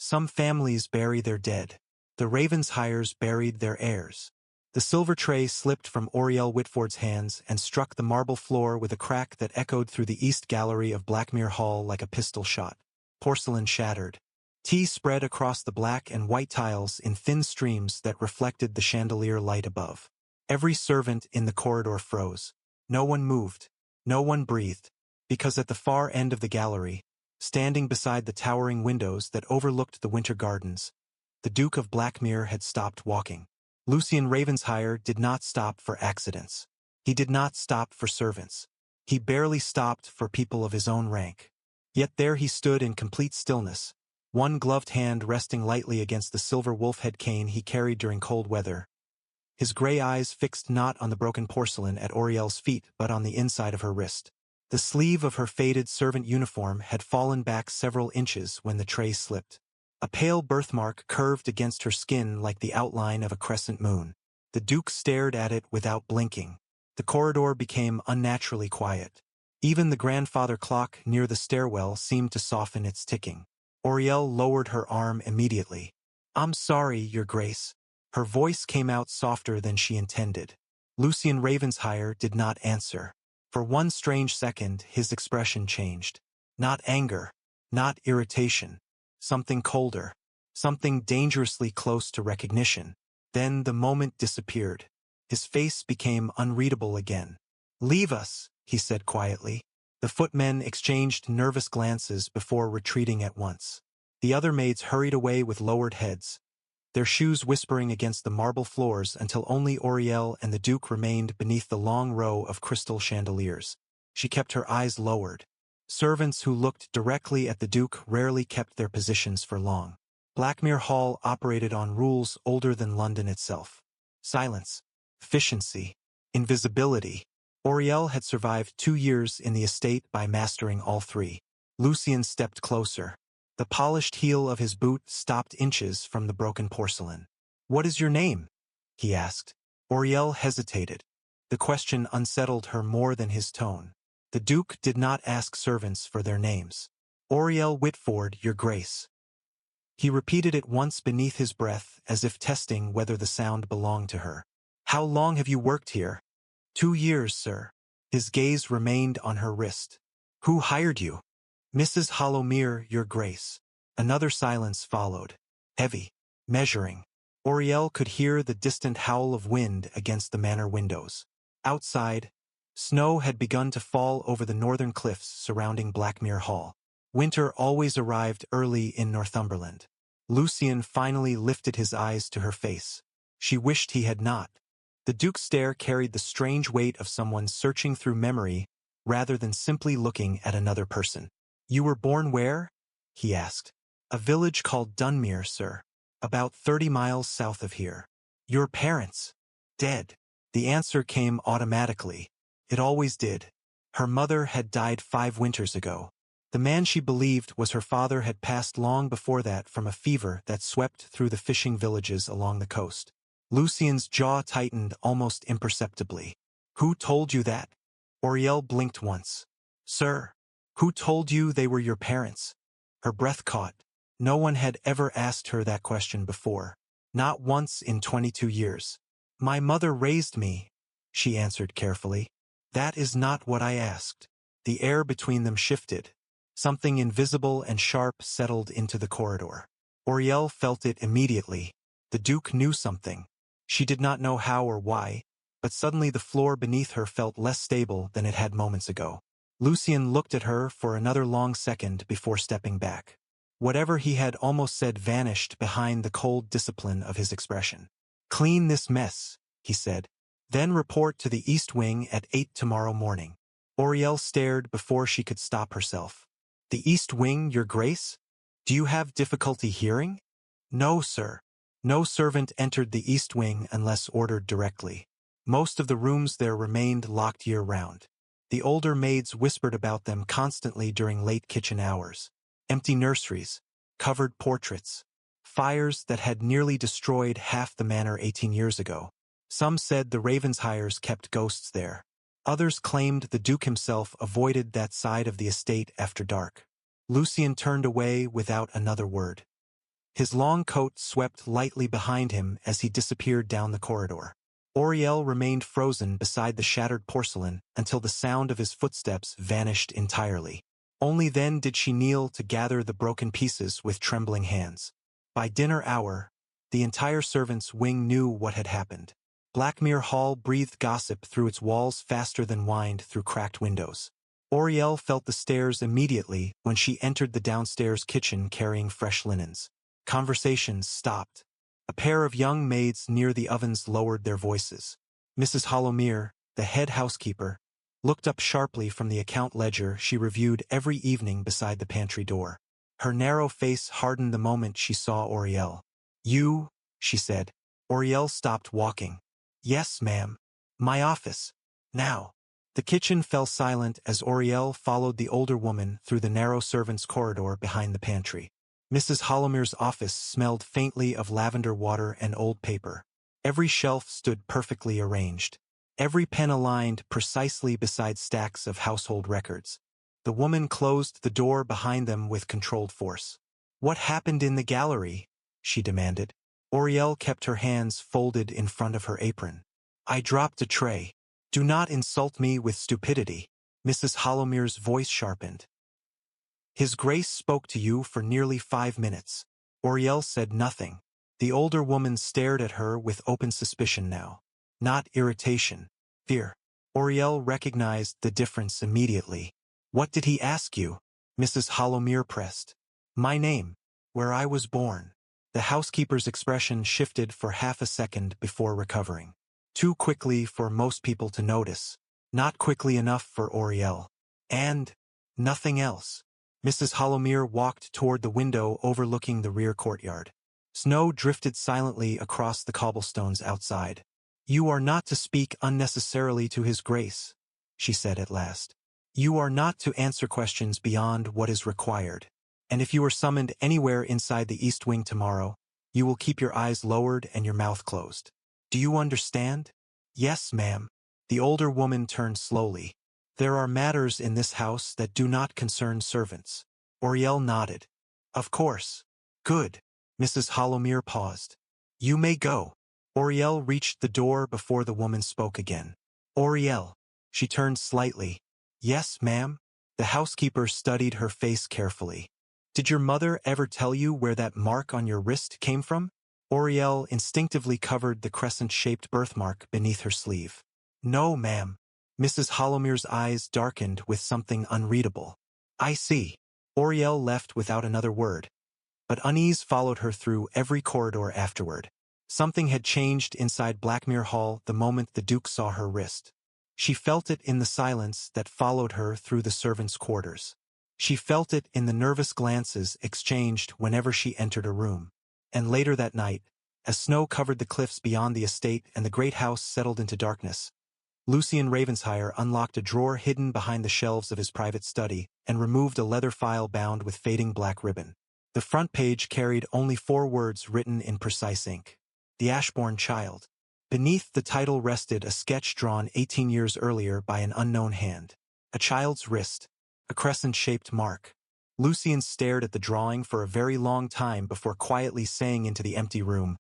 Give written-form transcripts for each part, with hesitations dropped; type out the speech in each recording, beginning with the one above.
Some families bury their dead. The Ravenshire's buried their heirs. The silver tray slipped from Oriel Whitford's hands and struck the marble floor with a crack that echoed through the east gallery of Blackmere Hall like a pistol shot. Porcelain shattered. Tea spread across the black and white tiles in thin streams that reflected the chandelier light above. Every servant in the corridor froze. No one moved. No one breathed. Because at the far end of the gallery, standing beside the towering windows that overlooked the winter gardens, the Duke of Blackmere had stopped walking. Lucien Ravensshire did not stop for accidents. He did not stop for servants. He barely stopped for people of his own rank. Yet there he stood in complete stillness, one gloved hand resting lightly against the silver wolf-head cane he carried during cold weather. His gray eyes fixed not on the broken porcelain at Oriel's feet but on the inside of her wrist. The sleeve of her faded servant uniform had fallen back several inches when the tray slipped. A pale birthmark curved against her skin like the outline of a crescent moon. The Duke stared at it without blinking. The corridor became unnaturally quiet. Even the grandfather clock near the stairwell seemed to soften its ticking. Oriel lowered her arm immediately. "I'm sorry, Your Grace." Her voice came out softer than she intended. Lucien Ravensshire did not answer. For one strange second, his expression changed. Not anger, not irritation. Something colder. Something dangerously close to recognition. Then the moment disappeared. His face became unreadable again. "Leave us," he said quietly. The footmen exchanged nervous glances before retreating at once. The other maids hurried away with lowered heads, their shoes whispering against the marble floors until only Oriel and the Duke remained beneath the long row of crystal chandeliers. She kept her eyes lowered. Servants who looked directly at the Duke rarely kept their positions for long. Blackmere Hall operated on rules older than London itself. Silence, efficiency, invisibility. Oriel had survived 2 years in the estate by mastering all three. Lucien stepped closer. The polished heel of his boot stopped inches from the broken porcelain. "What is your name?" he asked. Oriel hesitated. The question unsettled her more than his tone. The Duke did not ask servants for their names. "Oriel Whitford, Your Grace." He repeated it once beneath his breath, as if testing whether the sound belonged to her. "How long have you worked here?" 2 years, sir." His gaze remained on her wrist. "Who hired you?" "Mrs. Hollowmere, Your Grace." Another silence followed. Heavy. Measuring. Oriel could hear the distant howl of wind against the manor windows. Outside, snow had begun to fall over the northern cliffs surrounding Blackmere Hall. Winter always arrived early in Northumberland. Lucien finally lifted his eyes to her face. She wished he had not. The Duke's stare carried the strange weight of someone searching through memory rather than simply looking at another person. "You were born where?" he asked. "A village called Dunmere, sir. About 30 miles south of here." "Your parents?" "Dead." The answer came automatically. It always did. Her mother had died 5 winters ago. The man she believed was her father had passed long before that from a fever that swept through the fishing villages along the coast. Lucien's jaw tightened almost imperceptibly. "Who told you that?" Oriel blinked once. "Sir, who told you they were your parents?" Her breath caught. No one had ever asked her that question before. Not once in 22 years. "My mother raised me," she answered carefully. "That is not what I asked." The air between them shifted. Something invisible and sharp settled into the corridor. Oriel felt it immediately. The Duke knew something. She did not know how or why, but suddenly the floor beneath her felt less stable than it had moments ago. Lucien looked at her for another long second before stepping back. Whatever he had almost said vanished behind the cold discipline of his expression. "Clean this mess," he said. "Then report to the East Wing at 8 tomorrow morning." Oriel stared before she could stop herself. "The East Wing, Your Grace? Do you have difficulty hearing?" "No, sir." No servant entered the East Wing unless ordered directly. Most of the rooms there remained locked year-round. The older maids whispered about them constantly during late kitchen hours. Empty nurseries, covered portraits, fires that had nearly destroyed half the manor 18 years ago. Some said the Ravenshires kept ghosts there. Others claimed the Duke himself avoided that side of the estate after dark. Lucien turned away without another word. His long coat swept lightly behind him as he disappeared down the corridor. Auriel remained frozen beside the shattered porcelain until the sound of his footsteps vanished entirely. Only then did she kneel to gather the broken pieces with trembling hands. By dinner hour, the entire servants' wing knew what had happened. Blackmere Hall breathed gossip through its walls faster than wind through cracked windows. Auriel felt the stares immediately when she entered the downstairs kitchen carrying fresh linens. Conversations stopped. A pair of young maids near the ovens lowered their voices. Mrs. Hollowmere, the head housekeeper, looked up sharply from the account ledger she reviewed every evening beside the pantry door. Her narrow face hardened the moment she saw Auriel. "You," she said. Auriel stopped walking. "Yes, ma'am. My office. Now." The kitchen fell silent as Auriel followed the older woman through the narrow servants' corridor behind the pantry. Mrs. Hollowmere's office smelled faintly of lavender water and old paper. Every shelf stood perfectly arranged. Every pen aligned precisely beside stacks of household records. The woman closed the door behind them with controlled force. "What happened in the gallery?" she demanded. Auriel kept her hands folded in front of her apron. "I dropped a tray. Do not insult me with stupidity." Mrs. Hollowmere's voice sharpened. "His Grace spoke to you for nearly 5 minutes." Auriel said nothing. The older woman stared at her with open suspicion now. Not irritation. Fear. Auriel recognized the difference immediately. "What did he ask you?" Mrs. Hollowmere pressed. "My name. Where I was born." The housekeeper's expression shifted for half a second before recovering. Too quickly for most people to notice. Not quickly enough for Auriel. "And nothing else." Mrs. Hollowmere walked toward the window overlooking the rear courtyard. Snow drifted silently across the cobblestones outside. "You are not to speak unnecessarily to His Grace," she said at last. "You are not to answer questions beyond what is required. And if you are summoned anywhere inside the East Wing tomorrow, you will keep your eyes lowered and your mouth closed. Do you understand?" "Yes, ma'am." The older woman turned slowly. "There are matters in this house that do not concern servants." Auriel nodded. "Of course." "Good." Mrs. Hollowmere paused. "You may go." Auriel reached the door before the woman spoke again. "Auriel." She turned slightly. "Yes, ma'am?" The housekeeper studied her face carefully. "Did your mother ever tell you where that mark on your wrist came from?" Auriel instinctively covered the crescent-shaped birthmark beneath her sleeve. "No, ma'am." Mrs. Hollowmere's eyes darkened with something unreadable. "I see." Auriel left without another word. But unease followed her through every corridor afterward. Something had changed inside Blackmere Hall the moment the Duke saw her wrist. She felt it in the silence that followed her through the servants' quarters. She felt it in the nervous glances exchanged whenever she entered a room. And later that night, as snow covered the cliffs beyond the estate and the great house settled into darkness, Lucian Ravensheyer unlocked a drawer hidden behind the shelves of his private study and removed a leather file bound with fading black ribbon. The front page carried only 4 words written in precise ink. "The Ashbourne Child." Beneath the title rested a sketch drawn 18 years earlier by an unknown hand. A child's wrist. A crescent-shaped mark. Lucian stared at the drawing for a very long time before quietly saying into the empty room,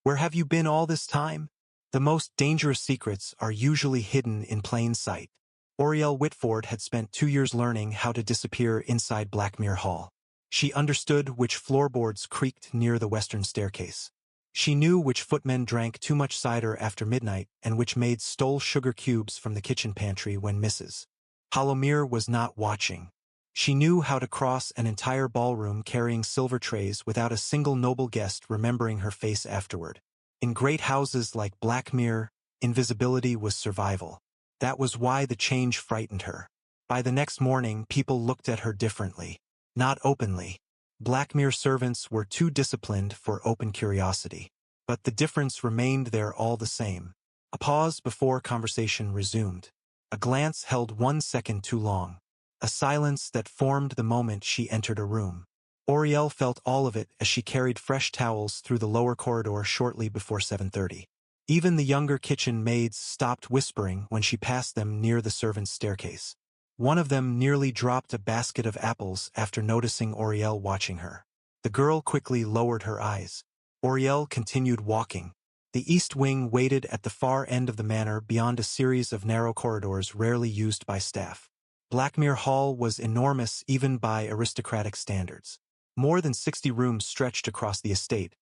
"Where have you been all this time?" The most dangerous secrets are usually hidden in plain sight. Auriel Whitford had spent 2 years learning how to disappear inside Blackmere Hall. She understood which floorboards creaked near the western staircase. She knew which footmen drank too much cider after midnight and which maids stole sugar cubes from the kitchen pantry when Mrs. Hollowmere was not watching. She knew how to cross an entire ballroom carrying silver trays without a single noble guest remembering her face afterward. In great houses like Blackmere, invisibility was survival. That was why the change frightened her. By the next morning, people looked at her differently. Not openly. Blackmere servants were too disciplined for open curiosity. But the difference remained there all the same. A pause before conversation resumed. A glance held 1 second too long. A silence that formed the moment she entered a room. Auriel felt all of it as she carried fresh towels through the lower corridor shortly before 7:30. Even the younger kitchen maids stopped whispering when she passed them near the servants' staircase. One of them nearly dropped a basket of apples after noticing Auriel watching her. The girl quickly lowered her eyes. Oriel continued walking. The east wing waited at the far end of the manor beyond a series of narrow corridors rarely used by staff. Blackmere Hall was enormous even by aristocratic standards. More than 60 rooms stretched across the estate,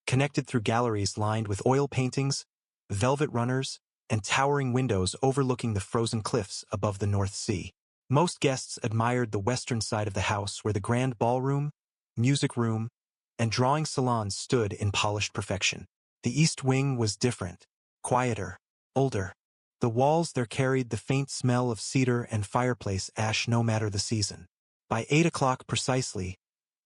connected through galleries lined with oil paintings, velvet runners, and towering windows overlooking the frozen cliffs above the North Sea. Most guests admired the western side of the house where the grand ballroom, music room, and drawing salons stood in polished perfection. The east wing was different, quieter, older. The walls there carried the faint smell of cedar and fireplace ash no matter the season. By 8 o'clock precisely,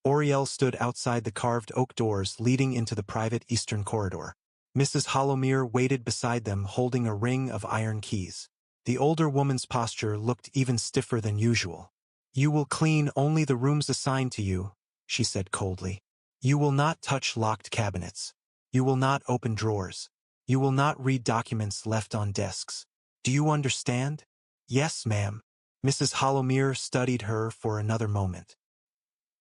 Oriel stood outside the carved oak doors leading into the private eastern corridor. Mrs. Hollowmere waited beside them holding a ring of iron keys. The older woman's posture looked even stiffer than usual. "You will clean only the rooms assigned to you," she said coldly. "You will not touch locked cabinets. You will not open drawers. You will not read documents left on desks. Do you understand?" "Yes, ma'am." Mrs. Hollowmere studied her for another moment.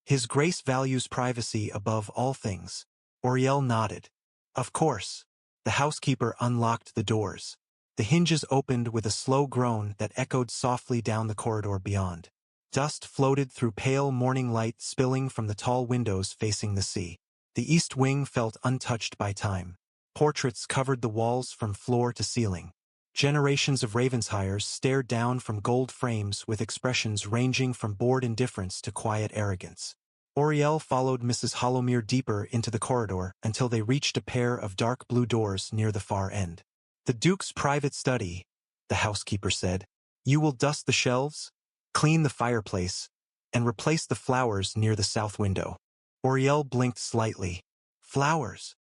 "His Grace values privacy above all things." Oriel nodded. "Of course." The housekeeper unlocked the doors. The hinges opened with a slow groan that echoed softly down the corridor beyond. Dust floated through pale morning light spilling from the tall windows facing the sea. The east wing felt untouched by time. Portraits covered the walls from floor to ceiling. Generations of Ravenshiers stared down from gold frames with expressions ranging from bored indifference to quiet arrogance. Oriel followed Mrs. Hollowmere deeper into the corridor until they reached a pair of dark blue doors near the far end. "The Duke's private study," the housekeeper said. "You will dust the shelves, clean the fireplace, and replace the flowers near the south window." Oriel blinked slightly. "Flowers?"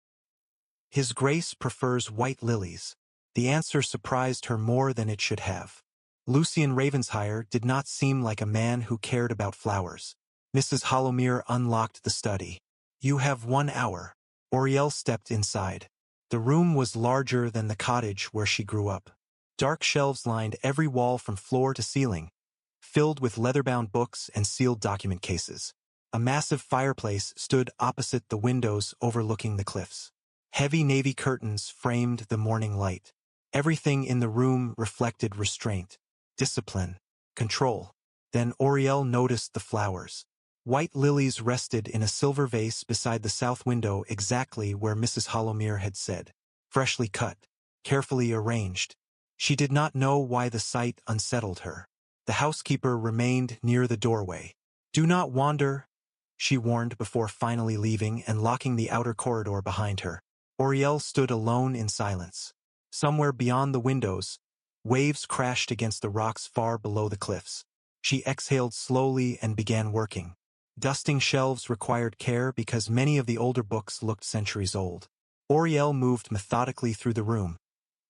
"His Grace prefers white lilies." The answer surprised her more than it should have. Lucien Ravenshier did not seem like a man who cared about flowers. Mrs. Hollowmere unlocked the study. "You have 1 hour." Oriel stepped inside. The room was larger than the cottage where she grew up. Dark shelves lined every wall from floor to ceiling, filled with leather-bound books and sealed document cases. A massive fireplace stood opposite the windows overlooking the cliffs. Heavy navy curtains framed the morning light. Everything in the room reflected restraint, discipline, control. Then Oriel noticed the flowers. White lilies rested in a silver vase beside the south window exactly where Mrs. Hollowmere had said. Freshly cut, carefully arranged. She did not know why the sight unsettled her. The housekeeper remained near the doorway. "Do not wander," she warned before finally leaving and locking the outer corridor behind her. Oriel stood alone in silence. Somewhere beyond the windows, waves crashed against the rocks far below the cliffs. She exhaled slowly and began working. Dusting shelves required care because many of the older books looked centuries old. Oriel moved methodically through the room,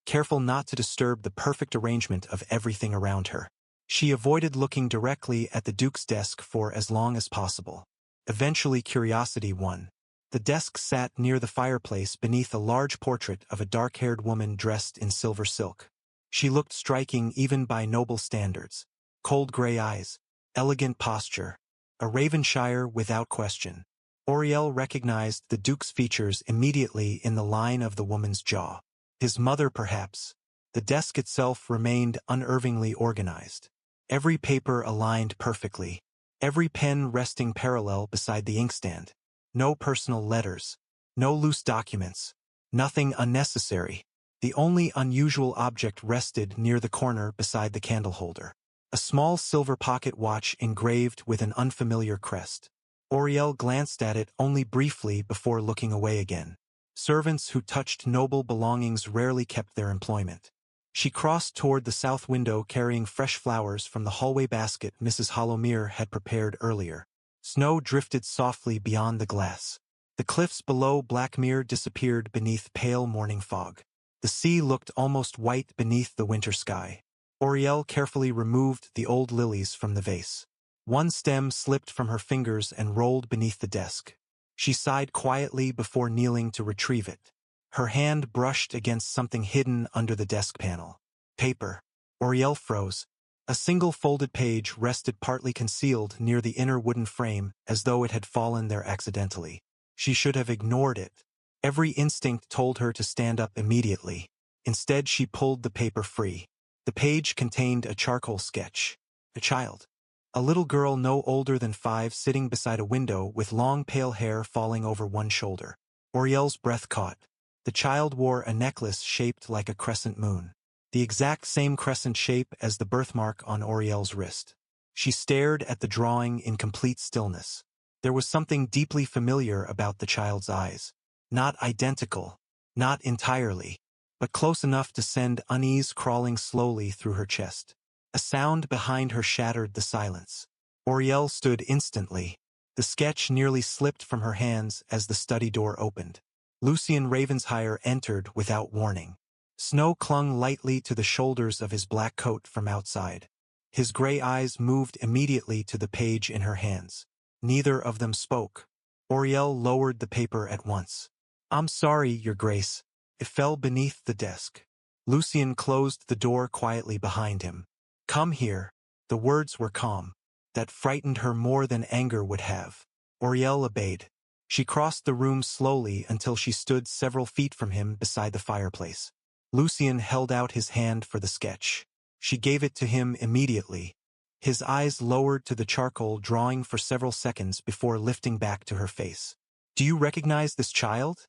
careful not to disturb the perfect arrangement of everything around her. She avoided looking directly at the Duke's desk for as long as possible. Eventually curiosity won. The desk sat near the fireplace beneath a large portrait of a dark-haired woman dressed in silver silk. She looked striking even by noble standards. Cold gray eyes, elegant posture. A Ravenshire without question. Oriel recognized the Duke's features immediately in the line of the woman's jaw. His mother, perhaps. The desk itself remained unervingly organized. Every paper aligned perfectly. Every pen resting parallel beside the inkstand. No personal letters. No loose documents. Nothing unnecessary. The only unusual object rested near the corner beside the candle holder. A small silver pocket watch engraved with an unfamiliar crest. Oriel glanced at it only briefly before looking away again. Servants who touched noble belongings rarely kept their employment. She crossed toward the south window carrying fresh flowers from the hallway basket Mrs. Hollowmere had prepared earlier. Snow drifted softly beyond the glass. The cliffs below Blackmere disappeared beneath pale morning fog. The sea looked almost white beneath the winter sky. Oriel carefully removed the old lilies from the vase. One stem slipped from her fingers and rolled beneath the desk. She sighed quietly before kneeling to retrieve it. Her hand brushed against something hidden under the desk panel. Paper. Oriel froze. A single folded page rested partly concealed near the inner wooden frame as though it had fallen there accidentally. She should have ignored it. Every instinct told her to stand up immediately. Instead, she pulled the paper free. The page contained a charcoal sketch. A child. A little girl no older than 5 sitting beside a window with long pale hair falling over one shoulder. Oriel's breath caught. The child wore a necklace shaped like a crescent moon. The exact same crescent shape as the birthmark on Oriel's wrist. She stared at the drawing in complete stillness. There was something deeply familiar about the child's eyes. Not identical, not entirely, but close enough to send unease crawling slowly through her chest. A sound behind her shattered the silence. Oriel stood instantly. The sketch nearly slipped from her hands as the study door opened. Lucien Ravensheyer entered without warning. Snow clung lightly to the shoulders of his black coat from outside. His gray eyes moved immediately to the page in her hands. Neither of them spoke. Oriel lowered the paper at once. "I'm sorry, Your Grace." It fell beneath the desk. Lucien closed the door quietly behind him. "Come here." The words were calm. That frightened her more than anger would have. Oriel obeyed. She crossed the room slowly until she stood several feet from him beside the fireplace. Lucien held out his hand for the sketch. She gave it to him immediately. His eyes lowered to the charcoal drawing for several seconds before lifting back to her face. "Do you recognize this child?"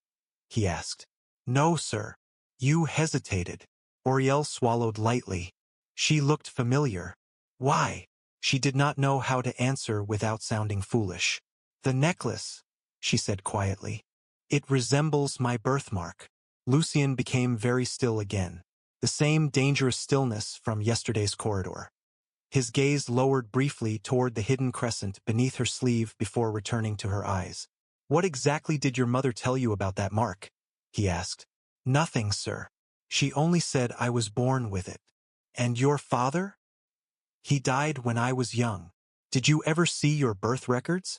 he asked. "No, sir." You hesitated. Oriel swallowed lightly. She looked familiar. Why? She did not know how to answer without sounding foolish. "The necklace," she said quietly. "It resembles my birthmark." Lucien became very still again. The same dangerous stillness from yesterday's corridor. His gaze lowered briefly toward the hidden crescent beneath her sleeve before returning to her eyes. "What exactly did your mother tell you about that mark?" he asked. "Nothing, sir. She only said I was born with it." "And your father?" "He died when I was young." "Did you ever see your birth records?"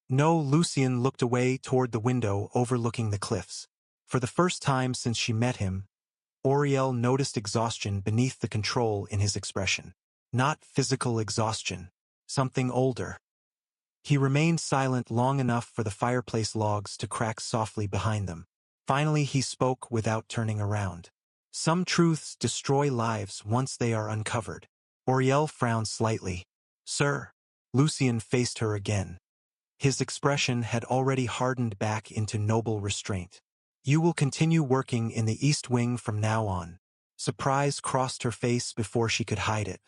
No. Lucien looked away toward the window overlooking the cliffs. For the first time since she met him, Oriel noticed exhaustion beneath the control in his expression. Not physical exhaustion. Something older. He remained silent long enough for the fireplace logs to crack softly behind them. Finally he spoke without turning around. "Some truths destroy lives once they are uncovered." Oriel frowned slightly. "Sir." Lucien faced her again. His expression had already hardened back into noble restraint. "You will continue working in the East Wing from now on." Surprise crossed her face before she could hide it.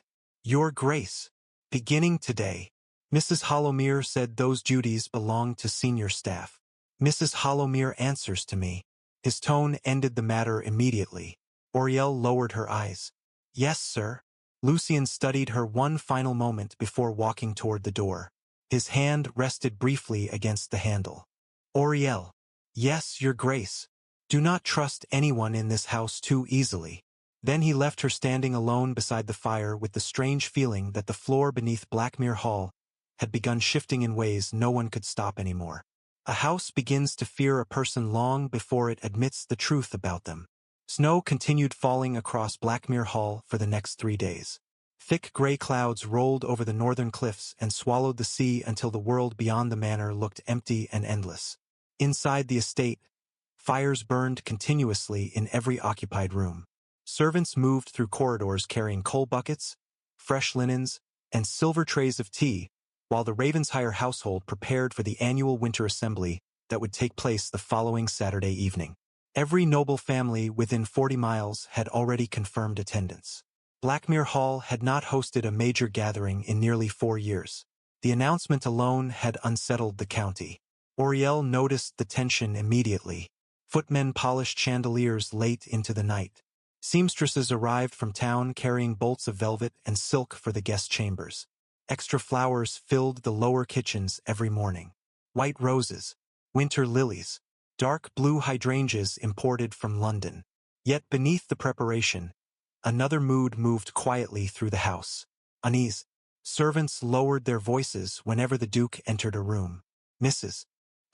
"Your Grace." "Beginning today." Mrs. Hollowmere said those duties belonged to senior staff. "Mrs. Hollowmere answers to me." His tone ended the matter immediately. Oriel lowered her eyes. "Yes, sir." Lucien studied her one final moment before walking toward the door. His hand rested briefly against the handle. "Oriel." "Yes, Your Grace." "Do not trust anyone in this house too easily." Then he left her standing alone beside the fire with the strange feeling that the floor beneath Blackmere Hall had begun shifting in ways no one could stop anymore. A house begins to fear a person long before it admits the truth about them. Snow continued falling across Blackmere Hall for the next 3 days. Thick gray clouds rolled over the northern cliffs and swallowed the sea until the world beyond the manor looked empty and endless. Inside the estate, fires burned continuously in every occupied room. Servants moved through corridors carrying coal buckets, fresh linens, and silver trays of tea, while the Ravensheyer household prepared for the annual winter assembly that would take place the following Saturday evening. Every noble family within 40 miles had already confirmed attendance. Blackmere Hall had not hosted a major gathering in nearly 4 years. The announcement alone had unsettled the county. Oriel noticed the tension immediately. Footmen polished chandeliers late into the night. Seamstresses arrived from town carrying bolts of velvet and silk for the guest chambers. Extra flowers filled the lower kitchens every morning. White roses, winter lilies, dark blue hydrangeas imported from London. Yet beneath the preparation, another mood moved quietly through the house. Unease. Servants lowered their voices whenever the Duke entered a room. Mrs.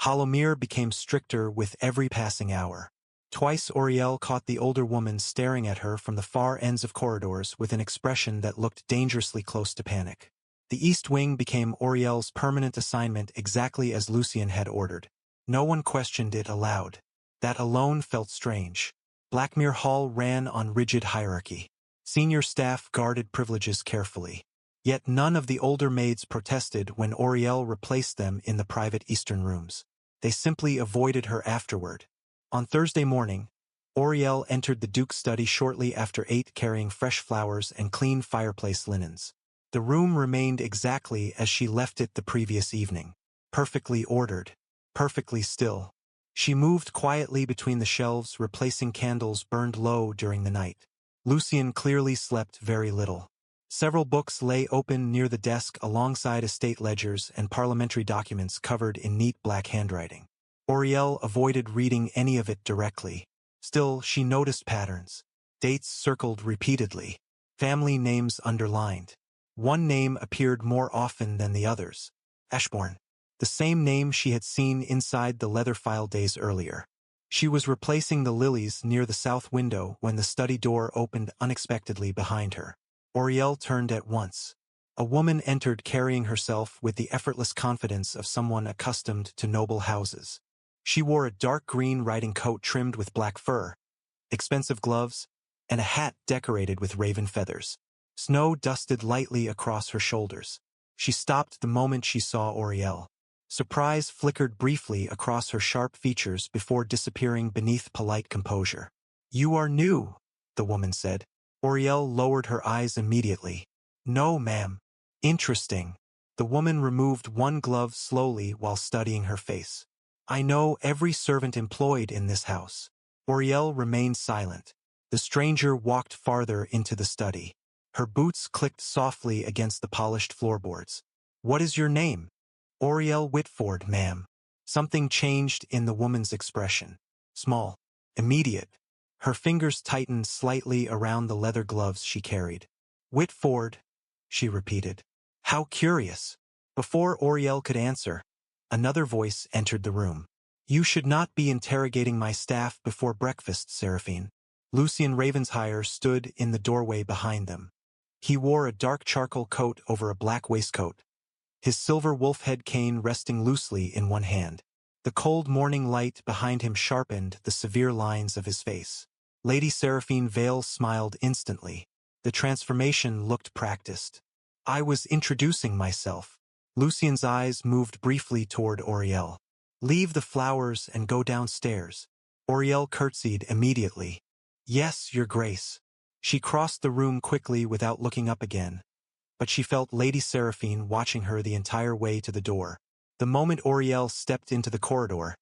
Hollowmere became stricter with every passing hour. Twice Oriel caught the older woman staring at her from the far ends of corridors with an expression that looked dangerously close to panic. The East Wing became Oriel's permanent assignment exactly as Lucien had ordered. No one questioned it aloud. That alone felt strange. Blackmere Hall ran on rigid hierarchy. Senior staff guarded privileges carefully. Yet none of the older maids protested when Oriel replaced them in the private Eastern rooms. They simply avoided her afterward. On Thursday morning, Oriel entered the Duke's study shortly after 8 carrying fresh flowers and clean fireplace linens. The room remained exactly as she left it the previous evening. Perfectly ordered. Perfectly still. She moved quietly between the shelves, replacing candles burned low during the night. Lucien clearly slept very little. Several books lay open near the desk alongside estate ledgers and parliamentary documents covered in neat black handwriting. Oriel avoided reading any of it directly. Still, she noticed patterns. Dates circled repeatedly. Family names underlined. One name appeared more often than the others. Ashbourne. The same name she had seen inside the leather file days earlier. She was replacing the lilies near the south window when the study door opened unexpectedly behind her. Oriel turned at once. A woman entered carrying herself with the effortless confidence of someone accustomed to noble houses. She wore a dark green riding coat trimmed with black fur, expensive gloves, and a hat decorated with raven feathers. Snow dusted lightly across her shoulders. She stopped the moment she saw Oriel. Surprise flickered briefly across her sharp features before disappearing beneath polite composure. "You are new," the woman said. Oriel lowered her eyes immediately. "No, ma'am." "Interesting." The woman removed one glove slowly while studying her face. "I know every servant employed in this house." Oriel remained silent. The stranger walked farther into the study. Her boots clicked softly against the polished floorboards. "What is your name?" "Oriel Whitford, ma'am." Something changed in the woman's expression. Small. Immediate. Her fingers tightened slightly around the leather gloves she carried. "Whitford," she repeated. "How curious." Before Oriel could answer, another voice entered the room. "You should not be interrogating my staff before breakfast, Seraphine." Lucien Ravensheyer stood in the doorway behind them. He wore a dark charcoal coat over a black waistcoat, his silver wolf-head cane resting loosely in one hand. The cold morning light behind him sharpened the severe lines of his face. Lady Seraphine Vale smiled instantly. The transformation looked practiced. "I was introducing myself." Lucien's eyes moved briefly toward Oriel. "Leave the flowers and go downstairs." Oriel curtsied immediately. "Yes, Your Grace." She crossed the room quickly without looking up again, but she felt Lady Seraphine watching her the entire way to the door. The moment Oriel stepped into the corridor,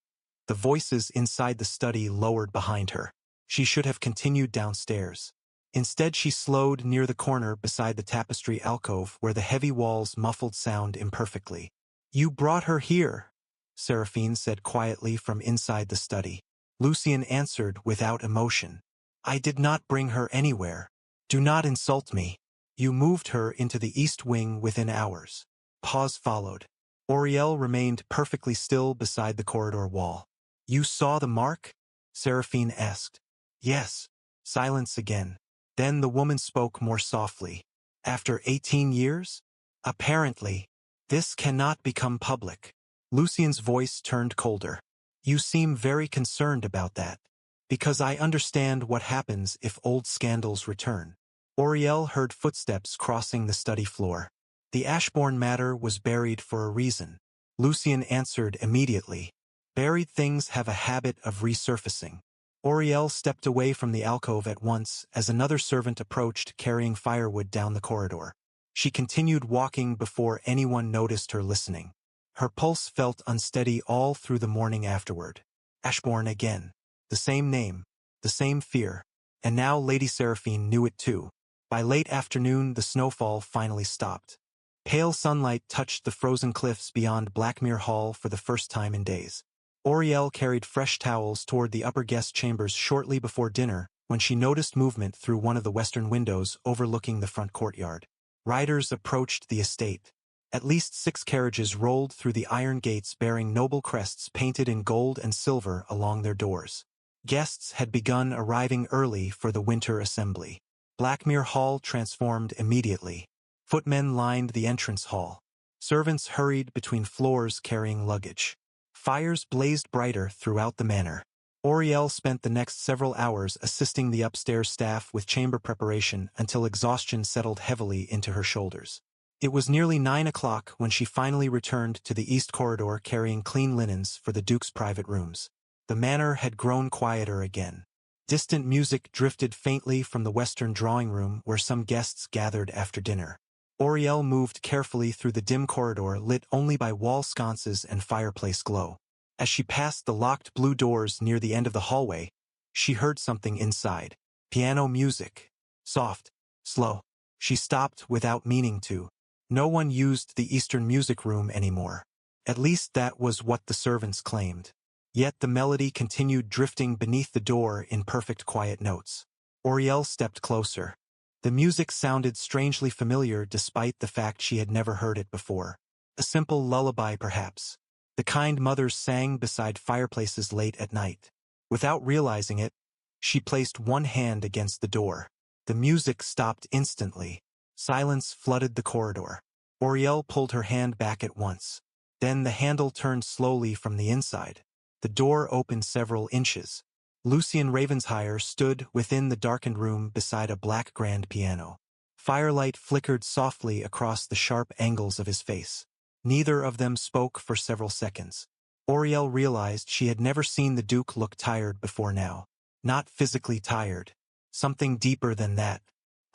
the voices inside the study lowered behind her. She should have continued downstairs. Instead, she slowed near the corner beside the tapestry alcove where the heavy walls muffled sound imperfectly. "You brought her here," Seraphine said quietly from inside the study. Lucien answered without emotion. "I did not bring her anywhere. Do not insult me. You moved her into the East Wing within hours." Pause followed. Oriel remained perfectly still beside the corridor wall. "You saw the mark?" Seraphine asked. "Yes." Silence again. Then the woman spoke more softly. "After 18 years? Apparently. This cannot become public." Lucien's voice turned colder. "You seem very concerned about that." "Because I understand what happens if old scandals return." Oriel heard footsteps crossing the study floor. The Ashbourne matter was buried for a reason. Lucien answered immediately. Buried things have a habit of resurfacing. Oriel stepped away from the alcove at once as another servant approached carrying firewood down the corridor. She continued walking before anyone noticed her listening. Her pulse felt unsteady all through the morning afterward. Ashbourne again. The same name, the same fear, and now Lady Seraphine knew it too. By late afternoon, the snowfall finally stopped. Pale sunlight touched the frozen cliffs beyond Blackmere Hall for the first time in days. Oriel carried fresh towels toward the upper guest chambers shortly before dinner when she noticed movement through one of the western windows overlooking the front courtyard. Riders approached the estate. At least 6 carriages rolled through the iron gates bearing noble crests painted in gold and silver along their doors. Guests had begun arriving early for the winter assembly. Blackmere Hall transformed immediately. Footmen lined the entrance hall. Servants hurried between floors carrying luggage. Fires blazed brighter throughout the manor. Auriel spent the next several hours assisting the upstairs staff with chamber preparation until exhaustion settled heavily into her shoulders. It was nearly 9 o'clock when she finally returned to the east corridor carrying clean linens for the Duke's private rooms. The manor had grown quieter again. Distant music drifted faintly from the western drawing room where some guests gathered after dinner. Auriel moved carefully through the dim corridor lit only by wall sconces and fireplace glow. As she passed the locked blue doors near the end of the hallway, she heard something inside. Piano music. Soft. Slow. She stopped without meaning to. No one used the Eastern music room anymore. At least that was what the servants claimed. Yet the melody continued drifting beneath the door in perfect quiet notes. Auriel stepped closer. The music sounded strangely familiar despite the fact she had never heard it before. A simple lullaby perhaps. The kind mothers sang beside fireplaces late at night. Without realizing it, she placed one hand against the door. The music stopped instantly. Silence flooded the corridor. Auriel pulled her hand back at once. Then the handle turned slowly from the inside. The door opened several inches. Lucien Ravensheyer stood within the darkened room beside a black grand piano. Firelight flickered softly across the sharp angles of his face. Neither of them spoke for several seconds. Auriel realized she had never seen the Duke look tired before now. Not physically tired. Something deeper than that.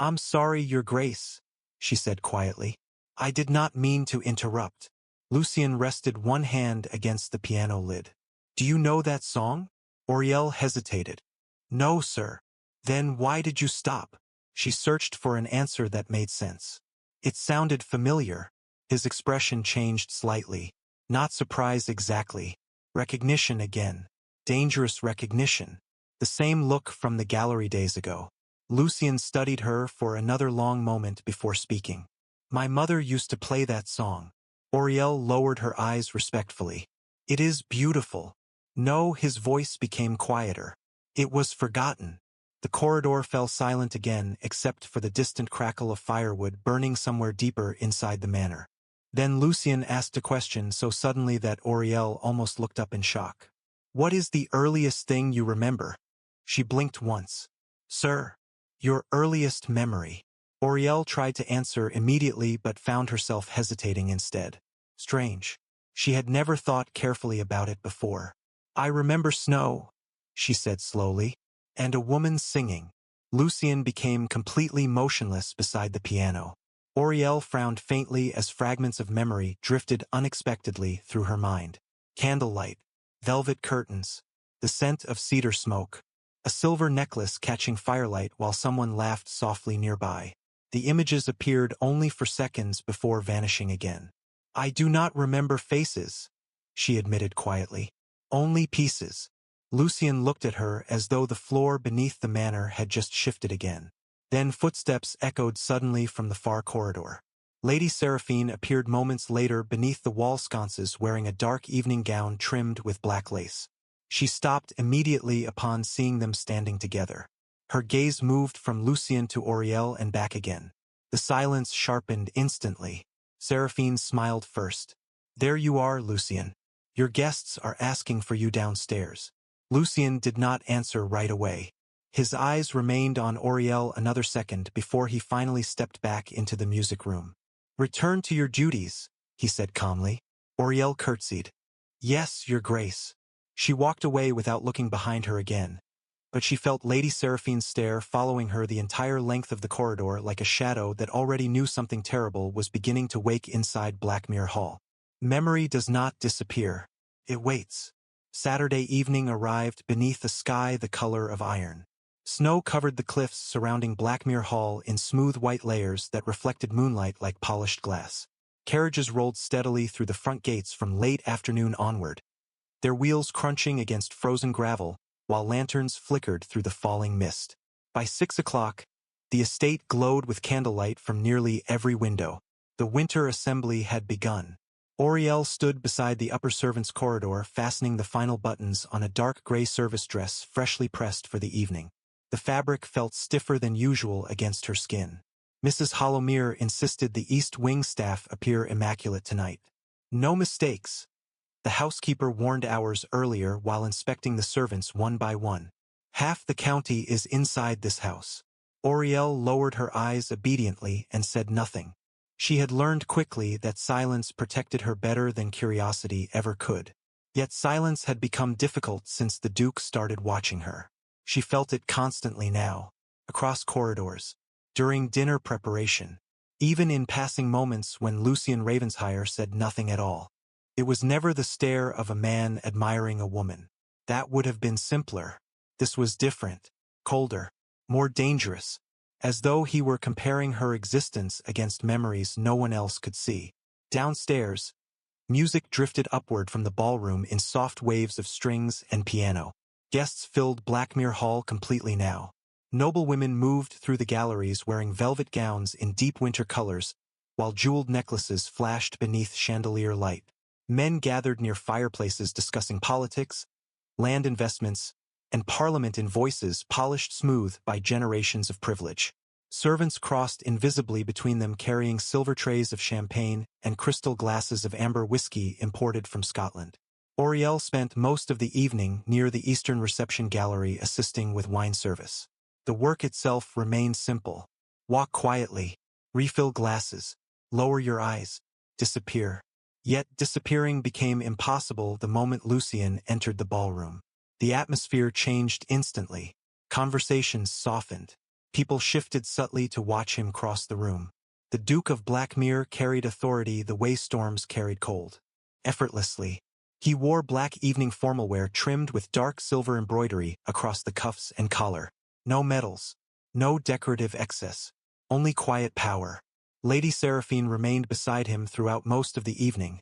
"I'm sorry, Your Grace," she said quietly. "I did not mean to interrupt." Lucien rested one hand against the piano lid. "Do you know that song?" Auriel hesitated. "No, sir." "Then why did you stop?" She searched for an answer that made sense. It sounded familiar. His expression changed slightly. Not surprise exactly. Recognition again. Dangerous recognition. The same look from the gallery days ago. Lucien studied her for another long moment before speaking. "My mother used to play that song." Auriel lowered her eyes respectfully. "It is beautiful." No, his voice became quieter. It was forgotten. The corridor fell silent again except for the distant crackle of firewood burning somewhere deeper inside the manor. Then Lucien asked a question so suddenly that Auriel almost looked up in shock. "What is the earliest thing you remember?" She blinked once. "Sir, your earliest memory." Auriel tried to answer immediately but found herself hesitating instead. Strange. She had never thought carefully about it before. "I remember snow," she said slowly, "and a woman singing." Lucien became completely motionless beside the piano. Auriel frowned faintly as fragments of memory drifted unexpectedly through her mind. Candlelight, velvet curtains, the scent of cedar smoke, a silver necklace catching firelight while someone laughed softly nearby. The images appeared only for seconds before vanishing again. "I do not remember faces," she admitted quietly. "Only pieces." Lucien looked at her as though the floor beneath the manor had just shifted again. Then footsteps echoed suddenly from the far corridor. Lady Seraphine appeared moments later beneath the wall sconces wearing a dark evening gown trimmed with black lace. She stopped immediately upon seeing them standing together. Her gaze moved from Lucien to Auriel and back again. The silence sharpened instantly. Seraphine smiled first. "There you are, Lucien. Your guests are asking for you downstairs." Lucien did not answer right away. His eyes remained on Auriel another second before he finally stepped back into the music room. "Return to your duties," he said calmly. Auriel curtsied. "Yes, Your Grace." She walked away without looking behind her again. But she felt Lady Seraphine's stare following her the entire length of the corridor like a shadow that already knew something terrible was beginning to wake inside Blackmere Hall. Memory does not disappear. It waits. Saturday evening arrived beneath a sky the color of iron. Snow covered the cliffs surrounding Blackmere Hall in smooth white layers that reflected moonlight like polished glass. Carriages rolled steadily through the front gates from late afternoon onward, their wheels crunching against frozen gravel, while lanterns flickered through the falling mist. By 6 o'clock, the estate glowed with candlelight from nearly every window. The winter assembly had begun. Auriel stood beside the upper servants' corridor, fastening the final buttons on a dark gray service dress freshly pressed for the evening. The fabric felt stiffer than usual against her skin. Mrs. Hollowmere insisted the East Wing staff appear immaculate tonight. No mistakes, the housekeeper warned hours earlier while inspecting the servants one by one. Half the county is inside this house. Auriel lowered her eyes obediently and said nothing. She had learned quickly that silence protected her better than curiosity ever could. Yet silence had become difficult since the Duke started watching her. She felt it constantly now, across corridors, during dinner preparation, even in passing moments when Lucien Ravenshire said nothing at all. It was never the stare of a man admiring a woman. That would have been simpler. This was different, colder, more dangerous, as though he were comparing her existence against memories no one else could see. Downstairs, music drifted upward from the ballroom in soft waves of strings and piano. Guests filled Blackmere Hall completely now. Noblewomen moved through the galleries wearing velvet gowns in deep winter colors, while jeweled necklaces flashed beneath chandelier light. Men gathered near fireplaces discussing politics, land investments, and parliament in voices polished smooth by generations of privilege. Servants crossed invisibly between them carrying silver trays of champagne and crystal glasses of amber whiskey imported from Scotland. Auriel spent most of the evening near the Eastern Reception Gallery assisting with wine service. The work itself remained simple. Walk quietly, refill glasses, lower your eyes, disappear. Yet disappearing became impossible the moment Lucien entered the ballroom. The atmosphere changed instantly. Conversations softened. People shifted subtly to watch him cross the room. The Duke of Blackmere carried authority the way storms carried cold. Effortlessly. He wore black evening formalwear trimmed with dark silver embroidery across the cuffs and collar. No medals. No decorative excess. Only quiet power. Lady Seraphine remained beside him throughout most of the evening,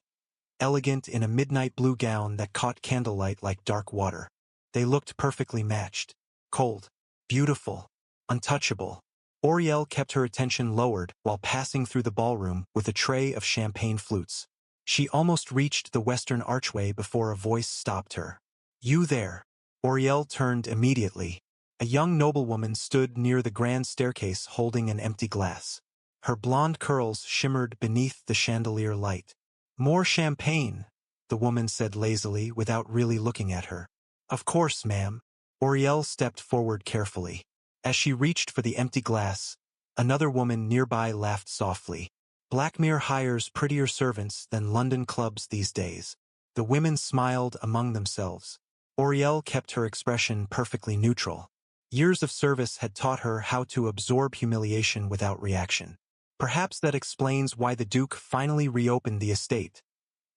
elegant in a midnight blue gown that caught candlelight like dark water. They looked perfectly matched. Cold. Beautiful. Untouchable. Auriel kept her attention lowered while passing through the ballroom with a tray of champagne flutes. She almost reached the western archway before a voice stopped her. "You there?" Auriel turned immediately. A young noblewoman stood near the grand staircase holding an empty glass. Her blonde curls shimmered beneath the chandelier light. "More champagne," the woman said lazily without really looking at her. "Of course, ma'am." Auriel stepped forward carefully. As she reached for the empty glass, another woman nearby laughed softly. Blackmere hires prettier servants than London clubs these days. The women smiled among themselves. Auriel kept her expression perfectly neutral. Years of service had taught her how to absorb humiliation without reaction. "Perhaps that explains why the Duke finally reopened the estate,"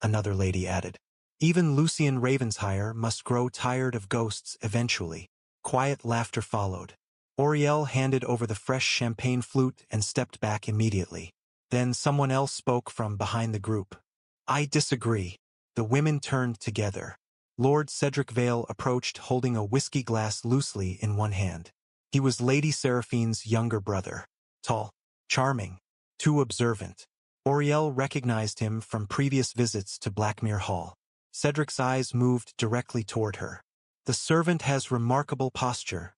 another lady added. "Even Lucien Ravenshire must grow tired of ghosts eventually." Quiet laughter followed. Auriel handed over the fresh champagne flute and stepped back immediately. Then someone else spoke from behind the group. "I disagree." The women turned together. Lord Cedric Vale approached holding a whiskey glass loosely in one hand. He was Lady Seraphine's younger brother. Tall, charming, too observant. Auriel recognized him from previous visits to Blackmere Hall. Cedric's eyes moved directly toward her. "The servant has remarkable posture,"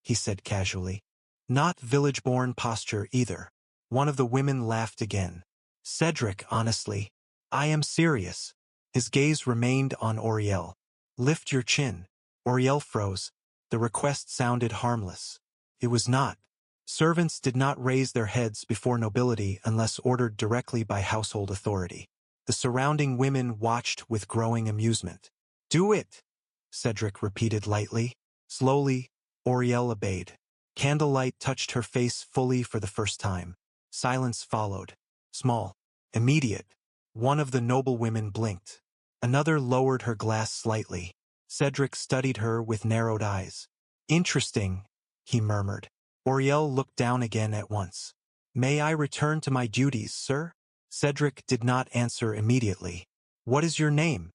he said casually. "Not village-born posture either." One of the women laughed again. "Cedric, honestly. I am serious." His gaze remained on Auriel. "Lift your chin." Auriel froze. The request sounded harmless. It was not. Servants did not raise their heads before nobility unless ordered directly by household authority. The surrounding women watched with growing amusement. "Do it," Cedric repeated lightly. Slowly, Auriel obeyed. Candlelight touched her face fully for the first time. Silence followed. Small. Immediate. One of the noblewomen blinked. Another lowered her glass slightly. Cedric studied her with narrowed eyes. "Interesting," he murmured. Auriel looked down again at once. "May I return to my duties, sir?" Cedric did not answer immediately. "What is your name?"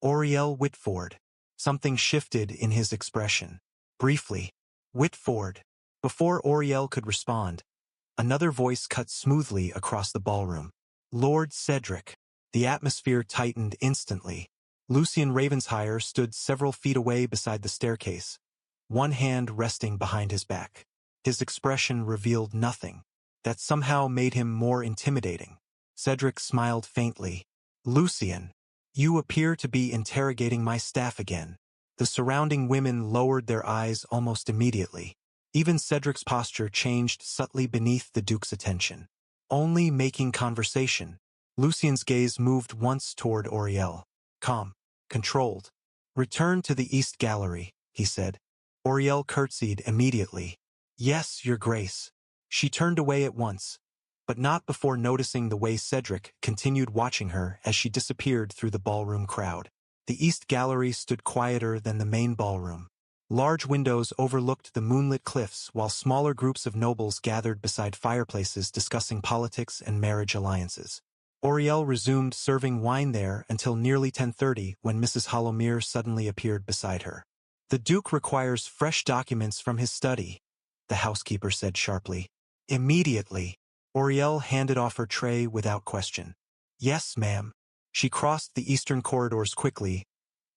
"Auriel Whitford." Something shifted in his expression. Briefly, "Whitford." Before Auriel could respond, another voice cut smoothly across the ballroom. "Lord Cedric." The atmosphere tightened instantly. Lucien Ravensheyer stood several feet away beside the staircase, one hand resting behind his back. His expression revealed nothing. That somehow made him more intimidating. Cedric smiled faintly. Lucien, you appear to be interrogating my staff again. The surrounding women lowered their eyes almost immediately. Even Cedric's posture changed subtly beneath the Duke's attention. Only making conversation. Lucien's gaze moved once toward Auriel. Calm. Controlled. Return to the East Gallery, he said. Auriel curtsied immediately. Yes, Your Grace. She turned away at once, but not before noticing the way Cedric continued watching her as she disappeared through the ballroom crowd. The East Gallery stood quieter than the main ballroom. Large windows overlooked the moonlit cliffs while smaller groups of nobles gathered beside fireplaces discussing politics and marriage alliances. Auriel resumed serving wine there until nearly 10:30 when Mrs. Hollowmere suddenly appeared beside her. The Duke requires fresh documents from his study, the housekeeper said sharply. Immediately, Auriel handed off her tray without question. Yes, ma'am. She crossed the eastern corridors quickly,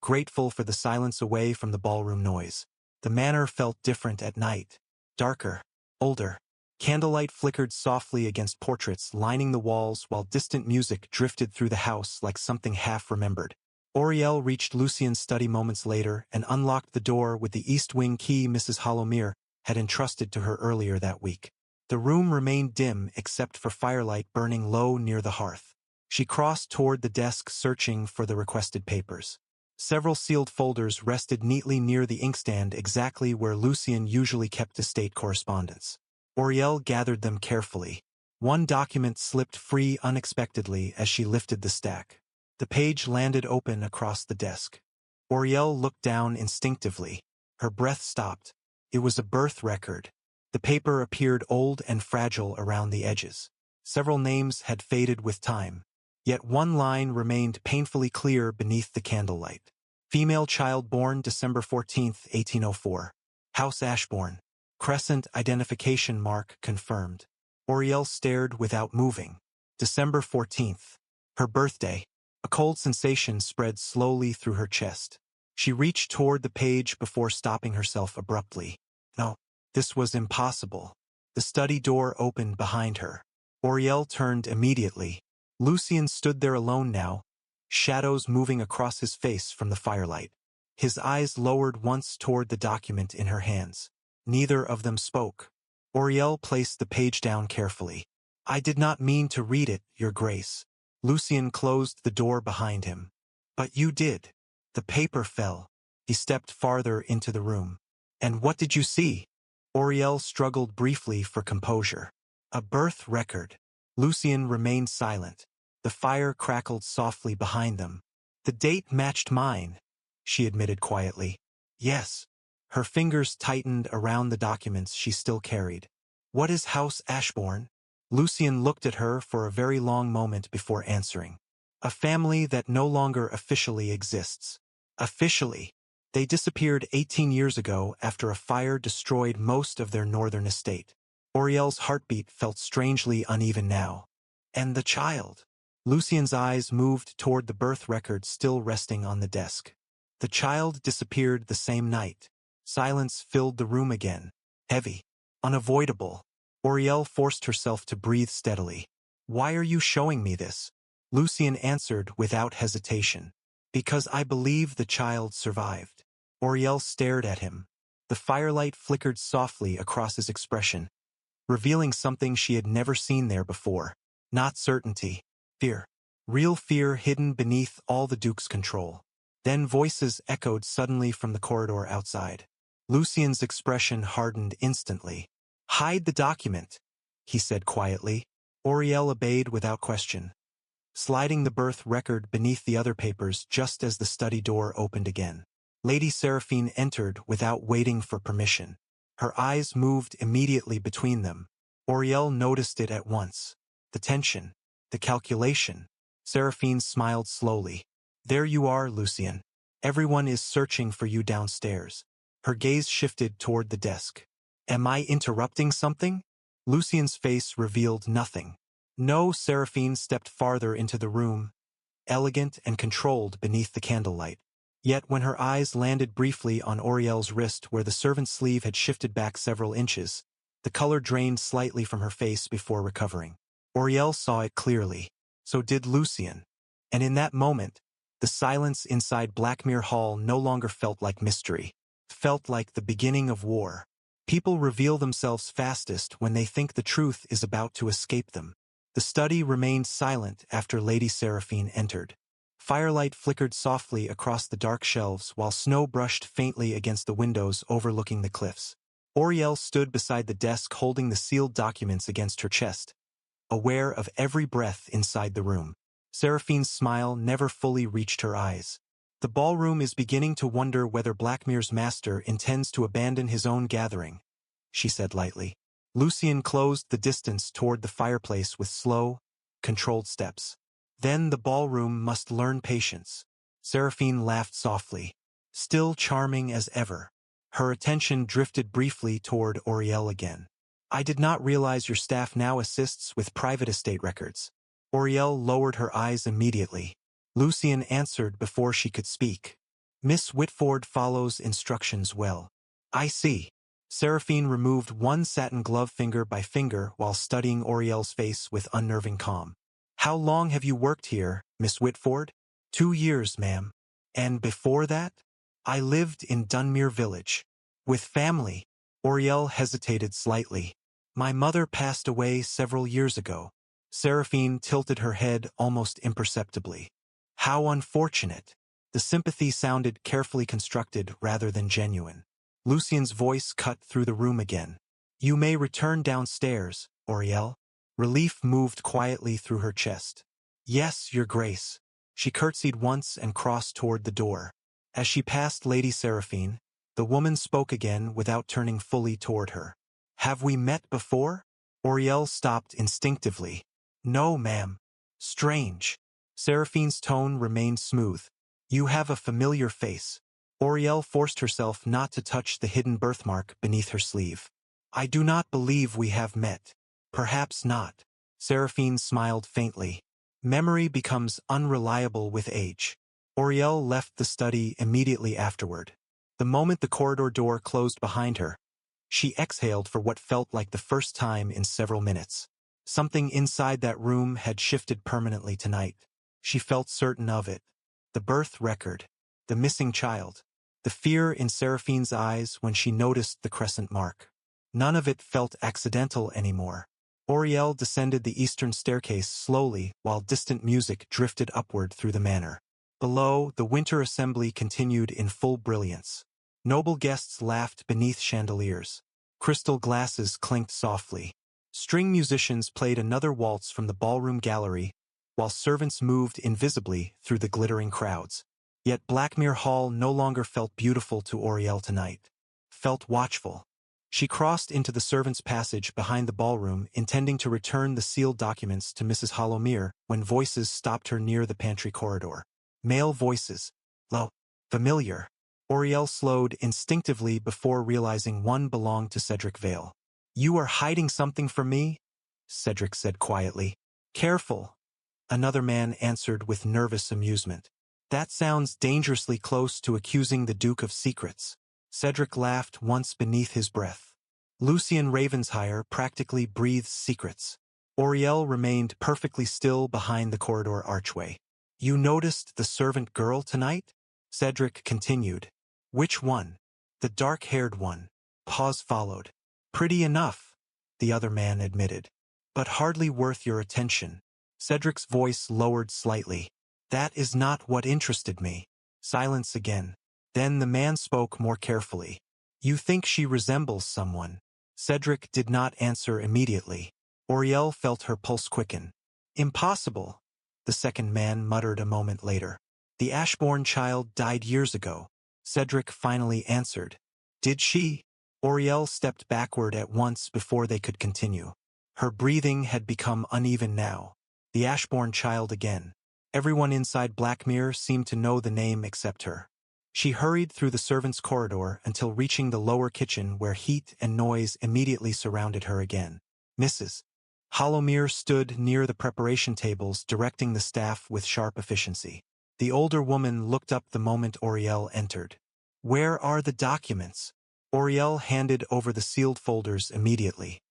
grateful for the silence away from the ballroom noise. The manor felt different at night. Darker. Older. Candlelight flickered softly against portraits lining the walls while distant music drifted through the house like something half-remembered. Auriel reached Lucien's study moments later and unlocked the door with the east wing key Mrs. Hollowmere had entrusted to her earlier that week. The room remained dim except for firelight burning low near the hearth. She crossed toward the desk searching for the requested papers. Several sealed folders rested neatly near the inkstand exactly where Lucien usually kept estate correspondence. Auriel gathered them carefully. One document slipped free unexpectedly as she lifted the stack. The page landed open across the desk. Auriel looked down instinctively. Her breath stopped. It was a birth record. The paper appeared old and fragile around the edges. Several names had faded with time. Yet one line remained painfully clear beneath the candlelight. Female child born December 14, 1804. House Ashbourne. Crescent identification mark confirmed. Auriel stared without moving. December 14th. Her birthday. A cold sensation spread slowly through her chest. She reached toward the page before stopping herself abruptly. No, this was impossible. The study door opened behind her. Auriel turned immediately. Lucien stood there alone now, shadows moving across his face from the firelight. His eyes lowered once toward the document in her hands. Neither of them spoke. Auriel placed the page down carefully. I did not mean to read it, Your Grace. Lucien closed the door behind him. But you did. The paper fell. He stepped farther into the room. And what did you see? Auriel struggled briefly for composure. A birth record. Lucien remained silent. The fire crackled softly behind them. The date matched mine, she admitted quietly. Yes. Her fingers tightened around the documents she still carried. What is House Ashbourne? Lucien looked at her for a very long moment before answering. A family that no longer officially exists. Officially. They disappeared 18 years ago after a fire destroyed most of their northern estate. Auriel's heartbeat felt strangely uneven now. And the child? Lucien's eyes moved toward the birth record still resting on the desk. The child disappeared the same night. Silence filled the room again. Heavy. Unavoidable. Auriel forced herself to breathe steadily. Why are you showing me this? Lucien answered without hesitation. Because I believe the child survived. Auriel stared at him. The firelight flickered softly across his expression, revealing something she had never seen there before. Not certainty. Fear. Real fear hidden beneath all the Duke's control. Then voices echoed suddenly from the corridor outside. Lucien's expression hardened instantly. Hide the document, he said quietly. Auriel obeyed without question, sliding the birth record beneath the other papers just as the study door opened again. Lady Seraphine entered without waiting for permission. Her eyes moved immediately between them. Auriel noticed it at once. The tension. The calculation. Seraphine smiled slowly. There you are, Lucien. Everyone is searching for you downstairs. Her gaze shifted toward the desk. Am I interrupting something? Lucien's face revealed nothing. No, Seraphine stepped farther into the room, elegant and controlled beneath the candlelight. Yet when her eyes landed briefly on Auriel's wrist where the servant's sleeve had shifted back several inches, the color drained slightly from her face before recovering. Auriel saw it clearly. So did Lucien. And in that moment, the silence inside Blackmere Hall no longer felt like mystery. It felt like the beginning of war. People reveal themselves fastest when they think the truth is about to escape them. The study remained silent after Lady Seraphine entered. Firelight flickered softly across the dark shelves while snow brushed faintly against the windows overlooking the cliffs. Auriel stood beside the desk holding the sealed documents against her chest, aware of every breath inside the room. Seraphine's smile never fully reached her eyes. The ballroom is beginning to wonder whether Blackmere's master intends to abandon his own gathering, she said lightly. Lucien closed the distance toward the fireplace with slow, controlled steps. Then the ballroom must learn patience. Seraphine laughed softly, still charming as ever. Her attention drifted briefly toward Auriel again. I did not realize your staff now assists with private estate records. Auriel lowered her eyes immediately. Lucien answered before she could speak. Miss Whitford follows instructions well. I see. Seraphine removed one satin glove finger by finger while studying Auriel's face with unnerving calm. How long have you worked here, Miss Whitford? 2 years, ma'am. And before that? I lived in Dunmere Village. With family. Auriel hesitated slightly. My mother passed away several years ago. Seraphine tilted her head almost imperceptibly. How unfortunate. The sympathy sounded carefully constructed rather than genuine. Lucien's voice cut through the room again. You may return downstairs, Auriel. Relief moved quietly through her chest. Yes, your grace. She curtsied once and crossed toward the door. As she passed Lady Seraphine, the woman spoke again without turning fully toward her. Have we met before? Auriel stopped instinctively. No, ma'am. Strange. Seraphine's tone remained smooth. You have a familiar face. Auriel forced herself not to touch the hidden birthmark beneath her sleeve. I do not believe we have met. Perhaps not. Seraphine smiled faintly. Memory becomes unreliable with age. Auriel left the study immediately afterward. The moment the corridor door closed behind her, she exhaled for what felt like the first time in several minutes. Something inside that room had shifted permanently tonight. She felt certain of it. The birth record, the missing child, the fear in Seraphine's eyes when she noticed the crescent mark. None of it felt accidental anymore. Auriel descended the eastern staircase slowly while distant music drifted upward through the manor. Below, the winter assembly continued in full brilliance. Noble guests laughed beneath chandeliers. Crystal glasses clinked softly. String musicians played another waltz from the ballroom gallery, while servants moved invisibly through the glittering crowds. Yet Blackmere Hall no longer felt beautiful to Auriel tonight. Felt watchful. She crossed into the servants' passage behind the ballroom, intending to return the sealed documents to Mrs. Hollowmere when voices stopped her near the pantry corridor. Male voices. Low. Familiar. Auriel slowed instinctively before realizing one belonged to Cedric Vale. You are hiding something from me? Cedric said quietly. Careful. Another man answered with nervous amusement. That sounds dangerously close to accusing the Duke of secrets. Cedric laughed once beneath his breath. Lucien Ravenshire practically breathes secrets. Auriel remained perfectly still behind the corridor archway. You noticed the servant girl tonight? Cedric continued. Which one? The dark-haired one. Pause followed. Pretty enough, the other man admitted. But hardly worth your attention. Cedric's voice lowered slightly. That is not what interested me. Silence again. Then the man spoke more carefully. You think she resembles someone. Cedric did not answer immediately. Auriel felt her pulse quicken. Impossible, the second man muttered a moment later. The Ashbourne child died years ago. Cedric finally answered. Did she? Auriel stepped backward at once before they could continue. Her breathing had become uneven now. The Ashbourne child again. Everyone inside Blackmere seemed to know the name except her. She hurried through the servants' corridor until reaching the lower kitchen where heat and noise immediately surrounded her again. Mrs. Holomir stood near the preparation tables, directing the staff with sharp efficiency. The older woman looked up the moment Auriel entered. "Where are the documents?" Auriel handed over the sealed folders immediately.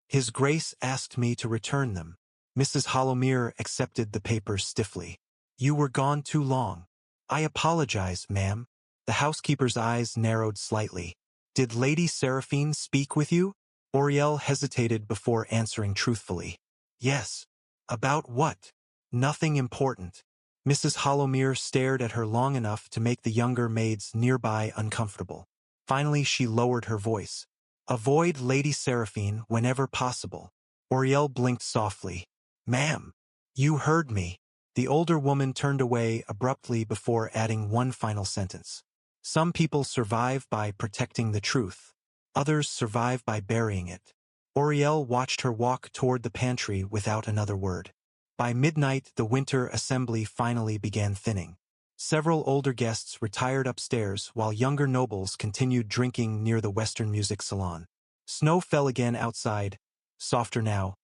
"His Grace asked me to return them." Mrs. Holomir accepted the papers stiffly. "You were gone too long." "I apologize, ma'am." The housekeeper's eyes narrowed slightly. "Did Lady Seraphine speak with you?" Auriel hesitated before answering truthfully. "Yes." "About what?" "Nothing important." Mrs. Holomir stared at her long enough to make the younger maids nearby uncomfortable. Finally she lowered her voice. "Avoid Lady Seraphine whenever possible." Auriel blinked softly. "Ma'am, you heard me." The older woman turned away abruptly before adding one final sentence. "Some people survive by protecting the truth. Others survive by burying it." Auriel watched her walk toward the pantry without another word. By midnight, the winter assembly finally began thinning. Several older guests retired upstairs while younger nobles continued drinking near the Western Music Salon. Snow fell again outside, softer now,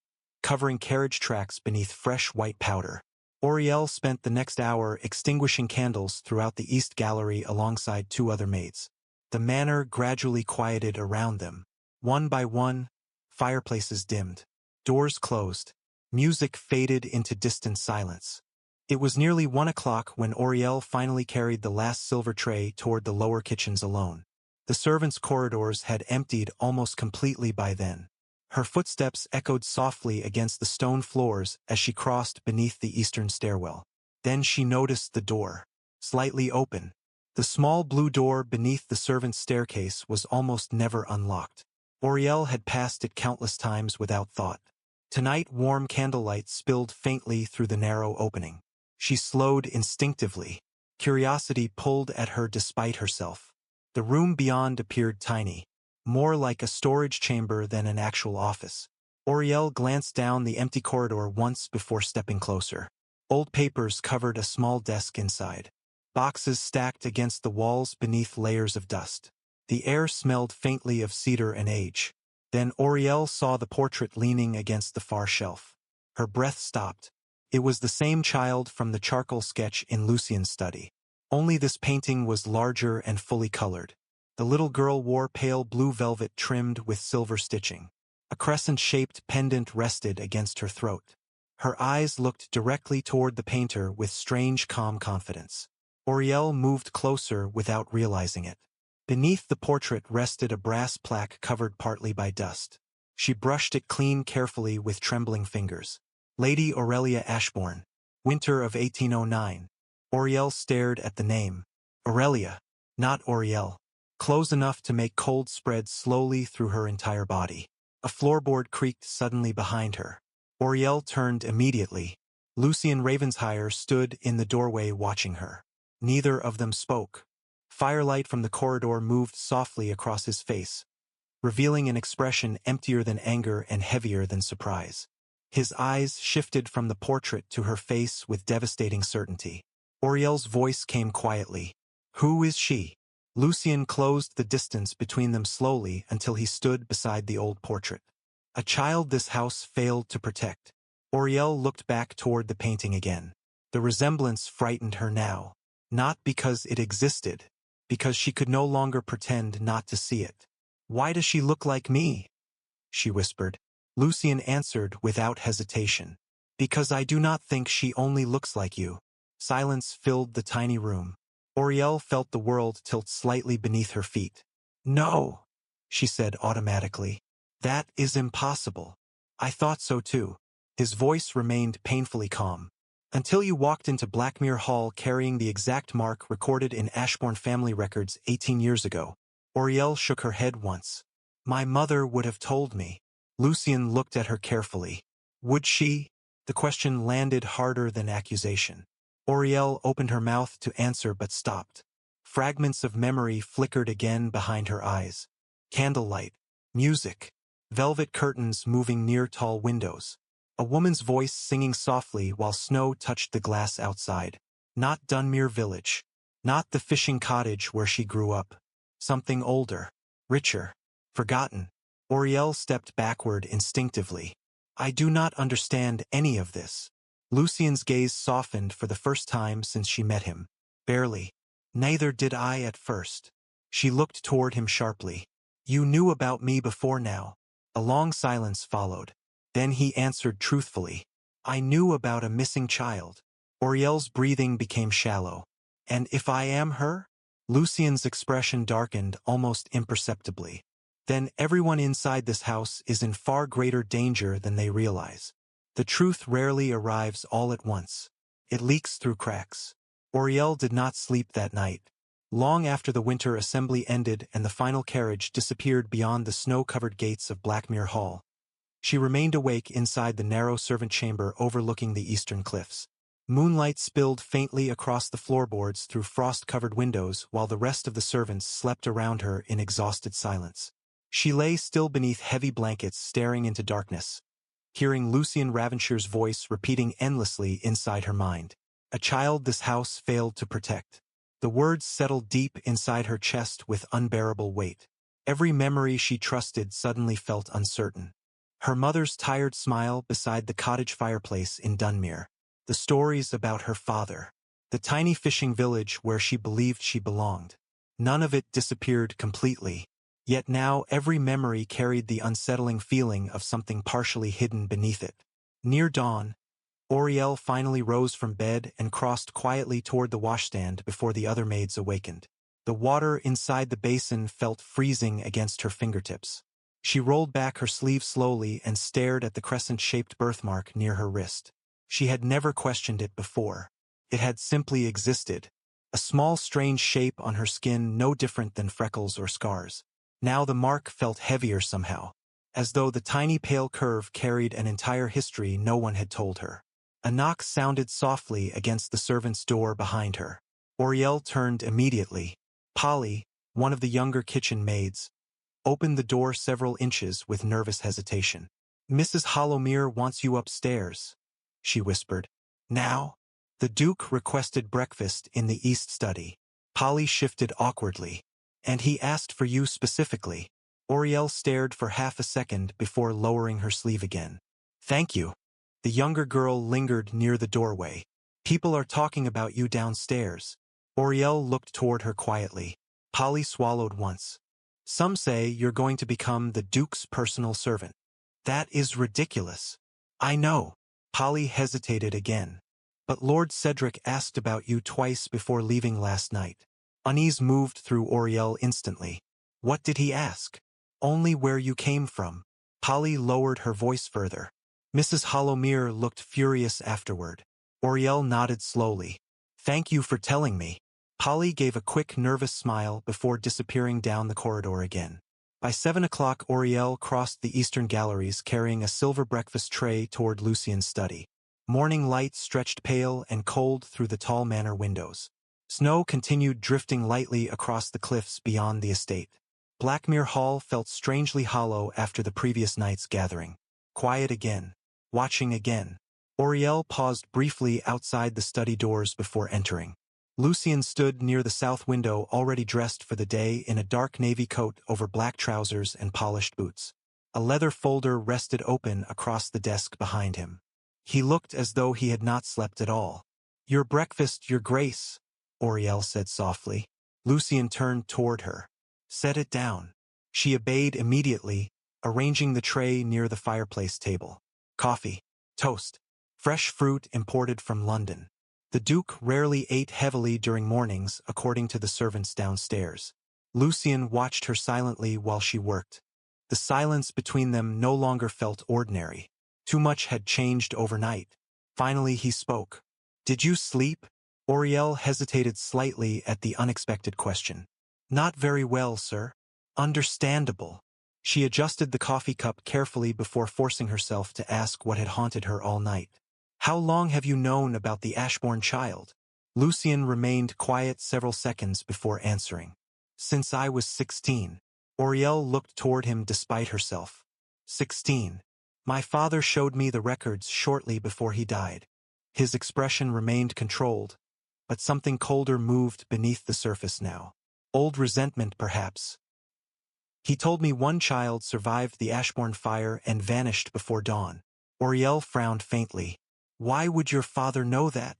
covering carriage tracks beneath fresh white powder. Auriel spent the next hour extinguishing candles throughout the East Gallery alongside two other maids. The manor gradually quieted around them. One by one, fireplaces dimmed. Doors closed. Music faded into distant silence. It was nearly 1 o'clock when Auriel finally carried the last silver tray toward the lower kitchens alone. The servants' corridors had emptied almost completely by then. Her footsteps echoed softly against the stone floors as she crossed beneath the eastern stairwell. Then she noticed the door, slightly open. The small blue door beneath the servants' staircase was almost never unlocked. Auriel had passed it countless times without thought. Tonight warm candlelight spilled faintly through the narrow opening. She slowed instinctively. Curiosity pulled at her despite herself. The room beyond appeared tiny, more like a storage chamber than an actual office. Auriel glanced down the empty corridor once before stepping closer. Old papers covered a small desk inside. Boxes stacked against the walls beneath layers of dust. The air smelled faintly of cedar and age. Then Auriel saw the portrait leaning against the far shelf. Her breath stopped. It was the same child from the charcoal sketch in Lucien's study. Only this painting was larger and fully colored. The little girl wore pale blue velvet trimmed with silver stitching. A crescent-shaped pendant rested against her throat. Her eyes looked directly toward the painter with strange calm confidence. Auriel moved closer without realizing it. Beneath the portrait rested a brass plaque covered partly by dust. She brushed it clean carefully with trembling fingers. Lady Aurelia Ashbourne, winter of 1809. Auriel stared at the name. Aurelia, not Auriel. Close enough to make cold spread slowly through her entire body. A floorboard creaked suddenly behind her. Auriel turned immediately. Lucien Ravensheyer stood in the doorway watching her. Neither of them spoke. Firelight from the corridor moved softly across his face, revealing an expression emptier than anger and heavier than surprise. His eyes shifted from the portrait to her face with devastating certainty. Auriel's voice came quietly. "Who is she?" Lucien closed the distance between them slowly until he stood beside the old portrait. "A child this house failed to protect." Auriel looked back toward the painting again. The resemblance frightened her now. Not because it existed, because she could no longer pretend not to see it. "Why does she look like me?" she whispered. Lucien answered without hesitation. "Because I do not think she only looks like you." Silence filled the tiny room. Auriel felt the world tilt slightly beneath her feet. "No," she said automatically. "That is impossible." "I thought so too." His voice remained painfully calm. "Until you walked into Blackmere Hall carrying the exact mark recorded in Ashbourne family records 18 years ago. Auriel shook her head once. "My mother would have told me." Lucien looked at her carefully. "Would she?" The question landed harder than accusation. Auriel opened her mouth to answer but stopped. Fragments of memory flickered again behind her eyes. Candlelight, music, velvet curtains moving near tall windows. A woman's voice singing softly while snow touched the glass outside. Not Dunmere Village. Not the fishing cottage where she grew up. Something older, richer, forgotten. Auriel stepped backward instinctively. I do not understand any of this. Lucien's gaze softened for the first time since she met him. Barely. Neither did I at first. She looked toward him sharply. You knew about me before now. A long silence followed. Then he answered truthfully. I knew about a missing child. Auriel's breathing became shallow. And if I am her? Lucien's expression darkened almost imperceptibly. Then everyone inside this house is in far greater danger than they realize. The truth rarely arrives all at once. It leaks through cracks. Auriel did not sleep that night. Long after the winter assembly ended and the final carriage disappeared beyond the snow-covered gates of Blackmere Hall, she remained awake inside the narrow servant chamber overlooking the eastern cliffs. Moonlight spilled faintly across the floorboards through frost-covered windows while the rest of the servants slept around her in exhausted silence. She lay still beneath heavy blankets staring into darkness, hearing Lucien Ravenshire's voice repeating endlessly inside her mind. A child this house failed to protect. The words settled deep inside her chest with unbearable weight. Every memory she trusted suddenly felt uncertain. Her mother's tired smile beside the cottage fireplace in Dunmere. The stories about her father. The tiny fishing village where she believed she belonged. None of it disappeared completely. Yet now every memory carried the unsettling feeling of something partially hidden beneath it. Near dawn, Auriel finally rose from bed and crossed quietly toward the washstand before the other maids awakened. The water inside the basin felt freezing against her fingertips. She rolled back her sleeve slowly and stared at the crescent-shaped birthmark near her wrist. She had never questioned it before. It had simply existed. A small strange shape on her skin no different than freckles or scars. Now the mark felt heavier somehow, as though the tiny pale curve carried an entire history no one had told her. A knock sounded softly against the servant's door behind her. Auriel turned immediately. Polly, one of the younger kitchen maids, opened the door several inches with nervous hesitation. Mrs. Hollowmere wants you upstairs, she whispered. Now? The Duke requested breakfast in the East study. Polly shifted awkwardly. And he asked for you specifically. Auriel stared for half a second before lowering her sleeve again. Thank you. The younger girl lingered near the doorway. People are talking about you downstairs. Auriel looked toward her quietly. Polly swallowed once. Some say you're going to become the Duke's personal servant. That is ridiculous. I know. Polly hesitated again. But Lord Cedric asked about you twice before leaving last night. Unease moved through Auriel instantly. What did he ask? Only where you came from. Polly lowered her voice further. Mrs. Hollowmere looked furious afterward. Auriel nodded slowly. Thank you for telling me. Polly gave a quick, nervous smile before disappearing down the corridor again. By 7 o'clock, Auriel crossed the eastern galleries carrying a silver breakfast tray toward Lucien's study. Morning light stretched pale and cold through the tall manor windows. Snow continued drifting lightly across the cliffs beyond the estate. Blackmere Hall felt strangely hollow after the previous night's gathering. Quiet again. Watching again. Auriel paused briefly outside the study doors before entering. Lucien stood near the south window already dressed for the day in a dark navy coat over black trousers and polished boots. A leather folder rested open across the desk behind him. He looked as though he had not slept at all. Your breakfast, Your Grace, Auriel said softly. Lucien turned toward her. Set it down. She obeyed immediately, arranging the tray near the fireplace table. Coffee, toast, fresh fruit imported from London. The Duke rarely ate heavily during mornings, according to the servants downstairs. Lucien watched her silently while she worked. The silence between them no longer felt ordinary. Too much had changed overnight. Finally he spoke. Did you sleep? Auriel hesitated slightly at the unexpected question. Not very well, sir. Understandable. She adjusted the coffee cup carefully before forcing herself to ask what had haunted her all night. How long have you known about the Ashbourne child? Lucien remained quiet several seconds before answering. Since I was 16. Auriel looked toward him despite herself. 16. My father showed me the records shortly before he died. His expression remained controlled, but something colder moved beneath the surface now. Old resentment, perhaps. He told me one child survived the Ashbourne fire and vanished before dawn. Auriel frowned faintly. Why would your father know that?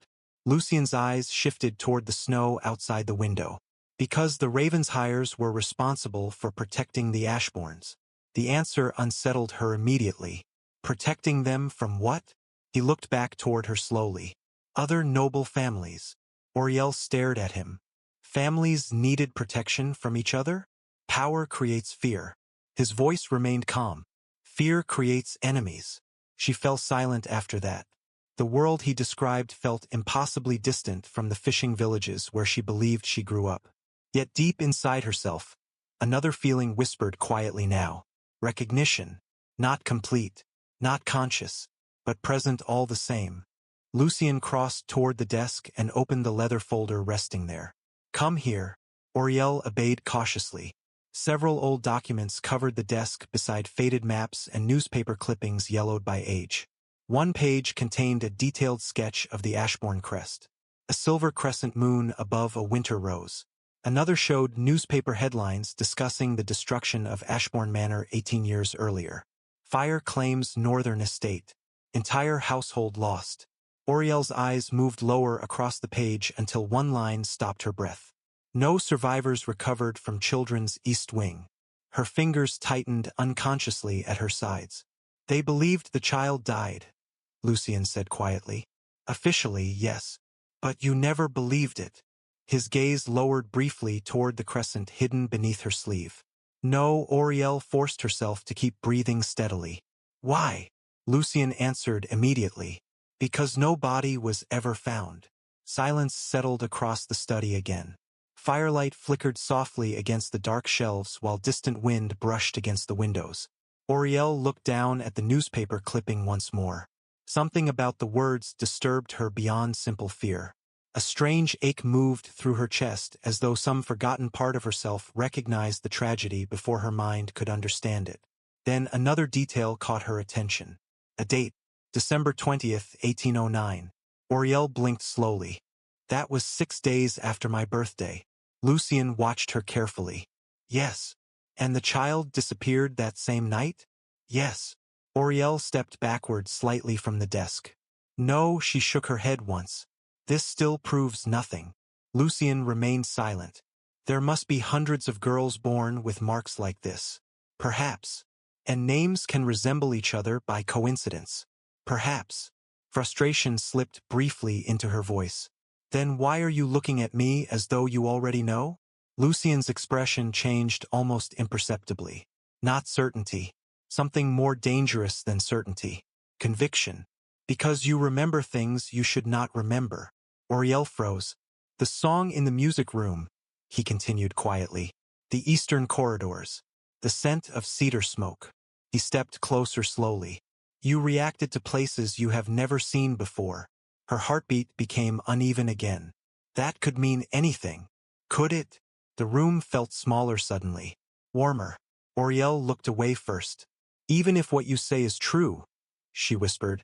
Lucien's eyes shifted toward the snow outside the window. Because the Ravenshiers were responsible for protecting the Ashbournes. The answer unsettled her immediately. Protecting them from what? He looked back toward her slowly. Other noble families. Auriel stared at him. Families needed protection from each other? Power creates fear. His voice remained calm. Fear creates enemies. She fell silent after that. The world he described felt impossibly distant from the fishing villages where she believed she grew up. Yet deep inside herself, another feeling whispered quietly now. Recognition. Not complete, not conscious, but present all the same. Lucien crossed toward the desk and opened the leather folder resting there. Come here. Auriel obeyed cautiously. Several old documents covered the desk beside faded maps and newspaper clippings yellowed by age. One page contained a detailed sketch of the Ashbourne crest, a silver crescent moon above a winter rose. Another showed newspaper headlines discussing the destruction of Ashbourne Manor 18 years earlier. Fire claims northern estate. Entire household lost. Auriel's eyes moved lower across the page until one line stopped her breath. No survivors recovered from children's East Wing. Her fingers tightened unconsciously at her sides. They believed the child died, Lucien said quietly. Officially, yes. But you never believed it. His gaze lowered briefly toward the crescent hidden beneath her sleeve. No, Auriel forced herself to keep breathing steadily. Why? Lucien answered immediately. Because no body was ever found. Silence settled across the study again. Firelight flickered softly against the dark shelves while distant wind brushed against the windows. Auriel looked down at the newspaper clipping once more. Something about the words disturbed her beyond simple fear. A strange ache moved through her chest as though some forgotten part of herself recognized the tragedy before her mind could understand it. Then another detail caught her attention. A date, December 20th, 1809. Auriel blinked slowly. That was 6 days after my birthday. Lucien watched her carefully. Yes. And the child disappeared that same night? Yes. Auriel stepped backward slightly from the desk. No, she shook her head once. This still proves nothing. Lucien remained silent. There must be hundreds of girls born with marks like this. Perhaps. And names can resemble each other by coincidence. Perhaps. Frustration slipped briefly into her voice. Then why are you looking at me as though you already know? Lucien's expression changed almost imperceptibly. Not certainty. Something more dangerous than certainty. Conviction. Because you remember things you should not remember. Auriel froze. The song in the music room, he continued quietly. The eastern corridors. The scent of cedar smoke. He stepped closer slowly. You reacted to places you have never seen before. Her heartbeat became uneven again. That could mean anything. Could it? The room felt smaller suddenly. Warmer. Auriel looked away first. Even if what you say is true, she whispered.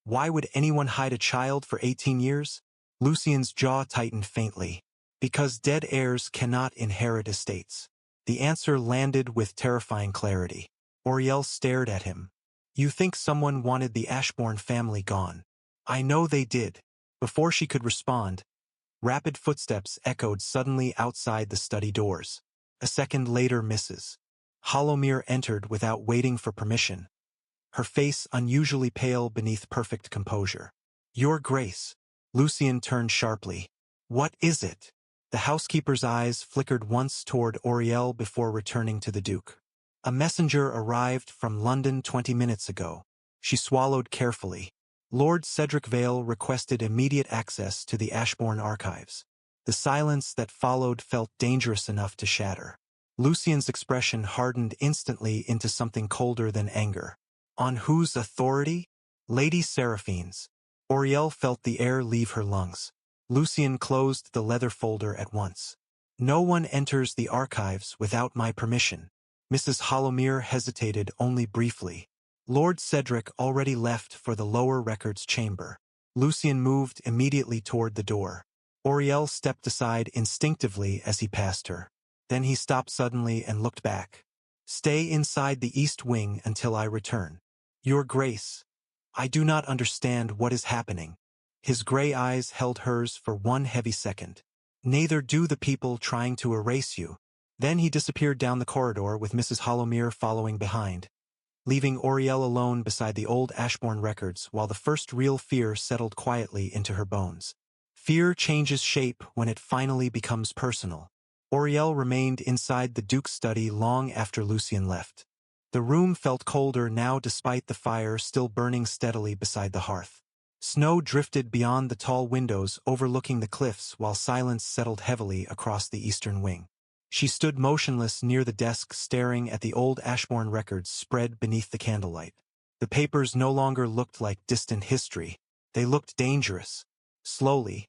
Why would anyone hide a child for 18 years? Lucien's jaw tightened faintly. Because dead heirs cannot inherit estates. The answer landed with terrifying clarity. Auriel stared at him. You think someone wanted the Ashbourne family gone. I know they did. Before she could respond, rapid footsteps echoed suddenly outside the study doors. A second later, Mrs. Hollowmere entered without waiting for permission. Her face unusually pale beneath perfect composure. Your Grace. Lucien turned sharply. What is it? The housekeeper's eyes flickered once toward Auriel before returning to the Duke. A messenger arrived from London 20 minutes ago. She swallowed carefully. Lord Cedric Vale requested immediate access to the Ashbourne archives. The silence that followed felt dangerous enough to shatter. Lucien's expression hardened instantly into something colder than anger. On whose authority? Lady Seraphine's. Auriel felt the air leave her lungs. Lucien closed the leather folder at once. No one enters the archives without my permission. Mrs. Hollowmere hesitated only briefly. Lord Cedric already left for the lower records chamber. Lucien moved immediately toward the door. Auriel stepped aside instinctively as he passed her. Then he stopped suddenly and looked back. Stay inside the east wing until I return. Your Grace. I do not understand what is happening. His gray eyes held hers for one heavy second. Neither do the people trying to erase you. Then he disappeared down the corridor with Mrs. Hollowmere following behind, leaving Oriel alone beside the old Ashbourne records while the first real fear settled quietly into her bones. Fear changes shape when it finally becomes personal. Oriel remained inside the Duke's study long after Lucien left. The room felt colder now despite the fire still burning steadily beside the hearth. Snow drifted beyond the tall windows overlooking the cliffs while silence settled heavily across the eastern wing. She stood motionless near the desk staring at the old Ashbourne records spread beneath the candlelight. The papers no longer looked like distant history. They looked dangerous. Slowly,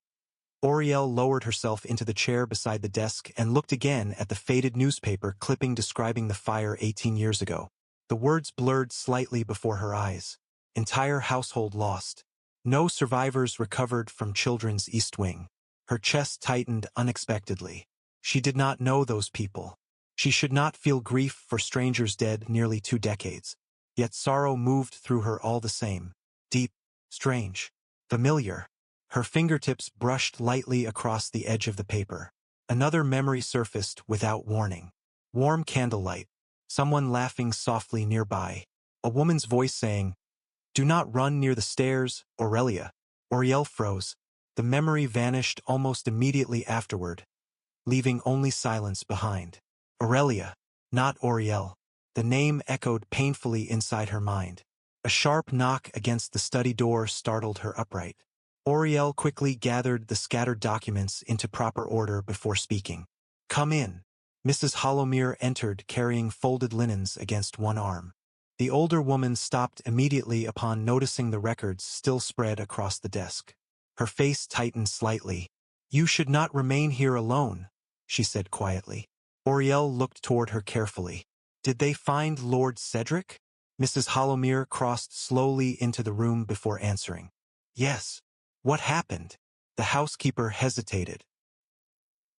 Oriel lowered herself into the chair beside the desk and looked again at the faded newspaper clipping describing the fire 18 years ago. The words blurred slightly before her eyes. Entire household lost. No survivors recovered from children's East Wing. Her chest tightened unexpectedly. She did not know those people. She should not feel grief for strangers dead nearly 2 decades. Yet sorrow moved through her all the same. Deep, strange, familiar. Her fingertips brushed lightly across the edge of the paper. Another memory surfaced without warning. Warm candlelight. Someone laughing softly nearby. A woman's voice saying, "Do not run near the stairs, Aurelia." Oriel froze. The memory vanished almost immediately afterward, leaving only silence behind. Aurelia, not Oriel. The name echoed painfully inside her mind. A sharp knock against the study door startled her upright. Oriel quickly gathered the scattered documents into proper order before speaking. "Come in." Mrs. Hollowmere entered carrying folded linens against one arm. The older woman stopped immediately upon noticing the records still spread across the desk. Her face tightened slightly. "You should not remain here alone," she said quietly. Oriel looked toward her carefully. "Did they find Lord Cedric?" Mrs. Hollowmere crossed slowly into the room before answering. "Yes." "What happened?" The housekeeper hesitated.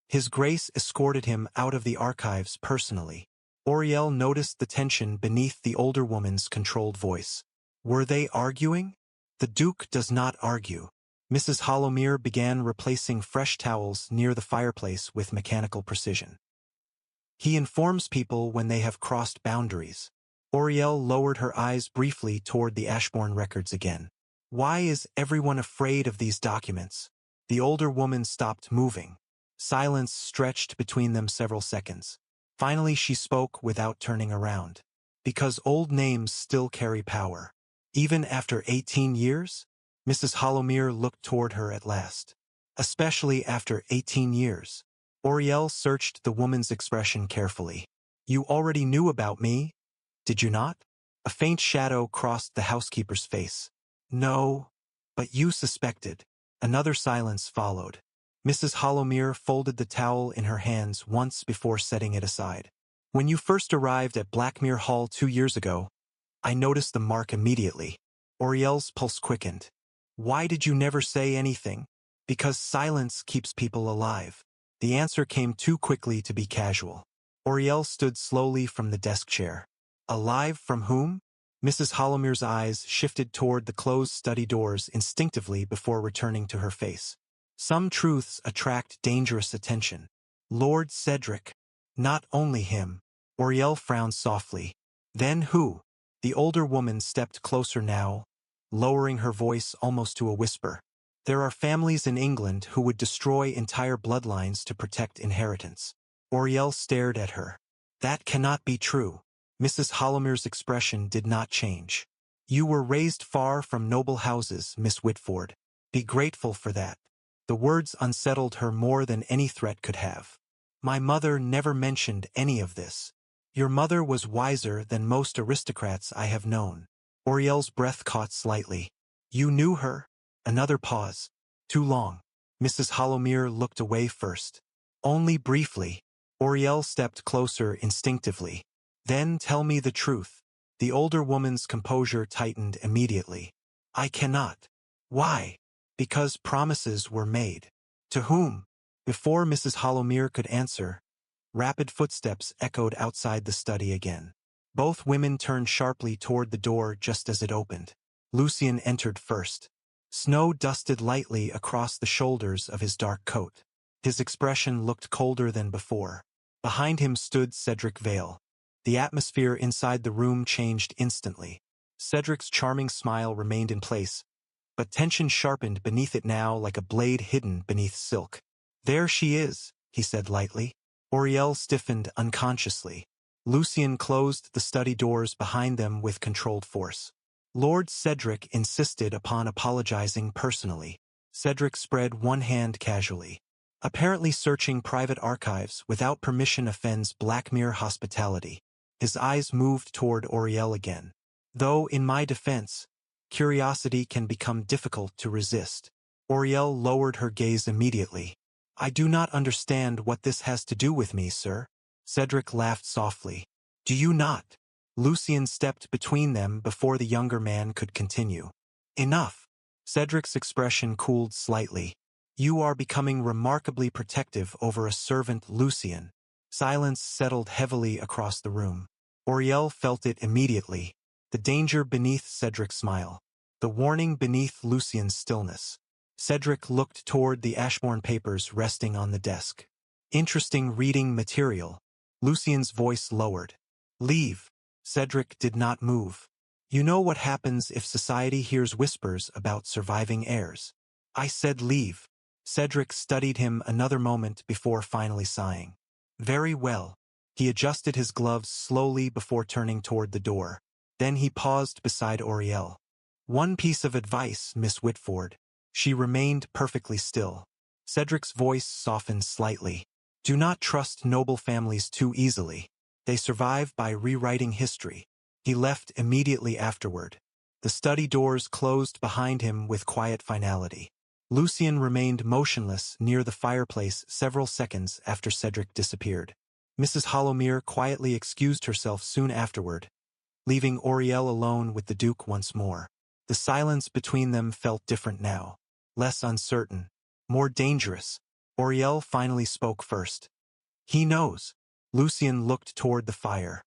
"His Grace escorted him out of the archives personally." Oriel noticed the tension beneath the older woman's controlled voice. "Were they arguing?" "The Duke does not argue." Mrs. Hollowmere began replacing fresh towels near the fireplace with mechanical precision. "He informs people when they have crossed boundaries." Oriel lowered her eyes briefly toward the Ashbourne records again. "Why is everyone afraid of these documents?" The older woman stopped moving. Silence stretched between them several seconds. Finally she spoke without turning around. "Because old names still carry power. Even after 18 years? Mrs. Hollowmere looked toward her at last. "Especially after 18 years. Oriel searched the woman's expression carefully. "You already knew about me, did you not?" A faint shadow crossed the housekeeper's face. "No, but you suspected." Another silence followed. Mrs. Hollowmere folded the towel in her hands once before setting it aside. "When you first arrived at Blackmere Hall 2 years ago, I noticed the mark immediately." Oriel's pulse quickened. "Why did you never say anything?" "Because silence keeps people alive." The answer came too quickly to be casual. Oriel stood slowly from the desk chair. "Alive from whom?" Mrs. Hollowmere's eyes shifted toward the closed study doors instinctively before returning to her face. Some truths attract dangerous attention. "Lord Cedric." "Not only him." Oriel frowned softly. "Then who?" The older woman stepped closer now, lowering her voice almost to a whisper. "There are families in England who would destroy entire bloodlines to protect inheritance." Oriel stared at her. "That cannot be true." Mrs. Hollowmere's expression did not change. "You were raised far from noble houses, Miss Whitford. Be grateful for that." The words unsettled her more than any threat could have. "My mother never mentioned any of this." "Your mother was wiser than most aristocrats I have known." Oriel's breath caught slightly. "You knew her?" Another pause. "Too long." Mrs. Hollowmere looked away first. "Only briefly." Oriel stepped closer instinctively. "Then tell me the truth." The older woman's composure tightened immediately. "I cannot." "Why?" "Because promises were made." "To whom?" Before Mrs. Hollowmere could answer, rapid footsteps echoed outside the study again. Both women turned sharply toward the door just as it opened. Lucien entered first. Snow dusted lightly across the shoulders of his dark coat. His expression looked colder than before. Behind him stood Cedric Vale. The atmosphere inside the room changed instantly. Cedric's charming smile remained in place, but tension sharpened beneath it now like a blade hidden beneath silk. "There she is," he said lightly. Auriel stiffened unconsciously. Lucien closed the study doors behind them with controlled force. Lord Cedric insisted upon apologizing personally. Cedric spread one hand casually. "Apparently searching private archives without permission offends Blackmere hospitality." His eyes moved toward Auriel again. "Though, in my defense, curiosity can become difficult to resist." Auriel lowered her gaze immediately. "I do not understand what this has to do with me, sir." Cedric laughed softly. "Do you not?" Lucien stepped between them before the younger man could continue. "Enough." Cedric's expression cooled slightly. "You are becoming remarkably protective over a servant, Lucien." Silence settled heavily across the room. Auriel felt it immediately. The danger beneath Cedric's smile. The warning beneath Lucien's stillness. Cedric looked toward the Ashbourne papers resting on the desk. "Interesting reading material." Lucien's voice lowered. "Leave." Cedric did not move. "You know what happens if society hears whispers about surviving heirs." "I said leave." Cedric studied him another moment before finally sighing. "Very well." He adjusted his gloves slowly before turning toward the door. Then he paused beside Auriel. "One piece of advice, Miss Whitford." She remained perfectly still. Cedric's voice softened slightly. "Do not trust noble families too easily. They survive by rewriting history." He left immediately afterward. The study doors closed behind him with quiet finality. Lucien remained motionless near the fireplace several seconds after Cedric disappeared. Mrs. Hollowmere quietly excused herself soon afterward, leaving Auriel alone with the Duke once more. The silence between them felt different now. Less uncertain. More dangerous. Auriel finally spoke first. "He knows." Lucien looked toward the fire.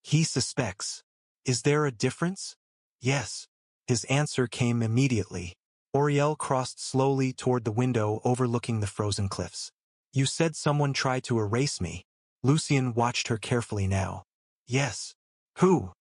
"He suspects." "Is there a difference?" "Yes." His answer came immediately. Auriel crossed slowly toward the window overlooking the frozen cliffs. "You said someone tried to erase me." Lucien watched her carefully now. "Yes." "Who?"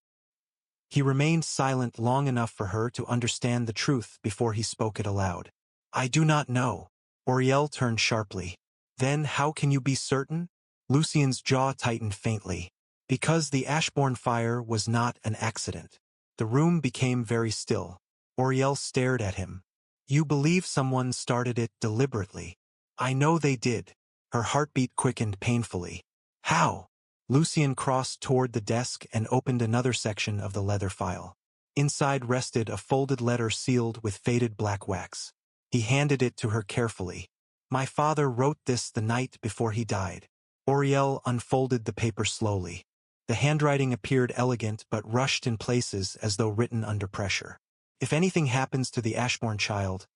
He remained silent long enough for her to understand the truth before he spoke it aloud. "I do not know." Auriel turned sharply. "Then how can you be certain?" Lucien's jaw tightened faintly. "Because the Ashbourne fire was not an accident." The room became very still. Auriel stared at him. "You believe someone started it deliberately?" "I know they did." Her heartbeat quickened painfully. "How?" Lucien crossed toward the desk and opened another section of the leather file. Inside rested a folded letter sealed with faded black wax. He handed it to her carefully. "My father wrote this the night before he died." Auriel unfolded the paper slowly. The handwriting appeared elegant but rushed in places as though written under pressure. "If anything happens to the Ashbourne child,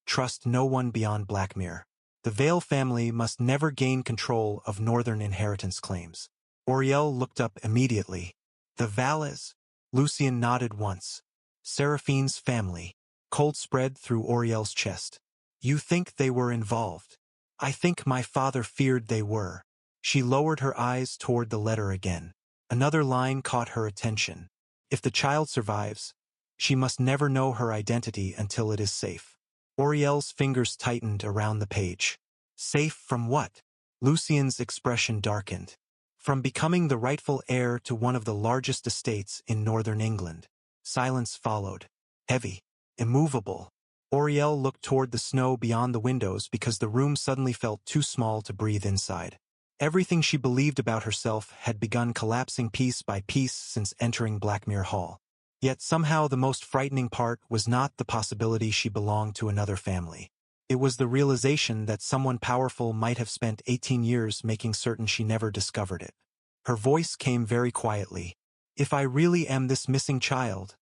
trust no one beyond Blackmere. The Vale family must never gain control of northern inheritance claims." Auriel looked up immediately. "The Valles?" Lucien nodded once. "Seraphine's family." Cold spread through Auriel's chest. "You think they were involved?" "I think my father feared they were." She lowered her eyes toward the letter again. Another line caught her attention. "If the child survives, she must never know her identity until it is safe." Auriel's fingers tightened around the page. "Safe from what?" Lucien's expression darkened. "From becoming the rightful heir to one of the largest estates in northern England." Silence followed. Heavy. Immovable. Auriel looked toward the snow beyond the windows because the room suddenly felt too small to breathe inside. Everything she believed about herself had begun collapsing piece by piece since entering Blackmere Hall. Yet somehow the most frightening part was not the possibility she belonged to another family. It was the realization that someone powerful might have spent 18 years making certain she never discovered it. Her voice came very quietly. "If I really am this missing child?"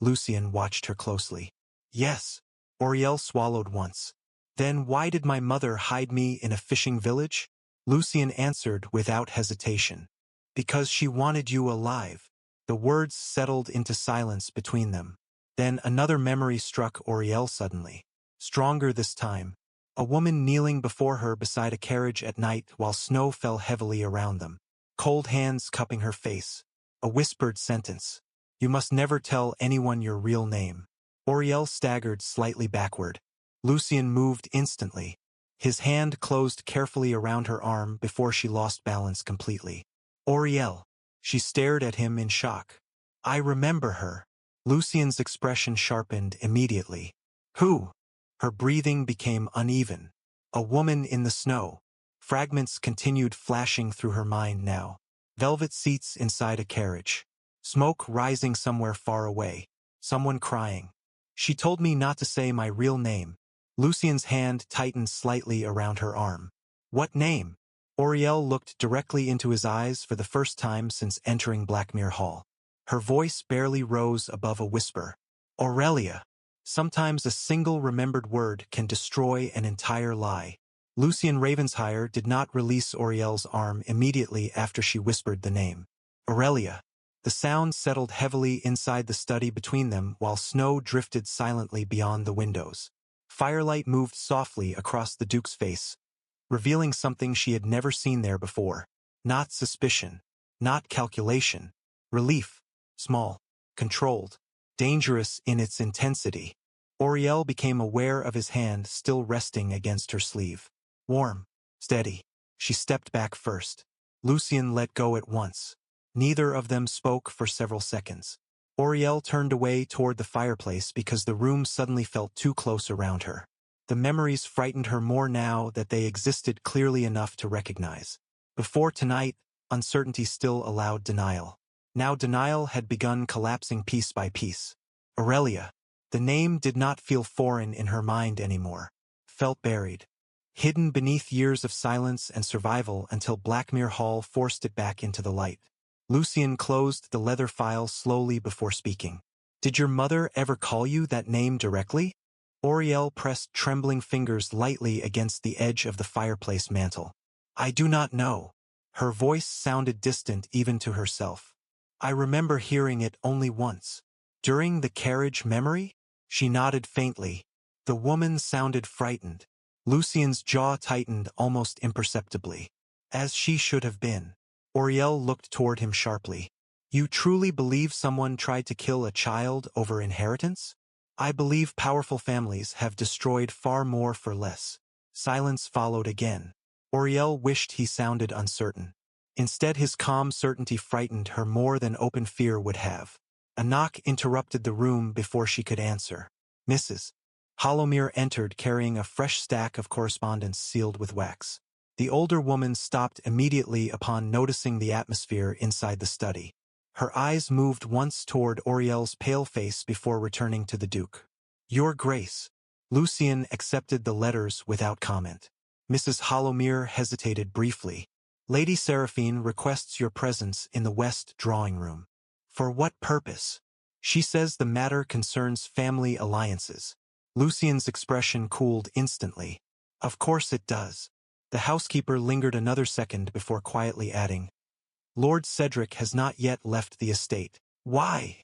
Lucien watched her closely. "Yes." Auriel swallowed once. "Then why did my mother hide me in a fishing village?" Lucien answered without hesitation. "Because she wanted you alive." The words settled into silence between them. Then another memory struck Oriel suddenly. Stronger this time. A woman kneeling before her beside a carriage at night while snow fell heavily around them. Cold hands cupping her face. A whispered sentence. You must never tell anyone your real name. Oriel staggered slightly backward. Lucien moved instantly. His hand closed carefully around her arm before she lost balance completely. Oriel. She stared at him in shock. I remember her. Lucien's expression sharpened immediately. Who? Her breathing became uneven. A woman in the snow. Fragments continued flashing through her mind now. Velvet seats inside a carriage. Smoke rising somewhere far away. Someone crying. She told me not to say my real name. Lucien's hand tightened slightly around her arm. What name? Oriel looked directly into his eyes for the first time since entering Blackmere Hall. Her voice barely rose above a whisper. Aurelia. Sometimes a single remembered word can destroy an entire lie. Lucien Ravensheyer did not release Oriel's arm immediately after she whispered the name. Aurelia. The sound settled heavily inside the study between them while snow drifted silently beyond the windows. Firelight moved softly across the Duke's face, revealing something she had never seen there before. Not suspicion. Not calculation. Relief. Small. Controlled. Dangerous in its intensity. Oriel became aware of his hand still resting against her sleeve. Warm. Steady. She stepped back first. Lucien let go at once. Neither of them spoke for several seconds. Oriel turned away toward the fireplace because the room suddenly felt too close around her. The memories frightened her more now that they existed clearly enough to recognize. Before tonight, uncertainty still allowed denial. Now denial had begun collapsing piece by piece. Aurelia. The name did not feel foreign in her mind anymore. Felt buried. Hidden beneath years of silence and survival until Blackmere Hall forced it back into the light. Lucien closed the leather file slowly before speaking. Did your mother ever call you that name directly? Oriel pressed trembling fingers lightly against the edge of the fireplace mantel. I do not know. Her voice sounded distant even to herself. I remember hearing it only once. During the carriage memory? She nodded faintly. The woman sounded frightened. Lucien's jaw tightened almost imperceptibly. As she should have been. Oriel looked toward him sharply. You truly believe someone tried to kill a child over inheritance? I believe powerful families have destroyed far more for less. Silence followed again. Oriel wished he sounded uncertain. Instead, his calm certainty frightened her more than open fear would have. A knock interrupted the room before she could answer. Mrs. Hollowmere entered carrying a fresh stack of correspondence sealed with wax. The older woman stopped immediately upon noticing the atmosphere inside the study. Her eyes moved once toward Oriel's pale face before returning to the Duke. Your Grace. Lucien accepted the letters without comment. Mrs. Hollowmere hesitated briefly. Lady Seraphine requests your presence in the West drawing room. For what purpose? She says the matter concerns family alliances. Lucien's expression cooled instantly. Of course it does. The housekeeper lingered another second before quietly adding, Lord Cedric has not yet left the estate. Why?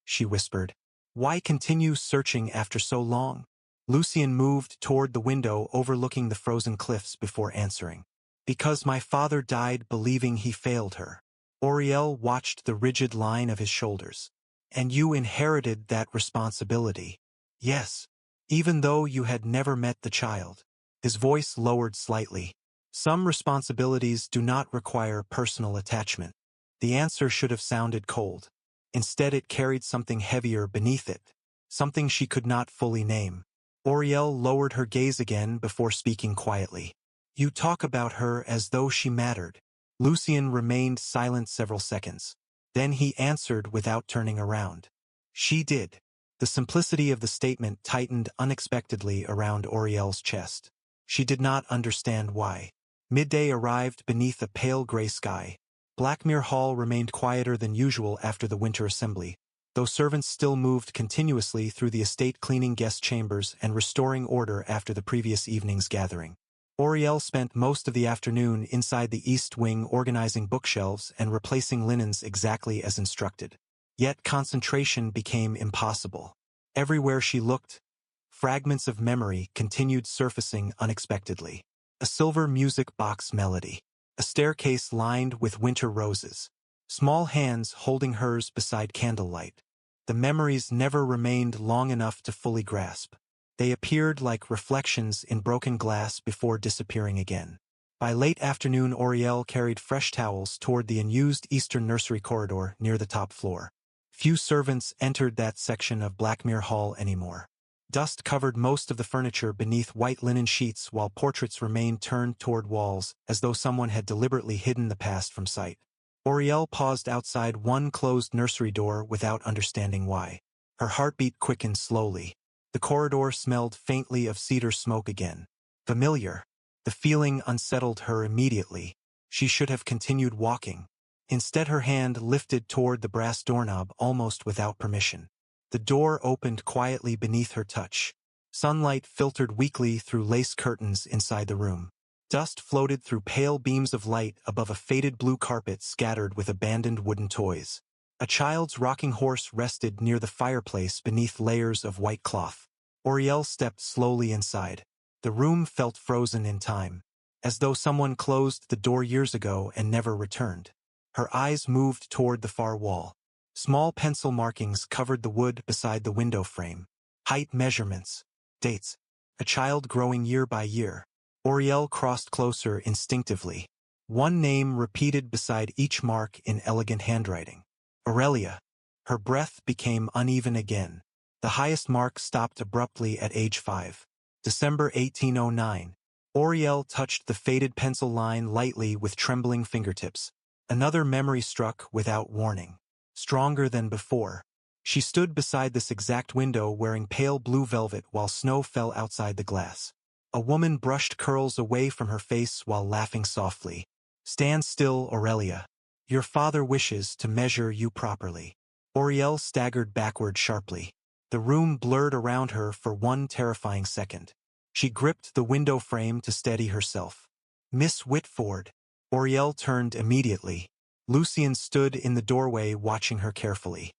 She whispered. Why continue searching after so long? Lucien moved toward the window overlooking the frozen cliffs before answering. Because my father died believing he failed her. Oriel watched the rigid line of his shoulders. And you inherited that responsibility. Yes. Even though you had never met the child. His voice lowered slightly. Some responsibilities do not require personal attachment. The answer should have sounded cold. Instead it carried something heavier beneath it. Something she could not fully name. Oriel lowered her gaze again before speaking quietly. You talk about her as though she mattered. Lucien remained silent several seconds. Then he answered without turning around. She did. The simplicity of the statement tightened unexpectedly around Oriel's chest. She did not understand why. Midday arrived beneath a pale gray sky. Blackmere Hall remained quieter than usual after the winter assembly, though servants still moved continuously through the estate cleaning guest chambers and restoring order after the previous evening's gathering. Oriel spent most of the afternoon inside the east wing organizing bookshelves and replacing linens exactly as instructed. Yet concentration became impossible. Everywhere she looked, fragments of memory continued surfacing unexpectedly. A silver music box melody. A staircase lined with winter roses. Small hands holding hers beside candlelight. The memories never remained long enough to fully grasp. They appeared like reflections in broken glass before disappearing again. By late afternoon, Oriel carried fresh towels toward the unused eastern nursery corridor near the top floor. Few servants entered that section of Blackmere Hall anymore. Dust covered most of the furniture beneath white linen sheets while portraits remained turned toward walls as though someone had deliberately hidden the past from sight. Oriel paused outside one closed nursery door without understanding why. Her heartbeat quickened slowly. The corridor smelled faintly of cedar smoke again. Familiar. The feeling unsettled her immediately. She should have continued walking. Instead, her hand lifted toward the brass doorknob almost without permission. The door opened quietly beneath her touch. Sunlight filtered weakly through lace curtains inside the room. Dust floated through pale beams of light above a faded blue carpet scattered with abandoned wooden toys. A child's rocking horse rested near the fireplace beneath layers of white cloth. Oriel stepped slowly inside. The room felt frozen in time, as though someone closed the door years ago and never returned. Her eyes moved toward the far wall. Small pencil markings covered the wood beside the window frame. Height measurements. Dates. A child growing year by year. Oriel crossed closer instinctively. One name repeated beside each mark in elegant handwriting. Aurelia. Her breath became uneven again. The highest mark stopped abruptly at age 5. December 1809. Oriel touched the faded pencil line lightly with trembling fingertips. Another memory struck without warning. Stronger than before. She stood beside this exact window wearing pale blue velvet while snow fell outside the glass. A woman brushed curls away from her face while laughing softly. Stand still, Aurelia. Your father wishes to measure you properly. Oriel staggered backward sharply. The room blurred around her for one terrifying second. She gripped the window frame to steady herself. Miss Whitford. Oriel turned immediately. Lucien stood in the doorway watching her carefully.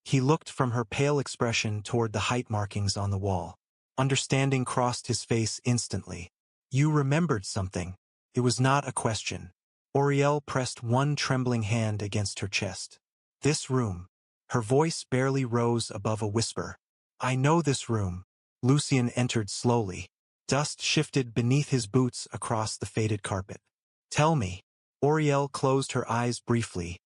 He looked from her pale expression toward the height markings on the wall. Understanding crossed his face instantly. You remembered something. It was not a question. Oriel pressed one trembling hand against her chest. This room. Her voice barely rose above a whisper. I know this room. Lucien entered slowly. Dust shifted beneath his boots across the faded carpet. Tell me. Oriel closed her eyes briefly,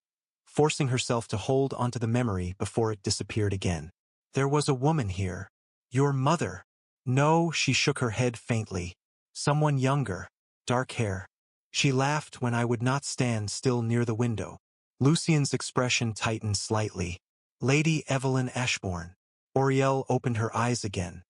forcing herself to hold onto the memory before it disappeared again. There was a woman here. Your mother. No, she shook her head faintly. Someone younger. Dark hair. She laughed when I would not stand still near the window. Lucien's expression tightened slightly. Lady Evelyn Ashbourne. Oriel opened her eyes again.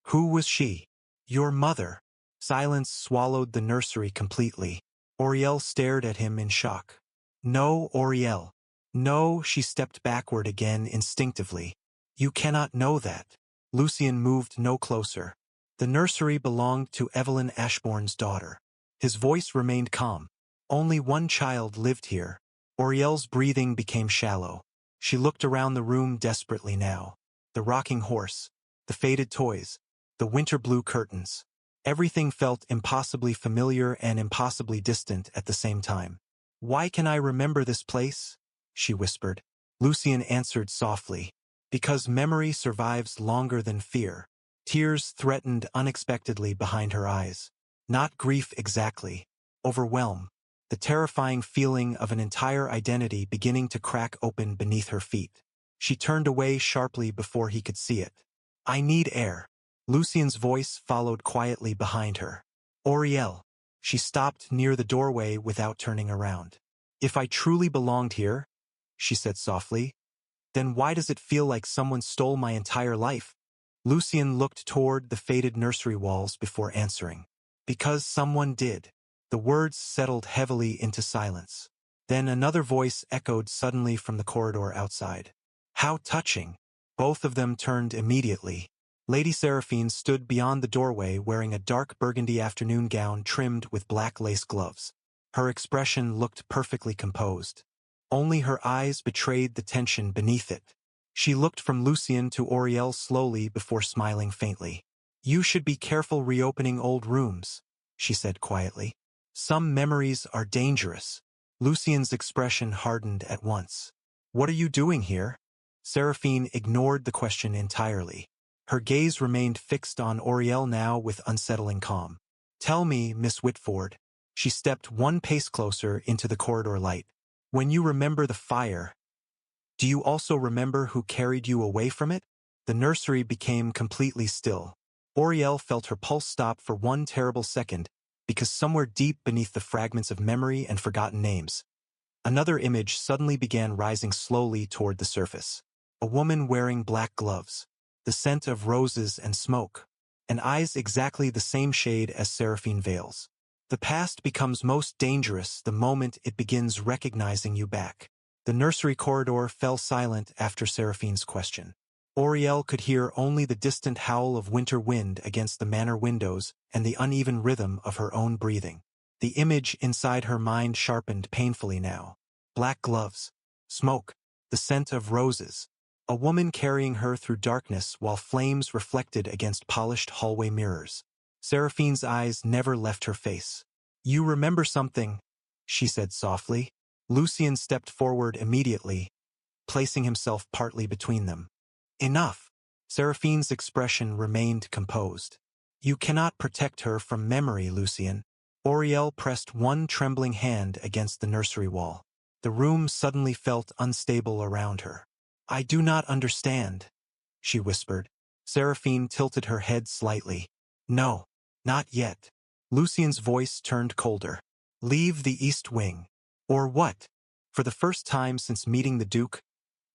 Who was she? Your mother. Silence swallowed the nursery completely. Oriel stared at him in shock. No, Oriel. No, she stepped backward again instinctively. You cannot know that. Lucien moved no closer. The nursery belonged to Evelyn Ashbourne's daughter. His voice remained calm. Only one child lived here. Oriel's breathing became shallow. She looked around the room desperately now. The rocking horse, the faded toys, the winter blue curtains. Everything felt impossibly familiar and impossibly distant at the same time. Why can I remember this place? She whispered. Lucien answered softly. Because memory survives longer than fear. Tears threatened unexpectedly behind her eyes. Not grief exactly. Overwhelm. The terrifying feeling of an entire identity beginning to crack open beneath her feet. She turned away sharply before he could see it. I need air. Lucien's voice followed quietly behind her. Oriel. She stopped near the doorway without turning around. If I truly belonged here, she said softly, then why does it feel like someone stole my entire life? Lucien looked toward the faded nursery walls before answering. Because someone did. The words settled heavily into silence. Then another voice echoed suddenly from the corridor outside. How touching! Both of them turned immediately. Lady Seraphine stood beyond the doorway wearing a dark burgundy afternoon gown trimmed with black lace gloves. Her expression looked perfectly composed. Only her eyes betrayed the tension beneath it. She looked from Lucien to Auriel slowly before smiling faintly. "You should be careful reopening old rooms," she said quietly. "Some memories are dangerous." Lucien's expression hardened at once. "What are you doing here?" Seraphine ignored the question entirely. Her gaze remained fixed on Auriel now with unsettling calm. "Tell me, Miss Whitford." She stepped one pace closer into the corridor light. "When you remember the fire, do you also remember who carried you away from it?" The nursery became completely still. Auriel felt her pulse stop for one terrible second, because somewhere deep beneath the fragments of memory and forgotten names, another image suddenly began rising slowly toward the surface. A woman wearing black gloves, the scent of roses and smoke, and eyes exactly the same shade as Seraphine Vale's. The past becomes most dangerous the moment it begins recognizing you back. The nursery corridor fell silent after Seraphine's question. Auriel could hear only the distant howl of winter wind against the manor windows and the uneven rhythm of her own breathing. The image inside her mind sharpened painfully now. Black gloves, smoke, the scent of roses, a woman carrying her through darkness while flames reflected against polished hallway mirrors. Seraphine's eyes never left her face. "You remember something," she said softly. Lucien stepped forward immediately, placing himself partly between them. "Enough." Seraphine's expression remained composed. "You cannot protect her from memory, Lucien." Auriel pressed one trembling hand against the nursery wall. The room suddenly felt unstable around her. "I do not understand," she whispered. Seraphine tilted her head slightly. "No, not yet." Lucien's voice turned colder. "Leave the East Wing." "Or what?" For the first time since meeting the Duke,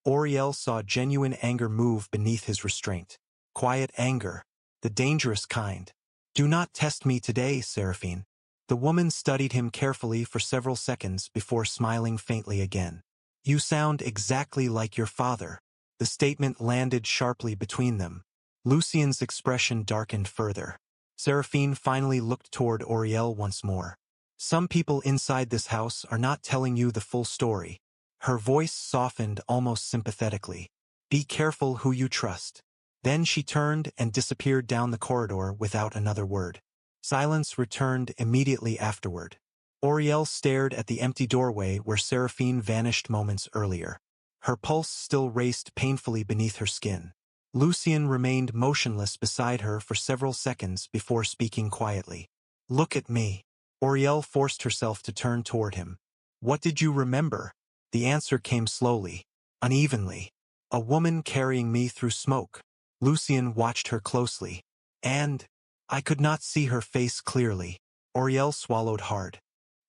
Auriel saw genuine anger move beneath his restraint. Quiet anger, the dangerous kind. "Do not test me today, Seraphine." The woman studied him carefully for several seconds before smiling faintly again. "You sound exactly like your father." The statement landed sharply between them. Lucien's expression darkened further. Seraphine finally looked toward Auriel once more. "Some people inside this house are not telling you the full story." Her voice softened almost sympathetically. "Be careful who you trust." Then she turned and disappeared down the corridor without another word. Silence returned immediately afterward. Auriel stared at the empty doorway where Seraphine vanished moments earlier. Her pulse still raced painfully beneath her skin. Lucien remained motionless beside her for several seconds before speaking quietly. "Look at me." Auriel forced herself to turn toward him. "What did you remember?" The answer came slowly, unevenly. "A woman carrying me through smoke." Lucien watched her closely. "And I could not see her face clearly." Auriel swallowed hard.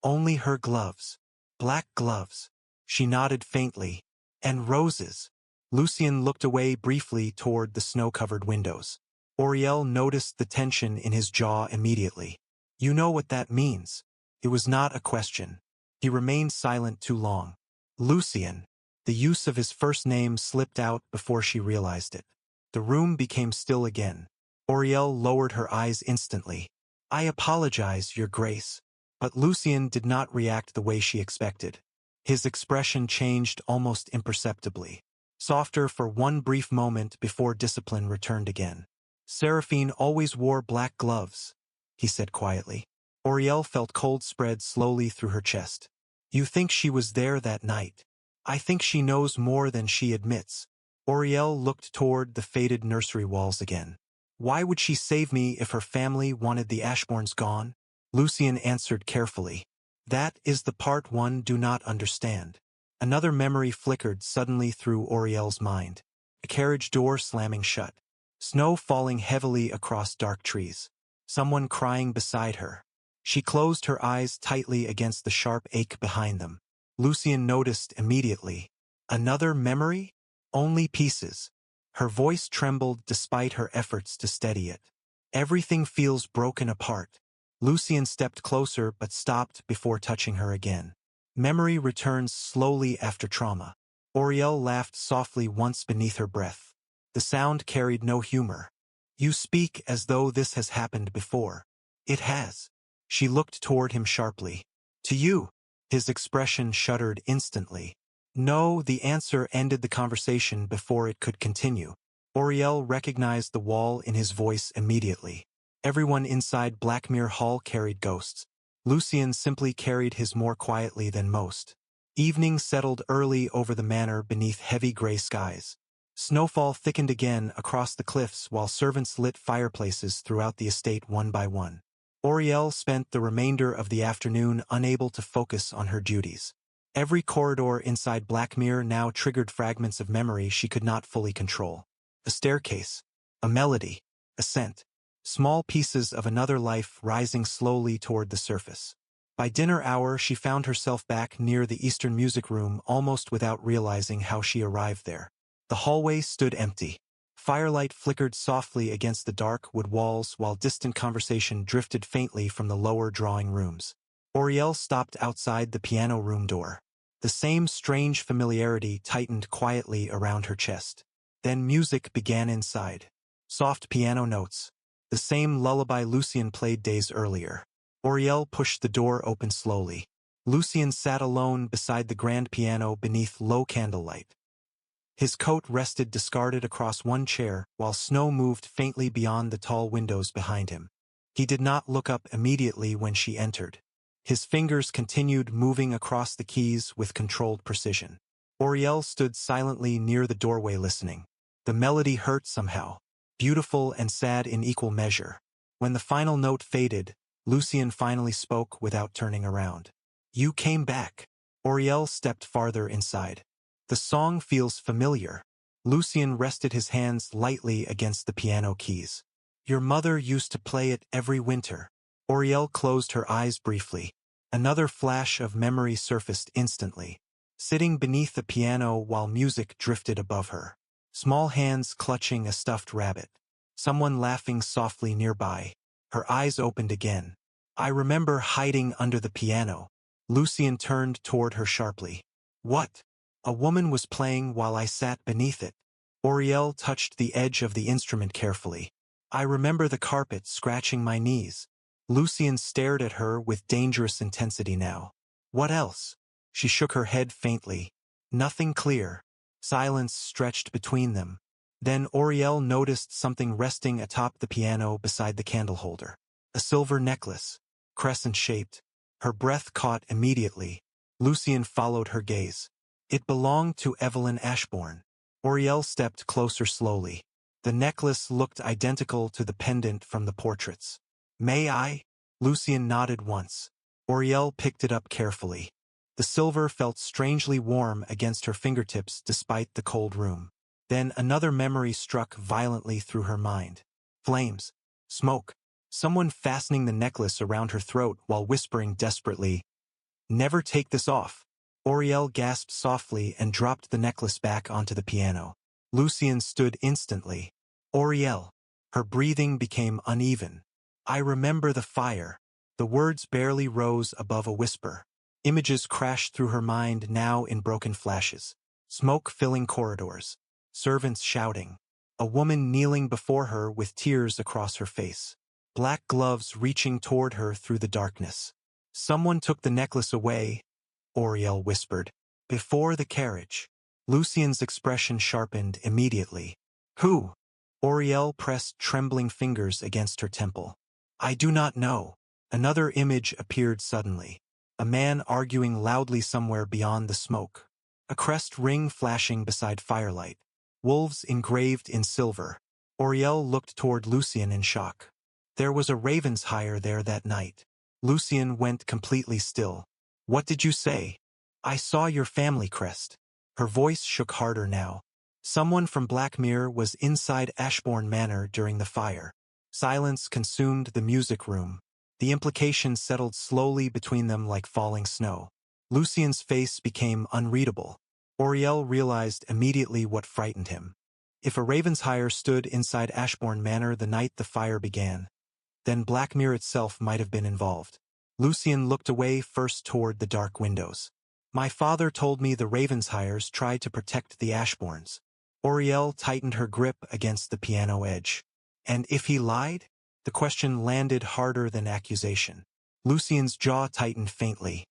"Only her gloves. Black gloves." She nodded faintly. "And roses." Lucien looked away briefly toward the snow-covered windows. Auriel noticed the tension in his jaw immediately. "You know what that means." It was not a question. He remained silent too long. "Lucien." The use of his first name slipped out before she realized it. The room became still again. Auriel lowered her eyes instantly. "I apologize, Your Grace." But Lucien did not react the way she expected. His expression changed almost imperceptibly, softer for one brief moment before discipline returned again. "Seraphine always wore black gloves," he said quietly. Auriel felt cold spread slowly through her chest. "You think she was there that night?" "I think she knows more than she admits." Auriel looked toward the faded nursery walls again. "Why would she save me if her family wanted the Ashbournes gone?" Lucien answered carefully. "That is the part one do not understand." Another memory flickered suddenly through Auriel's mind. A carriage door slamming shut. Snow falling heavily across dark trees. Someone crying beside her. She closed her eyes tightly against the sharp ache behind them. Lucien noticed immediately. Another memory? Only pieces. Her voice trembled despite her efforts to steady it. "Everything feels broken apart." Lucien stepped closer but stopped before touching her again. "Memory returns slowly after trauma." Auriel laughed softly once beneath her breath. The sound carried no humor. "You speak as though this has happened before." "It has." She looked toward him sharply. "To you." His expression shuddered instantly. No, the answer ended the conversation before it could continue. Auriel recognized the wall in his voice immediately. Everyone inside Blackmere Hall carried ghosts. Lucien simply carried his more quietly than most. Evening settled early over the manor beneath heavy gray skies. Snowfall thickened again across the cliffs while servants lit fireplaces throughout the estate one by one. Auriel spent the remainder of the afternoon unable to focus on her duties. Every corridor inside Blackmere now triggered fragments of memory she could not fully control. A staircase, a melody, a scent, small pieces of another life rising slowly toward the surface. By dinner hour she found herself back near the Eastern Music Room almost without realizing how she arrived there. The hallway stood empty. Firelight flickered softly against the dark wood walls while distant conversation drifted faintly from the lower drawing rooms. Auriel stopped outside the piano room door. The same strange familiarity tightened quietly around her chest. Then music began inside. Soft piano notes. The same lullaby Lucien played days earlier. Auriel pushed the door open slowly. Lucien sat alone beside the grand piano beneath low candlelight. His coat rested discarded across one chair while snow moved faintly beyond the tall windows behind him. He did not look up immediately when she entered. His fingers continued moving across the keys with controlled precision. Auriel stood silently near the doorway listening. The melody hurt somehow, beautiful and sad in equal measure. When the final note faded, Lucien finally spoke without turning around. "You came back." Auriel stepped farther inside. "The song feels familiar." Lucien rested his hands lightly against the piano keys. "Your mother used to play it every winter." Auriel closed her eyes briefly. Another flash of memory surfaced instantly. Sitting beneath the piano while music drifted above her. Small hands clutching a stuffed rabbit. Someone laughing softly nearby. Her eyes opened again. "I remember hiding under the piano." Lucien turned toward her sharply. "What?" "A woman was playing while I sat beneath it." Auriel touched the edge of the instrument carefully. "I remember the carpet scratching my knees." Lucien stared at her with dangerous intensity now. "What else?" She shook her head faintly. "Nothing clear." Silence stretched between them. Then Auriel noticed something resting atop the piano beside the candle holder. A silver necklace, crescent-shaped. Her breath caught immediately. Lucien followed her gaze. It belonged to Evelyn Ashbourne. Auriel stepped closer slowly. The necklace looked identical to the pendant from the portraits. "May I?" Lucien nodded once. Auriel picked it up carefully. The silver felt strangely warm against her fingertips despite the cold room. Then another memory struck violently through her mind. Flames. Smoke. Someone fastening the necklace around her throat while whispering desperately, "Never take this off." Auriel gasped softly and dropped the necklace back onto the piano. Lucien stood instantly. "Auriel." Her breathing became uneven. "I remember the fire." The words barely rose above a whisper. Images crashed through her mind now in broken flashes. Smoke filling corridors. Servants shouting. A woman kneeling before her with tears across her face. Black gloves reaching toward her through the darkness. "Someone took the necklace away," Auriel whispered. "Before the carriage." Lucien's expression sharpened immediately. "Who?" Auriel pressed trembling fingers against her temple. "I do not know." Another image appeared suddenly. A man arguing loudly somewhere beyond the smoke. A crest ring flashing beside firelight. Wolves engraved in silver. Auriel looked toward Lucien in shock. There was a raven's hire there that night. Lucien went completely still. "What did you say?" "I saw your family crest." Her voice shook harder now. "Someone from Blackmere was inside Ashbourne Manor during the fire." Silence consumed the music room. The implications settled slowly between them like falling snow. Lucien's face became unreadable. Auriel realized immediately what frightened him. If a Ravenshire stood inside Ashbourne Manor the night the fire began, then Blackmere itself might have been involved. Lucien looked away first toward the dark windows. "My father told me the Ravenshyres tried to protect the Ashbournes." Auriel tightened her grip against the piano edge. "And if he lied?" The question landed harder than accusation. Lucien's jaw tightened faintly.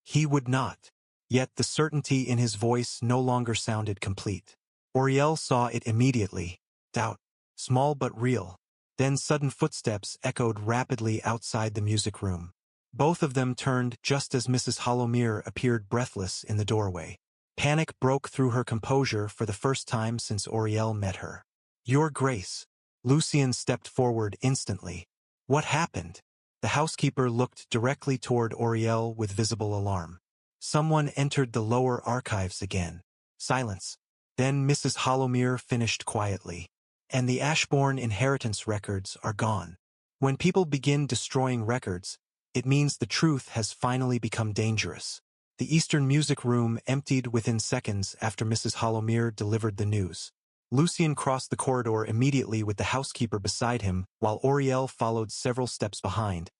"He would not." Yet the certainty in his voice no longer sounded complete. Auriel saw it immediately. Doubt. Small but real. Then sudden footsteps echoed rapidly outside the music room. Both of them turned just as Mrs. Holomere appeared breathless in the doorway. Panic broke through her composure for the first time since Auriel met her. "Your Grace." Lucien stepped forward instantly. "What happened?" The housekeeper looked directly toward Auriel with visible alarm. "Someone entered the lower archives again." Silence. Then Mrs. Holomere finished quietly. "And the Ashbourne inheritance records are gone." When people begin destroying records, it means the truth has finally become dangerous. The Eastern Music Room emptied within seconds after Mrs. Holomere delivered the news. Lucien crossed the corridor immediately with the housekeeper beside him, while Auriel followed several steps behind,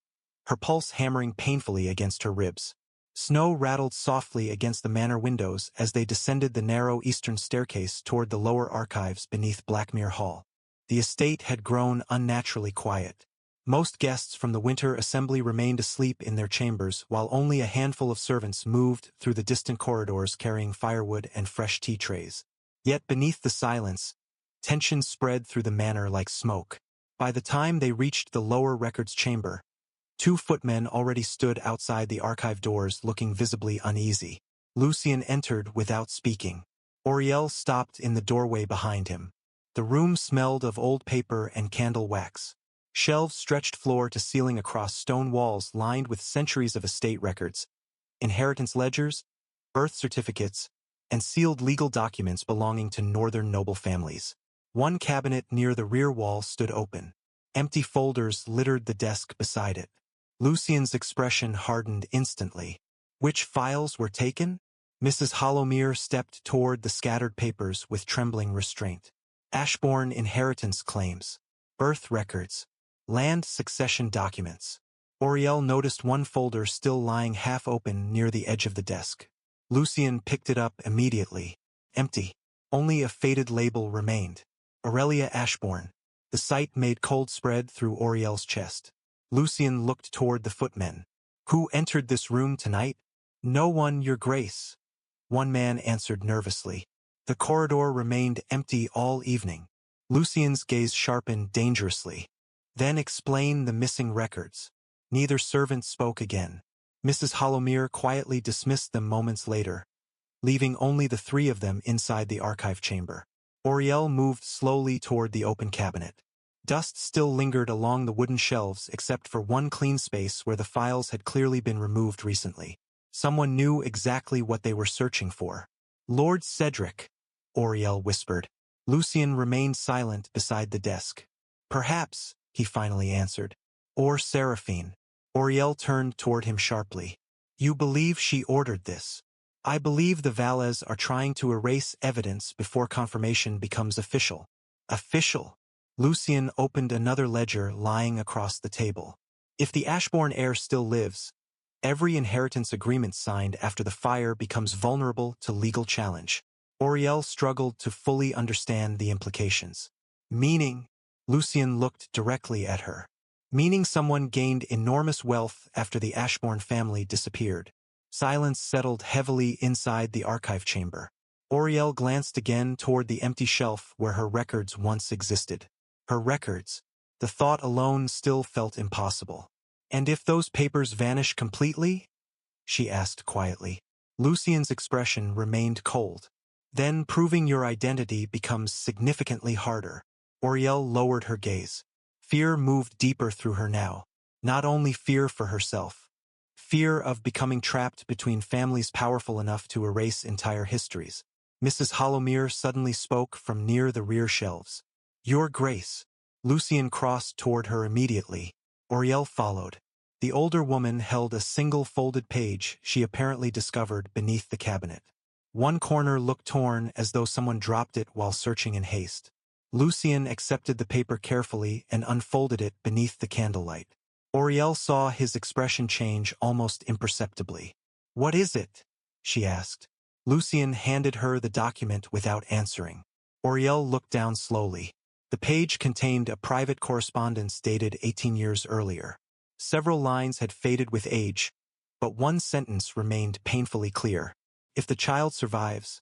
her pulse hammering painfully against her ribs. Snow rattled softly against the manor windows as they descended the narrow eastern staircase toward the lower archives beneath Blackmere Hall. The estate had grown unnaturally quiet. Most guests from the winter assembly remained asleep in their chambers, while only a handful of servants moved through the distant corridors carrying firewood and fresh tea trays. Yet beneath the silence, tension spread through the manor like smoke. By the time they reached the lower records chamber, 2 footmen already stood outside the archive doors looking visibly uneasy. Lucien entered without speaking. Auriel stopped in the doorway behind him. The room smelled of old paper and candle wax. Shelves stretched floor to ceiling across stone walls lined with centuries of estate records, inheritance ledgers, birth certificates, and sealed legal documents belonging to northern noble families. One cabinet near the rear wall stood open. Empty folders littered the desk beside it. Lucien's expression hardened instantly. Which files were taken? Mrs. Holomere stepped toward the scattered papers with trembling restraint. Ashbourne inheritance claims, birth records, land succession documents. Auriel noticed one folder still lying half open near the edge of the desk. Lucien picked it up immediately. Empty. Only a faded label remained. Aurelia Ashbourne. The sight made cold spread through Auriel's chest. Lucien looked toward the footmen. "Who entered this room tonight?" "No one, Your Grace," one man answered nervously. "The corridor remained empty all evening." Lucien's gaze sharpened dangerously. "Then explain the missing records." Neither servant spoke again. Mrs. Holomere quietly dismissed them moments later, leaving only the 3 of them inside the archive chamber. Auriel moved slowly toward the open cabinet. Dust still lingered along the wooden shelves except for one clean space where the files had clearly been removed recently. Someone knew exactly what they were searching for. "Lord Cedric," Auriel whispered. Lucien remained silent beside the desk. "Perhaps," he finally answered. "Or Seraphine." Auriel turned toward him sharply. "You believe she ordered this?" "I believe the Valets are trying to erase evidence before confirmation becomes official." "Official?" Lucien opened another ledger lying across the table. "If the Ashbourne heir still lives, every inheritance agreement signed after the fire becomes vulnerable to legal challenge." Auriel struggled to fully understand the implications. "Meaning?" Lucien looked directly at her. "Meaning someone gained enormous wealth after the Ashbourne family disappeared." Silence settled heavily inside the archive chamber. Auriel glanced again toward the empty shelf where her records once existed. Her records. The thought alone still felt impossible. "And if those papers vanish completely?" she asked quietly. Lucien's expression remained cold. "Then proving your identity becomes significantly harder." Auriel lowered her gaze. Fear moved deeper through her now. Not only fear for herself. Fear of becoming trapped between families powerful enough to erase entire histories. Mrs. Holomere suddenly spoke from near the rear shelves. "Your Grace." Lucien crossed toward her immediately. Auriel followed. The older woman held a single folded page she apparently discovered beneath the cabinet. One corner looked torn as though someone dropped it while searching in haste. Lucien accepted the paper carefully and unfolded it beneath the candlelight. Auriel saw his expression change almost imperceptibly. "What is it?" she asked. Lucien handed her the document without answering. Auriel looked down slowly. The page contained a private correspondence dated 18 years earlier. Several lines had faded with age, but one sentence remained painfully clear. If the child survives,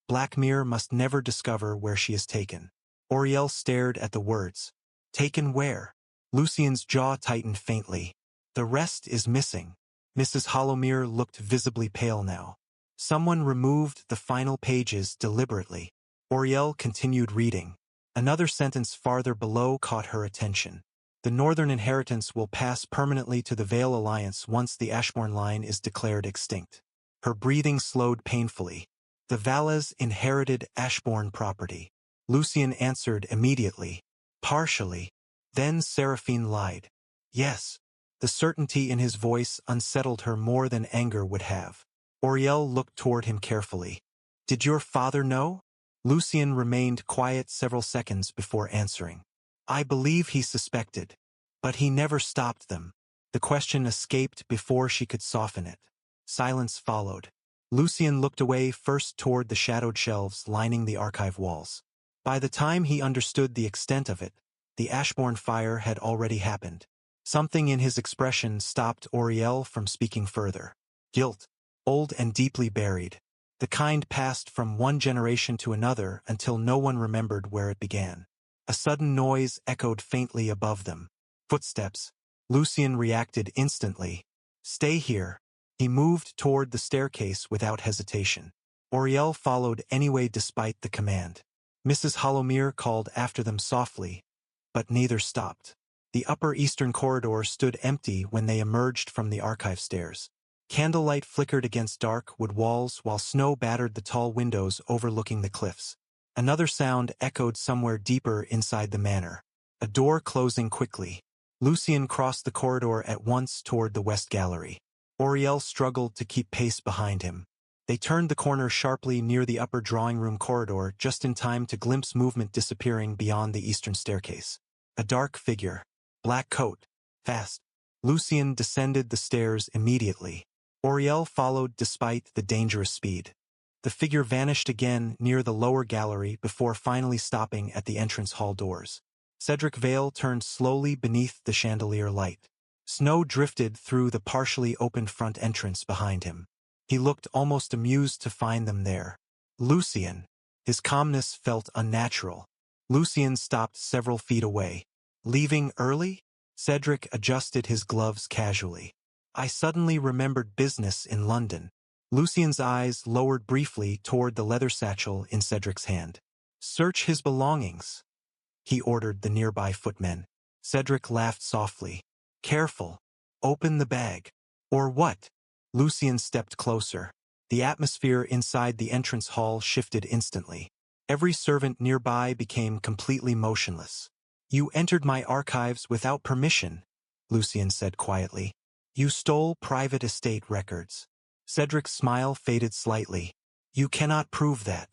Blackmere must never discover where she is taken. Auriel stared at the words. Taken where? Lucien's jaw tightened faintly. The rest is missing. Mrs. Hollowmere looked visibly pale now. Someone removed the final pages deliberately. Auriel continued reading. Another sentence farther below caught her attention. The Northern inheritance will pass permanently to the Vale Alliance once the Ashbourne line is declared extinct. Her breathing slowed painfully. The Valles inherited Ashbourne property. Lucien answered immediately. Partially. Then Seraphine lied. Yes. The certainty in his voice unsettled her more than anger would have. Auriel looked toward him carefully. Did your father know? Lucien remained quiet several seconds before answering. I believe he suspected. But he never stopped them. The question escaped before she could soften it. Silence followed. Lucien looked away first toward the shadowed shelves lining the archive walls. By the time he understood the extent of it, the Ashbourne fire had already happened. Something in his expression stopped Auriel from speaking further. Guilt, old and deeply buried. The kind passed from one generation to another until no one remembered where it began. A sudden noise echoed faintly above them. Footsteps. Lucien reacted instantly. Stay here. He moved toward the staircase without hesitation. Auriel followed anyway despite the command. Mrs. Hollowmere called after them softly, but neither stopped. The upper eastern corridor stood empty when they emerged from the archive stairs. Candlelight flickered against dark wood walls while snow battered the tall windows overlooking the cliffs. Another sound echoed somewhere deeper inside the manor. A door closing quickly. Lucien crossed the corridor at once toward the west gallery. Auriel struggled to keep pace behind him. They turned the corner sharply near the upper drawing-room corridor just in time to glimpse movement disappearing beyond the eastern staircase. A dark figure. Black coat. Fast. Lucien descended the stairs immediately. Auriel followed despite the dangerous speed. The figure vanished again near the lower gallery before finally stopping at the entrance hall doors. Cedric Vale turned slowly beneath the chandelier light. Snow drifted through the partially opened front entrance behind him. He looked almost amused to find them there. Lucien. His calmness felt unnatural. Lucien stopped several feet away. Leaving early? Cedric adjusted his gloves casually. I suddenly remembered business in London. Lucien's eyes lowered briefly toward the leather satchel in Cedric's hand. Search his belongings, he ordered the nearby footmen. Cedric laughed softly. Careful. Open the bag. Or what? Lucien stepped closer. The atmosphere inside the entrance hall shifted instantly. Every servant nearby became completely motionless. You entered my archives without permission, Lucien said quietly. You stole private estate records. Cedric's smile faded slightly. You cannot prove that.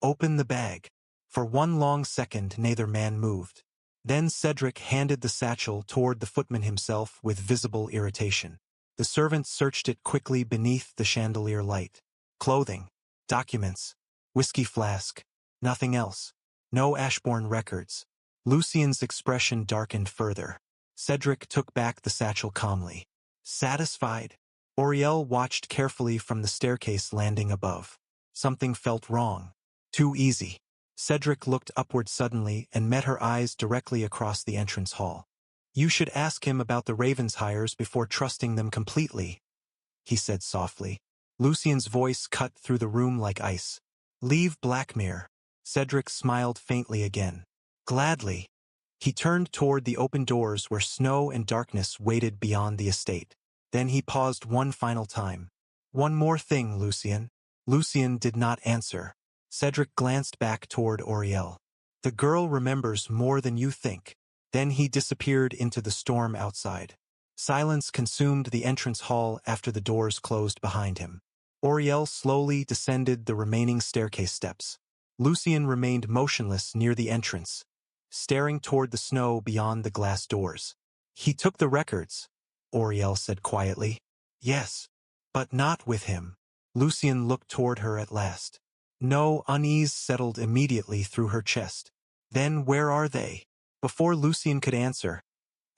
Open the bag. For one long second neither man moved. Then Cedric handed the satchel toward the footman himself with visible irritation. The servant searched it quickly beneath the chandelier light. Clothing, documents, whiskey flask, nothing else. No Ashbourne records. Lucien's expression darkened further. Cedric took back the satchel calmly. Satisfied? Auriel watched carefully from the staircase landing above. Something felt wrong. Too easy. Cedric looked upward suddenly and met her eyes directly across the entrance hall. You should ask him about the Ravenshire's before trusting them completely, he said softly. Lucien's voice cut through the room like ice. Leave Blackmere. Cedric smiled faintly again. Gladly. He turned toward the open doors where snow and darkness waited beyond the estate. Then he paused one final time. One more thing, Lucien. Lucien did not answer. Cedric glanced back toward Auriel. The girl remembers more than you think. Then he disappeared into the storm outside. Silence consumed the entrance hall after the doors closed behind him. Auriel slowly descended the remaining staircase steps. Lucien remained motionless near the entrance, staring toward the snow beyond the glass doors. He took the records, Auriel said quietly. Yes, but not with him. Lucien looked toward her at last. No, unease settled immediately through her chest. Then where are they? Before Lucien could answer,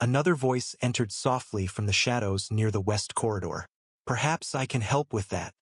another voice entered softly from the shadows near the west corridor. Perhaps I can help with that.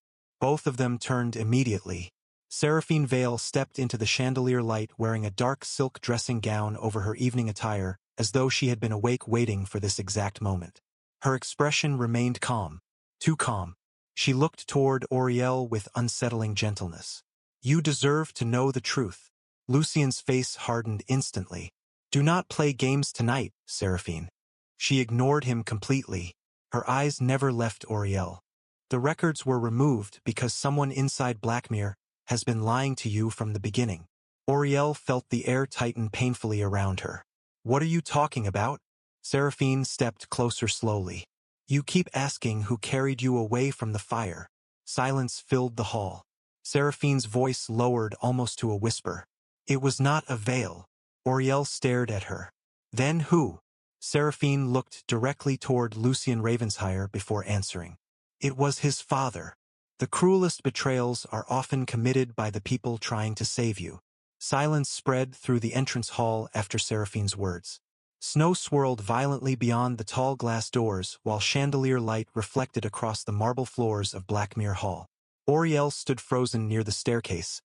Both of them turned immediately. Seraphine Vale stepped into the chandelier light wearing a dark silk dressing gown over her evening attire, as though she had been awake waiting for this exact moment. Her expression remained calm. Too calm. She looked toward Auriel with unsettling gentleness. "You deserve to know the truth." Lucien's face hardened instantly. "Do not play games tonight, Seraphine." She ignored him completely. Her eyes never left Auriel. "The records were removed because someone inside Blackmere has been lying to you from the beginning." Auriel felt the air tighten painfully around her. "What are you talking about?" Seraphine stepped closer slowly. "You keep asking who carried you away from the fire." Silence filled the hall. Seraphine's voice lowered almost to a whisper. "It was not a veil." Auriel stared at her. "Then who?" Seraphine looked directly toward Lucien Ravensheyer before answering. "It was his father. The cruelest betrayals are often committed by the people trying to save you." Silence spread through the entrance hall after Seraphine's words. Snow swirled violently beyond the tall glass doors while chandelier light reflected across the marble floors of Blackmere Hall. Auriel stood frozen near the staircase,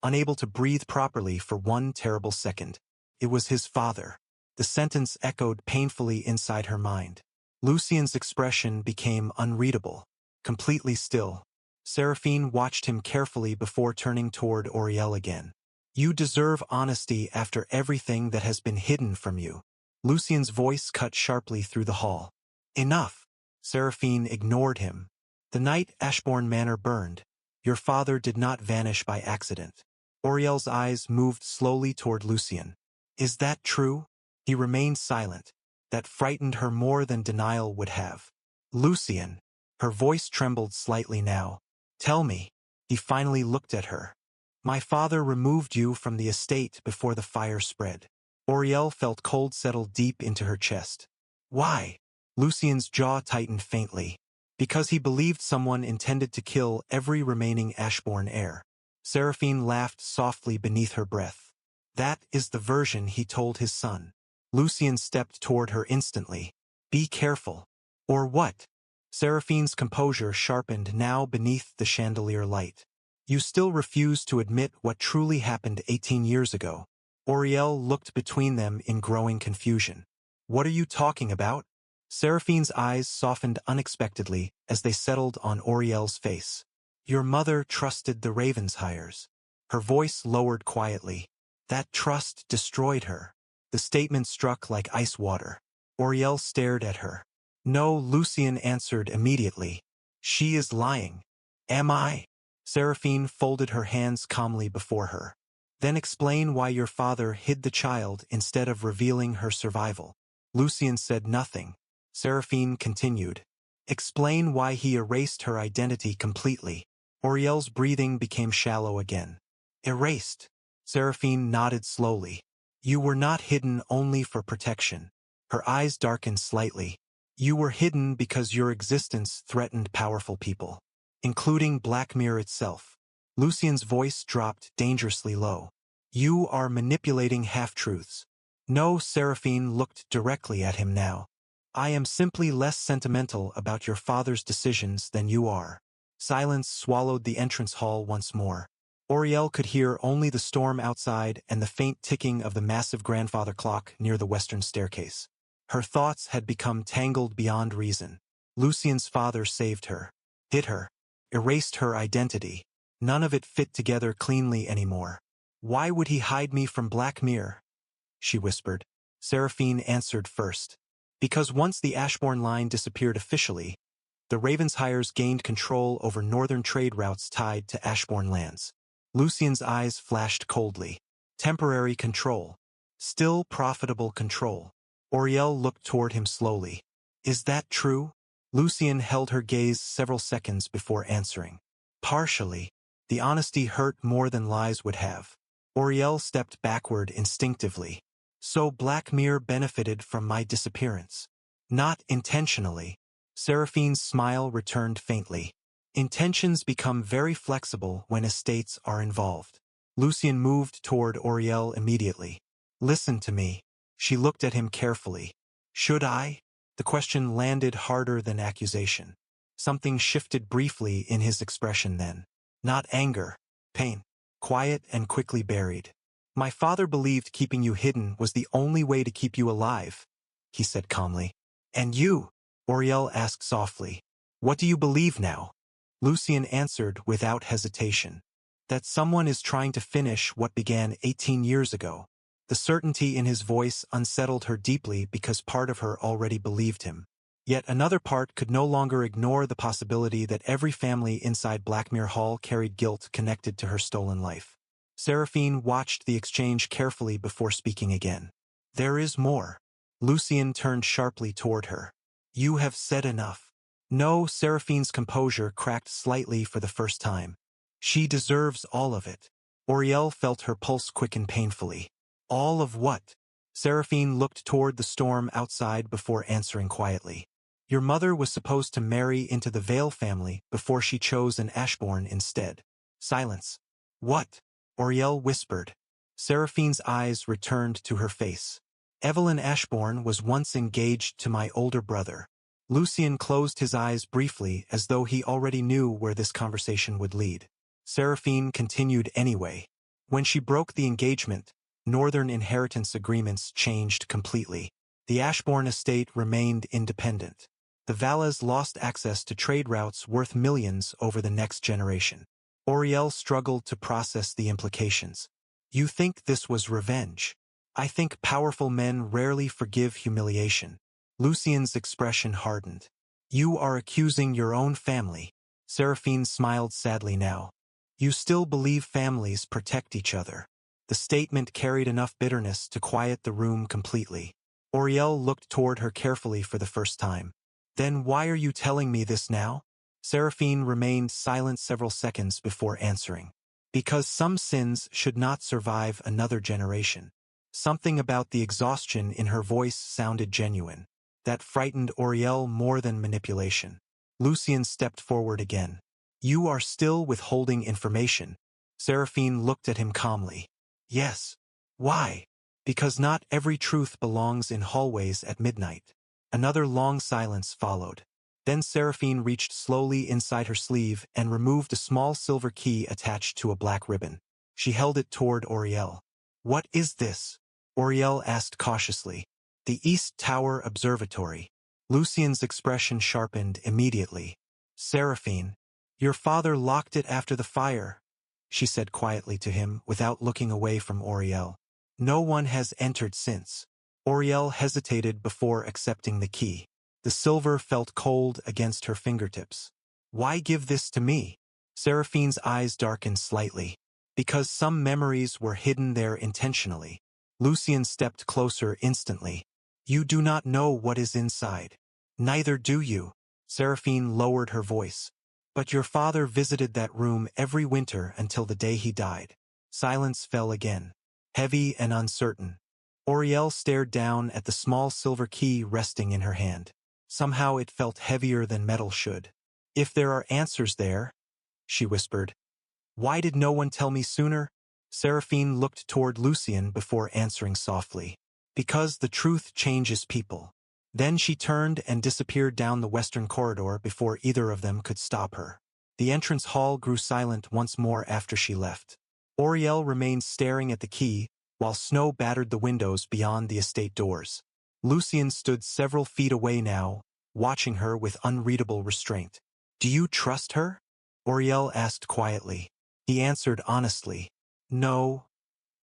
unable to breathe properly for one terrible second. It was his father. The sentence echoed painfully inside her mind. Lucien's expression became unreadable, completely still. Seraphine watched him carefully before turning toward Auriel again. "You deserve honesty after everything that has been hidden from you." Lucien's voice cut sharply through the hall. "Enough." Seraphine ignored him. "The night Ashbourne Manor burned, your father did not vanish by accident." Auriel's eyes moved slowly toward Lucien. "Is that true?" He remained silent. That frightened her more than denial would have. "Lucien." Her voice trembled slightly now. "Tell me." He finally looked at her. "My father removed you from the estate before the fire spread." Auriel felt cold settle deep into her chest. "Why?" Lucien's jaw tightened faintly. "Because he believed someone intended to kill every remaining Ashbourne heir." Seraphine laughed softly beneath her breath. "That is the version he told his son." Lucien stepped toward her instantly. "Be careful." "Or what?" Seraphine's composure sharpened now beneath the chandelier light. "You still refuse to admit what truly happened 18 years ago." Auriel looked between them in growing confusion. "What are you talking about?" Seraphine's eyes softened unexpectedly as they settled on Auriel's face. "Your mother trusted the Ravenshires." Her voice lowered quietly. "That trust destroyed her." The statement struck like ice water. Auriel stared at her. "No," Lucien answered immediately. "She is lying." "Am I?" Seraphine folded her hands calmly before her. "Then explain why your father hid the child instead of revealing her survival." Lucien said nothing. Seraphine continued. "Explain why he erased her identity completely." Auriel's breathing became shallow again. "Erased." Seraphine nodded slowly. "You were not hidden only for protection." Her eyes darkened slightly. "You were hidden because your existence threatened powerful people, including Blackmere itself." Lucien's voice dropped dangerously low. "You are manipulating half-truths." "No," Seraphine looked directly at him now. "I am simply less sentimental about your father's decisions than you are." Silence swallowed the entrance hall once more. Auriel could hear only the storm outside and the faint ticking of the massive grandfather clock near the western staircase. Her thoughts had become tangled beyond reason. Lucien's father saved her, hid her, erased her identity. None of it fit together cleanly anymore. "Why would he hide me from Blackmere?" she whispered. Seraphine answered first. "Because once the Ashbourne line disappeared officially, the Ravenshires gained control over northern trade routes tied to Ashbourne lands." Lucien's eyes flashed coldly. "Temporary control. Still profitable control." Auriel looked toward him slowly. "Is that true?" Lucien held her gaze several seconds before answering. "Partially." The honesty hurt more than lies would have. Auriel stepped backward instinctively. "So Blackmere benefited from my disappearance." "Not intentionally." Seraphine's smile returned faintly. "Intentions become very flexible when estates are involved." Lucien moved toward Auriel immediately. "Listen to me." She looked at him carefully. "Should I?" The question landed harder than accusation. Something shifted briefly in his expression then. Not anger, pain. Quiet and quickly buried. My father believed keeping you hidden was the only way to keep you alive, he said calmly. And you? Auriel asked softly. What do you believe now? Lucien answered without hesitation. That someone is trying to finish what began 18 years ago. The certainty in his voice unsettled her deeply because part of her already believed him. Yet another part could no longer ignore the possibility that every family inside Blackmere Hall carried guilt connected to her stolen life. Seraphine watched the exchange carefully before speaking again. There is more. Lucien turned sharply toward her. You have said enough. No, Seraphine's composure cracked slightly for the first time. She deserves all of it. Auriel felt her pulse quicken painfully. All of what? Seraphine looked toward the storm outside before answering quietly. Your mother was supposed to marry into the Vale family before she chose an Ashbourne instead. Silence. What? Auriel whispered. Seraphine's eyes returned to her face. Evelyn Ashbourne was once engaged to my older brother. Lucien closed his eyes briefly as though he already knew where this conversation would lead. Seraphine continued anyway. When she broke the engagement, Northern inheritance agreements changed completely. The Ashbourne estate remained independent. The Valles lost access to trade routes worth millions over the next generation. Auriel struggled to process the implications. You think this was revenge? I think powerful men rarely forgive humiliation. Lucien's expression hardened. You are accusing your own family. Seraphine smiled sadly now. You still believe families protect each other. The statement carried enough bitterness to quiet the room completely. Auriel looked toward her carefully for the first time. Then why are you telling me this now? Seraphine remained silent several seconds before answering. Because some sins should not survive another generation. Something about the exhaustion in her voice sounded genuine. That frightened Auriel more than manipulation. Lucien stepped forward again. You are still withholding information. Seraphine looked at him calmly. Yes. Why? Because not every truth belongs in hallways at midnight. Another long silence followed. Then Seraphine reached slowly inside her sleeve and removed a small silver key attached to a black ribbon. She held it toward Auriel. What is this? Auriel asked cautiously. The East Tower Observatory. Lucien's expression sharpened immediately. Seraphine, your father locked it after the fire, she said quietly to him without looking away from Auriel. No one has entered since. Auriel hesitated before accepting the key. The silver felt cold against her fingertips. Why give this to me? Seraphine's eyes darkened slightly. Because some memories were hidden there intentionally. Lucien stepped closer instantly. You do not know what is inside. Neither do you. Seraphine lowered her voice. But your father visited that room every winter until the day he died. Silence fell again. Heavy and uncertain. Auriel stared down at the small silver key resting in her hand. Somehow it felt heavier than metal should. If there are answers there, she whispered. Why did no one tell me sooner? Seraphine looked toward Lucien before answering softly. Because the truth changes people. Then she turned and disappeared down the western corridor before either of them could stop her. The entrance hall grew silent once more after she left. Auriel remained staring at the key, while snow battered the windows beyond the estate doors. Lucien stood several feet away now, watching her with unreadable restraint. Do you trust her? Auriel asked quietly. He answered honestly. No.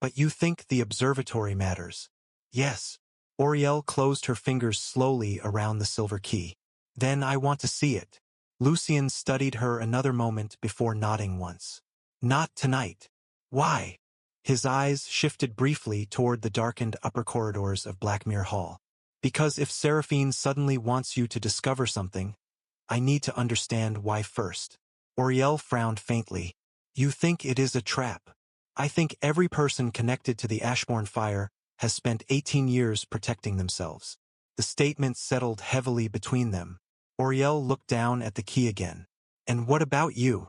But you think the observatory matters? Yes. Auriel closed her fingers slowly around the silver key. Then I want to see it. Lucien studied her another moment before nodding once. Not tonight. Why? His eyes shifted briefly toward the darkened upper corridors of Blackmere Hall. Because if Seraphine suddenly wants you to discover something, I need to understand why first. Auriel frowned faintly. You think it is a trap. I think every person connected to the Ashbourne fire has spent 18 years protecting themselves. The statement settled heavily between them. Auriel looked down at the key again. And what about you?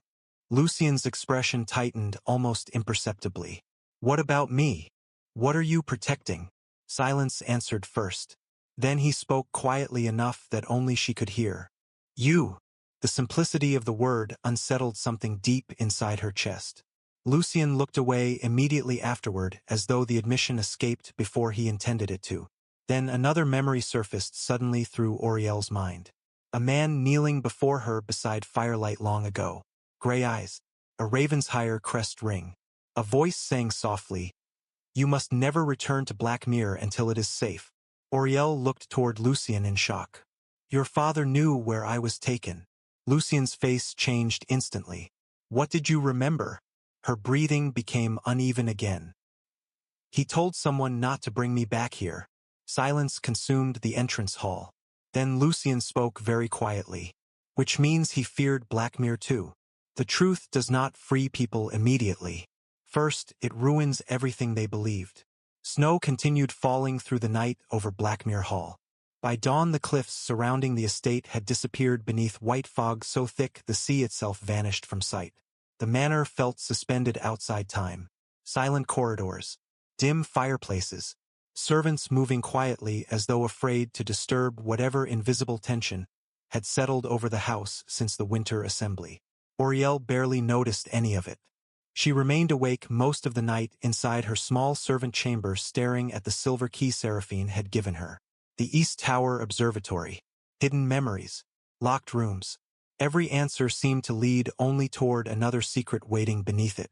Lucien's expression tightened almost imperceptibly. What about me? What are you protecting? Silence answered first. Then he spoke quietly enough that only she could hear. You. The simplicity of the word unsettled something deep inside her chest. Lucien looked away immediately afterward as though the admission escaped before he intended it to. Then another memory surfaced suddenly through Auriel's mind. A man kneeling before her beside firelight long ago. Gray eyes. A raven's hire crest ring. A voice sang softly, "You must never return to Blackmere until it is safe." Auriel looked toward Lucien in shock. "Your father knew where I was taken." Lucien's face changed instantly. "What did you remember?" Her breathing became uneven again. "He told someone not to bring me back here." Silence consumed the entrance hall. Then Lucien spoke very quietly. "Which means he feared Blackmere too. The truth does not free people immediately. First, it ruins everything they believed." Snow continued falling through the night over Blackmere Hall. By dawn the cliffs surrounding the estate had disappeared beneath white fog so thick the sea itself vanished from sight. The manor felt suspended outside time. Silent corridors. Dim fireplaces. Servants moving quietly as though afraid to disturb whatever invisible tension had settled over the house since the winter assembly. Auriel barely noticed any of it. She remained awake most of the night inside her small servant chamber staring at the silver key Seraphine had given her. The East Tower Observatory. Hidden memories. Locked rooms. Every answer seemed to lead only toward another secret waiting beneath it.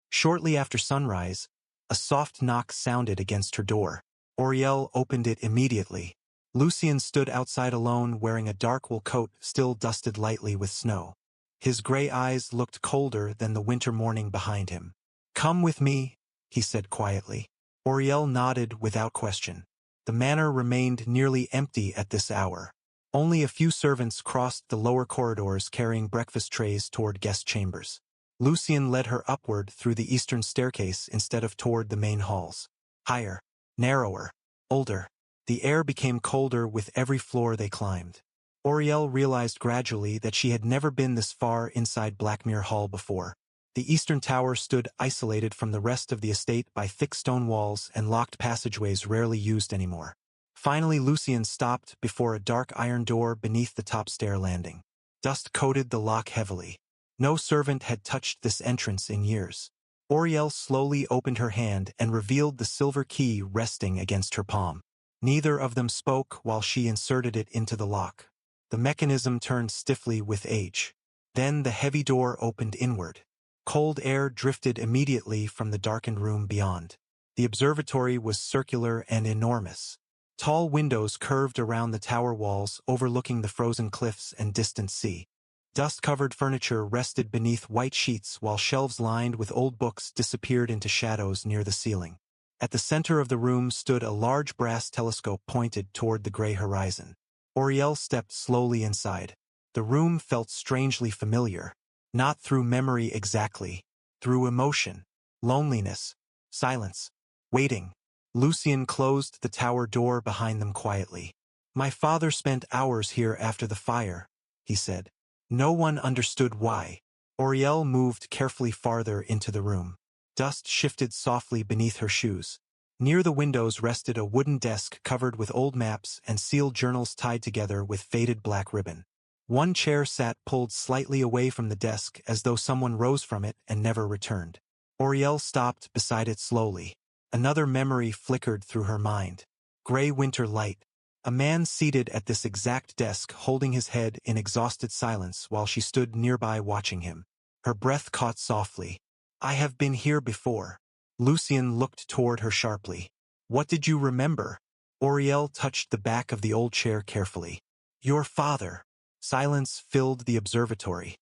Shortly after sunrise, a soft knock sounded against her door. Auriel opened it immediately. Lucien stood outside alone wearing a dark wool coat still dusted lightly with snow. His gray eyes looked colder than the winter morning behind him. "Come with me," he said quietly. Auriel nodded without question. The manor remained nearly empty at this hour. Only a few servants crossed the lower corridors carrying breakfast trays toward guest chambers. Lucien led her upward through the eastern staircase instead of toward the main halls. Higher, narrower, older. The air became colder with every floor they climbed. Auriel realized gradually that she had never been this far inside Blackmere Hall before. The eastern tower stood isolated from the rest of the estate by thick stone walls and locked passageways rarely used anymore. Finally Lucien stopped before a dark iron door beneath the top stair landing. Dust coated the lock heavily. No servant had touched this entrance in years. Auriel slowly opened her hand and revealed the silver key resting against her palm. Neither of them spoke while she inserted it into the lock. The mechanism turned stiffly with age. Then the heavy door opened inward. Cold air drifted immediately from the darkened room beyond. The observatory was circular and enormous. Tall windows curved around the tower walls overlooking the frozen cliffs and distant sea. Dust-covered furniture rested beneath white sheets while shelves lined with old books disappeared into shadows near the ceiling. At the center of the room stood a large brass telescope pointed toward the gray horizon. Auriel stepped slowly inside. The room felt strangely familiar. Not through memory exactly. Through emotion. Loneliness. Silence. Waiting. Lucien closed the tower door behind them quietly. "My father spent hours here after the fire," he said. No one understood why. Auriel moved carefully farther into the room. Dust shifted softly beneath her shoes. Near the windows rested a wooden desk covered with old maps and sealed journals tied together with faded black ribbon. One chair sat pulled slightly away from the desk as though someone rose from it and never returned. Auriel stopped beside it slowly. Another memory flickered through her mind. Gray winter light. A man seated at this exact desk holding his head in exhausted silence while she stood nearby watching him. Her breath caught softly. "I have been here before." Lucien looked toward her sharply. "What did you remember?" Auriel touched the back of the old chair carefully. "Your father." Silence filled the observatory.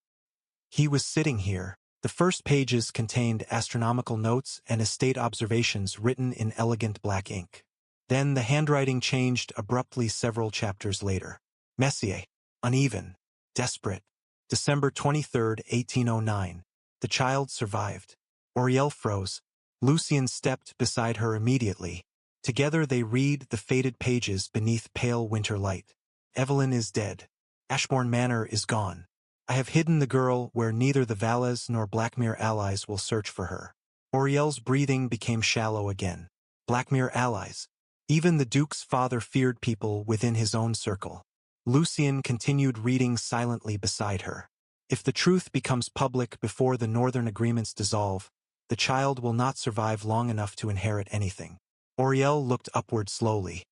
"He was sitting here." The first pages contained astronomical notes and estate observations written in elegant black ink. Then the handwriting changed abruptly several chapters later. Messier. Uneven. Desperate. December 23, 1809. The child survived. Auriel froze. Lucien stepped beside her immediately. Together they read the faded pages beneath pale winter light. Evelyn is dead. Ashbourne Manor is gone. I have hidden the girl where neither the Valles nor Blackmere allies will search for her. Auriel's breathing became shallow again. Blackmere allies. Even the Duke's father feared people within his own circle. Lucien continued reading silently beside her. If the truth becomes public before the Northern agreements dissolve, the child will not survive long enough to inherit anything. Auriel looked upward slowly.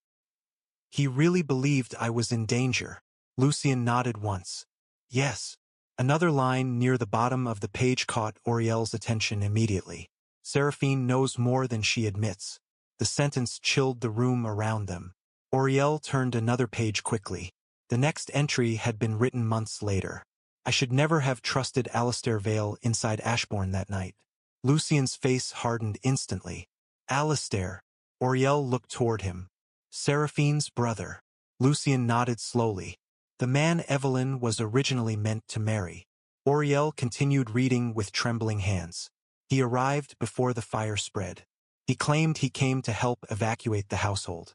He really believed I was in danger. Lucien nodded once. Yes. Another line near the bottom of the page caught Auriel's attention immediately. Seraphine knows more than she admits. The sentence chilled the room around them. Auriel turned another page quickly. The next entry had been written months later. I should never have trusted Alistair Vale inside Ashbourne that night. Lucien's face hardened instantly. Alistair. Auriel looked toward him. Seraphine's brother. Lucien nodded slowly. The man Evelyn was originally meant to marry. Auriel continued reading with trembling hands. He arrived before the fire spread. He claimed he came to help evacuate the household.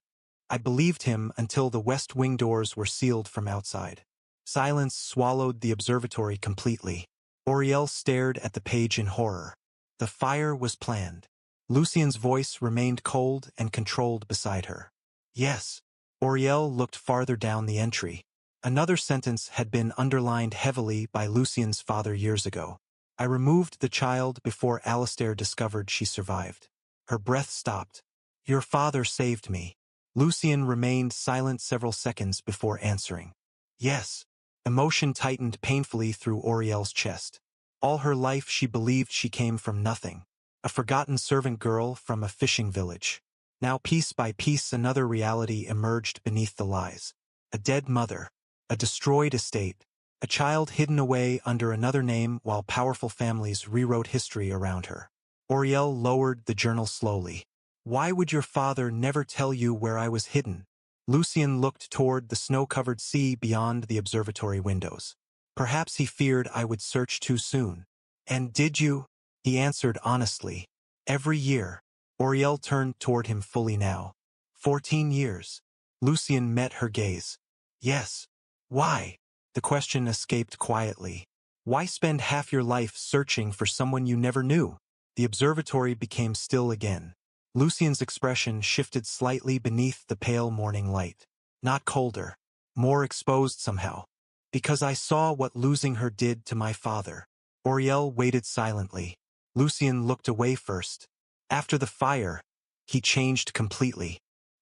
I believed him until the west wing doors were sealed from outside. Silence swallowed the observatory completely. Auriel stared at the page in horror. The fire was planned. Lucien's voice remained cold and controlled beside her. Yes. Auriel looked farther down the entry. Another sentence had been underlined heavily by Lucien's father years ago. I removed the child before Alistair discovered she survived. Her breath stopped. Your father saved me. Lucien remained silent several seconds before answering. Yes. Emotion tightened painfully through Auriel's chest. All her life she believed she came from nothing. A forgotten servant girl from a fishing village. Now piece by piece another reality emerged beneath the lies. A dead mother. A destroyed estate. A child hidden away under another name while powerful families rewrote history around her. Auriel lowered the journal slowly. Why would your father never tell you where I was hidden? Lucien looked toward the snow-covered sea beyond the observatory windows. Perhaps he feared I would search too soon. And did you? He answered honestly. Every year. Auriel turned toward him fully now. 14 years. Lucien met her gaze. Yes. Why? The question escaped quietly. Why spend half your life searching for someone you never knew? The observatory became still again. Lucien's expression shifted slightly beneath the pale morning light. Not colder. More exposed somehow. Because I saw what losing her did to my father. Auriel waited silently. Lucien looked away first. After the fire, he changed completely.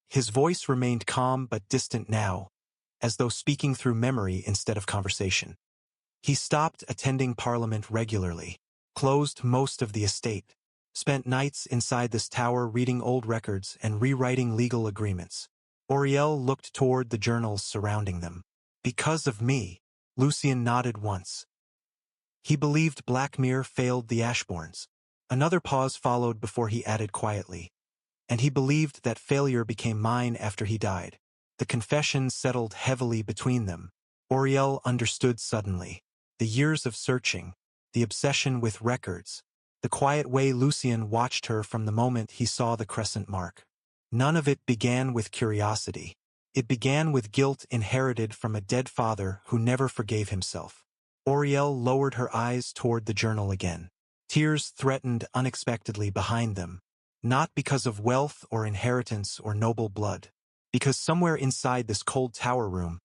His voice remained calm but distant now, as though speaking through memory instead of conversation. He stopped attending Parliament regularly, closed most of the estate, spent nights inside this tower reading old records and rewriting legal agreements. Auriel looked toward the journals surrounding them. Because of me. Lucien nodded once. He believed Blackmere failed the Ashbournes. Another pause followed before he added quietly. And he believed that failure became mine after he died. The confession settled heavily between them. Auriel understood suddenly. The years of searching, the obsession with records, the quiet way Lucien watched her from the moment he saw the crescent mark. None of it began with curiosity. It began with guilt inherited from a dead father who never forgave himself. Auriel lowered her eyes toward the journal again. Tears threatened unexpectedly behind them, not because of wealth or inheritance or noble blood, because somewhere inside this cold tower room,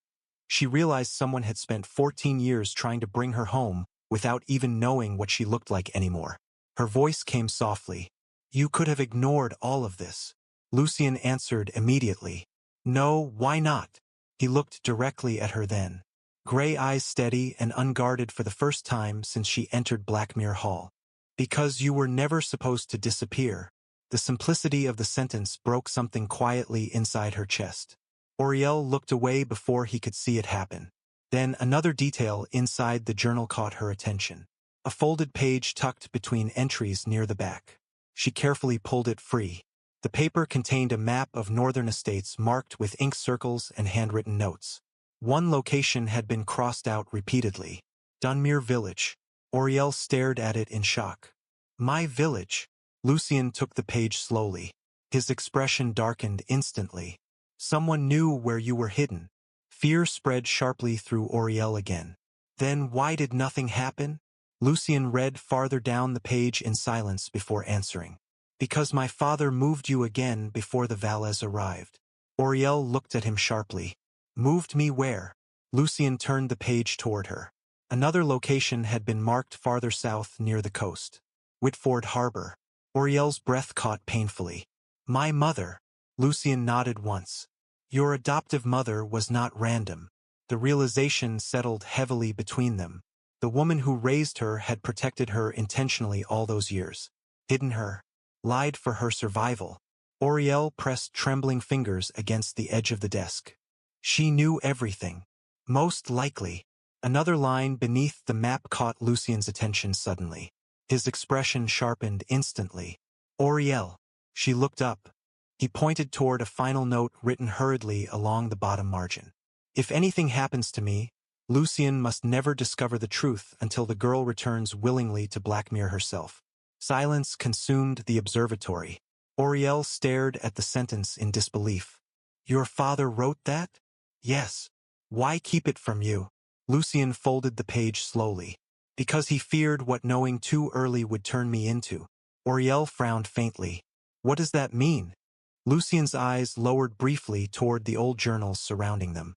she realized someone had spent 14 years trying to bring her home without even knowing what she looked like anymore. Her voice came softly. You could have ignored all of this. Lucien answered immediately. No, why not? He looked directly at her then. Gray eyes steady and unguarded for the first time since she entered Blackmere Hall. Because you were never supposed to disappear. The simplicity of the sentence broke something quietly inside her chest. Auriel looked away before he could see it happen. Then another detail inside the journal caught her attention. A folded page tucked between entries near the back. She carefully pulled it free. The paper contained a map of northern estates marked with ink circles and handwritten notes. One location had been crossed out repeatedly. Dunmere Village. Auriel stared at it in shock. My village. Lucien took the page slowly. His expression darkened instantly. Someone knew where you were hidden. Fear spread sharply through Auriel again. Then why did nothing happen? Lucien read farther down the page in silence before answering. Because my father moved you again before the Valets arrived. Auriel looked at him sharply. Moved me where? Lucien turned the page toward her. Another location had been marked farther south near the coast. Whitford Harbor. Oriel's breath caught painfully. My mother. Lucien nodded once. Your adoptive mother was not random. The realization settled heavily between them. The woman who raised her had protected her intentionally all those years. Hidden her. Lied for her survival. Oriel pressed trembling fingers against the edge of the desk. She knew everything. Most likely. Another line beneath the map caught Lucien's attention suddenly. His expression sharpened instantly. Oriel. She looked up. He pointed toward a final note written hurriedly along the bottom margin. If anything happens to me, Lucien must never discover the truth until the girl returns willingly to Blackmere herself. Silence consumed the observatory. Oriel stared at the sentence in disbelief. Your father wrote that? Yes. Why keep it from you? Lucien folded the page slowly. Because he feared what knowing too early would turn me into. Oriel frowned faintly. What does that mean? Lucien's eyes lowered briefly toward the old journals surrounding them.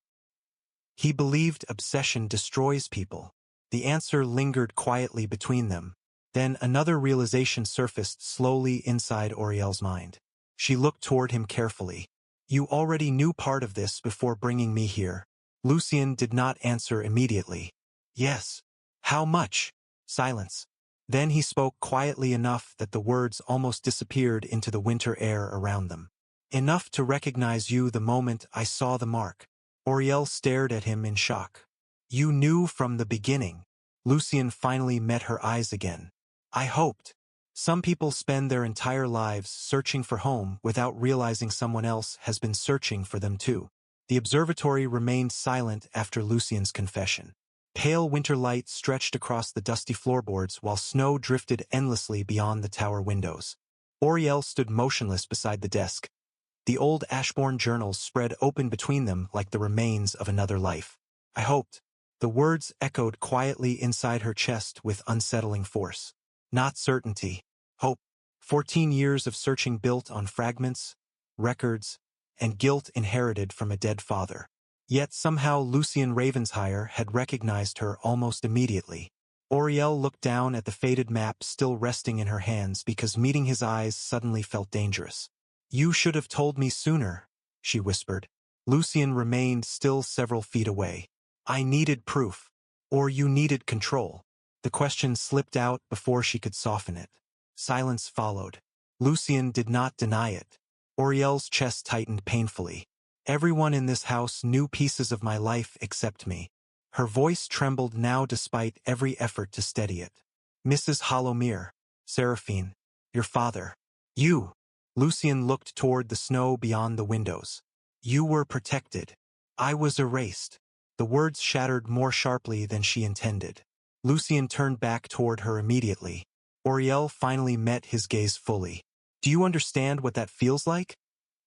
He believed obsession destroys people. The answer lingered quietly between them. Then another realization surfaced slowly inside Oriel's mind. She looked toward him carefully. You already knew part of this before bringing me here. Lucien did not answer immediately. Yes. How much? Silence. Then he spoke quietly enough that the words almost disappeared into the winter air around them. Enough to recognize you the moment I saw the mark. Oriel stared at him in shock. You knew from the beginning. Lucien finally met her eyes again. I hoped. Some people spend their entire lives searching for home without realizing someone else has been searching for them too. The observatory remained silent after Lucien's confession. Pale winter light stretched across the dusty floorboards while snow drifted endlessly beyond the tower windows. Oriel stood motionless beside the desk. The old Ashbourne journals spread open between them like the remains of another life. I hoped. The words echoed quietly inside her chest with unsettling force. Not certainty. Hope. 14 years of searching built on fragments, records, and guilt inherited from a dead father. Yet somehow Lucien Ravensheyer had recognized her almost immediately. Oriel looked down at the faded map still resting in her hands because meeting his eyes suddenly felt dangerous. You should have told me sooner, she whispered. Lucien remained still several feet away. I needed proof. Or you needed control. The question slipped out before she could soften it. Silence followed. Lucien did not deny it. Oriel's chest tightened painfully. Everyone in this house knew pieces of my life except me. Her voice trembled now despite every effort to steady it. Mrs. Hollowmere, Seraphine, your father. You. Lucien looked toward the snow beyond the windows. You were protected. I was erased. The words shattered more sharply than she intended. Lucien turned back toward her immediately. Oriel finally met his gaze fully. Do you understand what that feels like?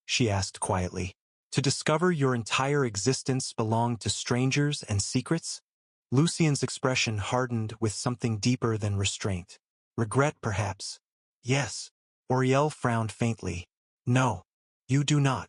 She asked quietly. To discover your entire existence belonged to strangers and secrets? Lucien's expression hardened with something deeper than restraint. Regret, perhaps. Yes. Oriel frowned faintly. No. You do not.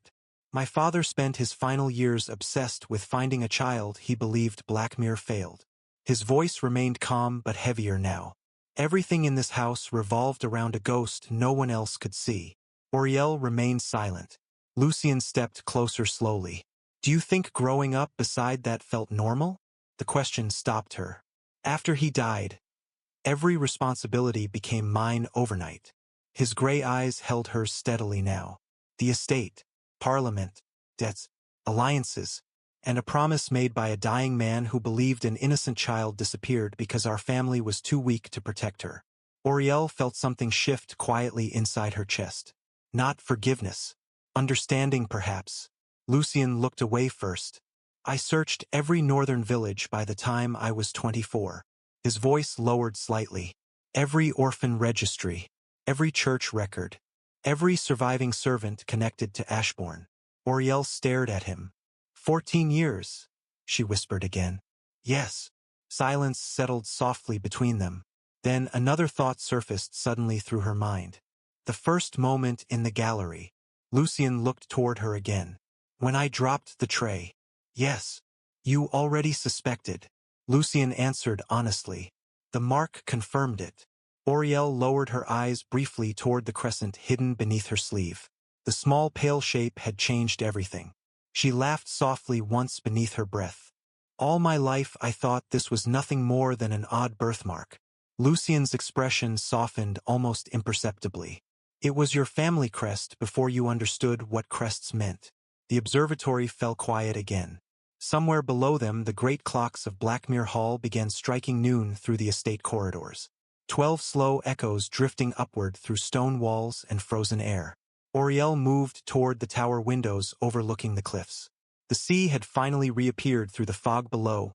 My father spent his final years obsessed with finding a child he believed Blackmere failed. His voice remained calm but heavier now. Everything in this house revolved around a ghost no one else could see. Oriel remained silent. Lucien stepped closer slowly. Do you think growing up beside that felt normal? The question stopped her. After he died, every responsibility became mine overnight. His gray eyes held hers steadily now. The estate, Parliament, debts, alliances, and a promise made by a dying man who believed an innocent child disappeared because our family was too weak to protect her. Oriel felt something shift quietly inside her chest. Not forgiveness. Understanding, perhaps. Lucien looked away first. I searched every northern village by the time I was 24. His voice lowered slightly. Every orphan registry. Every church record. Every surviving servant connected to Ashbourne. Oriel stared at him. 14 years, she whispered again. Yes. Silence settled softly between them. Then another thought surfaced suddenly through her mind. The first moment in the gallery. Lucien looked toward her again. When I dropped the tray. Yes. You already suspected. Lucien answered honestly. The mark confirmed it. Oriel lowered her eyes briefly toward the crescent hidden beneath her sleeve. The small pale shape had changed everything. She laughed softly once beneath her breath. All my life I thought this was nothing more than an odd birthmark. Lucien's expression softened almost imperceptibly. It was your family crest before you understood what crests meant. The observatory fell quiet again. Somewhere below them, the great clocks of Blackmere Hall began striking noon through the estate corridors. 12 slow echoes drifting upward through stone walls and frozen air. Oriel moved toward the tower windows overlooking the cliffs. The sea had finally reappeared through the fog below,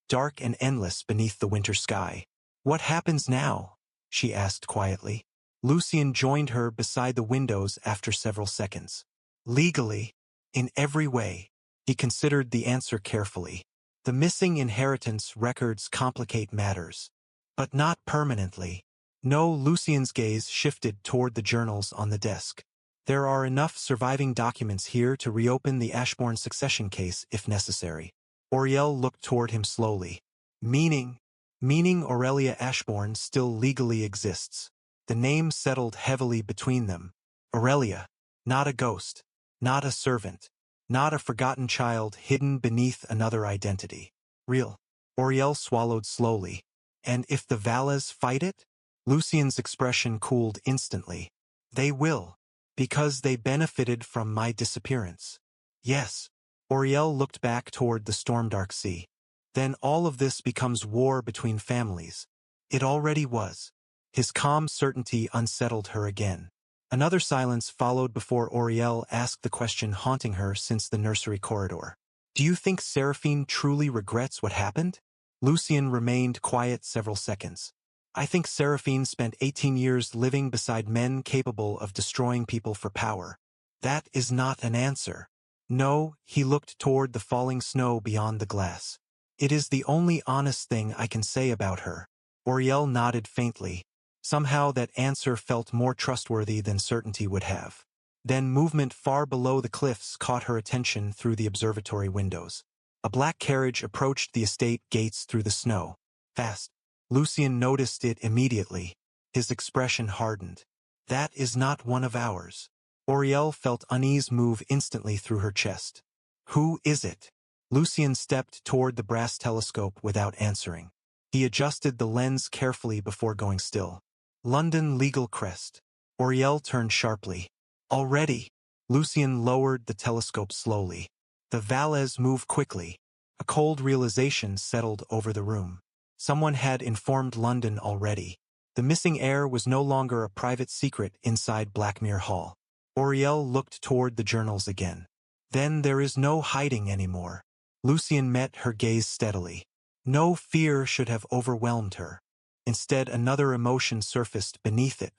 dark and endless beneath the winter sky. What happens now? She asked quietly. Lucien joined her beside the windows after several seconds. Legally, in every way. He considered the answer carefully. The missing inheritance records complicate matters. But not permanently. No, Lucien's gaze shifted toward the journals on the desk. There are enough surviving documents here to reopen the Ashbourne succession case if necessary. Oriel looked toward him slowly. Meaning Aurelia Ashbourne still legally exists. The name settled heavily between them. Aurelia, not a ghost, not a servant, not a forgotten child hidden beneath another identity. Real. Oriel swallowed slowly. And if the Valles fight it? Lucien's expression cooled instantly. They will. Because they benefited from my disappearance. Yes. Oriel looked back toward the storm-dark sea. Then all of this becomes war between families. It already was. His calm certainty unsettled her again. Another silence followed before Oriel asked the question haunting her since the nursery corridor. Do you think Seraphine truly regrets what happened? Lucien remained quiet several seconds. I think Seraphine spent 18 years living beside men capable of destroying people for power. That is not an answer. No, he looked toward the falling snow beyond the glass. It is the only honest thing I can say about her. Oriel nodded faintly. Somehow that answer felt more trustworthy than certainty would have. Then movement far below the cliffs caught her attention through the observatory windows. A black carriage approached the estate gates through the snow. Fast. Lucien noticed it immediately. His expression hardened. That is not one of ours. Oriel felt unease move instantly through her chest. Who is it? Lucien stepped toward the brass telescope without answering. He adjusted the lens carefully before going still. London Legal Crest. Oriel turned sharply. Already. Lucien lowered the telescope slowly. The Valles moved quickly. A cold realization settled over the room. Someone had informed London already. The missing heir was no longer a private secret inside Blackmere Hall. Oriel looked toward the journals again. Then there is no hiding anymore. Lucien met her gaze steadily. No fear should have overwhelmed her. Instead, another emotion surfaced beneath it.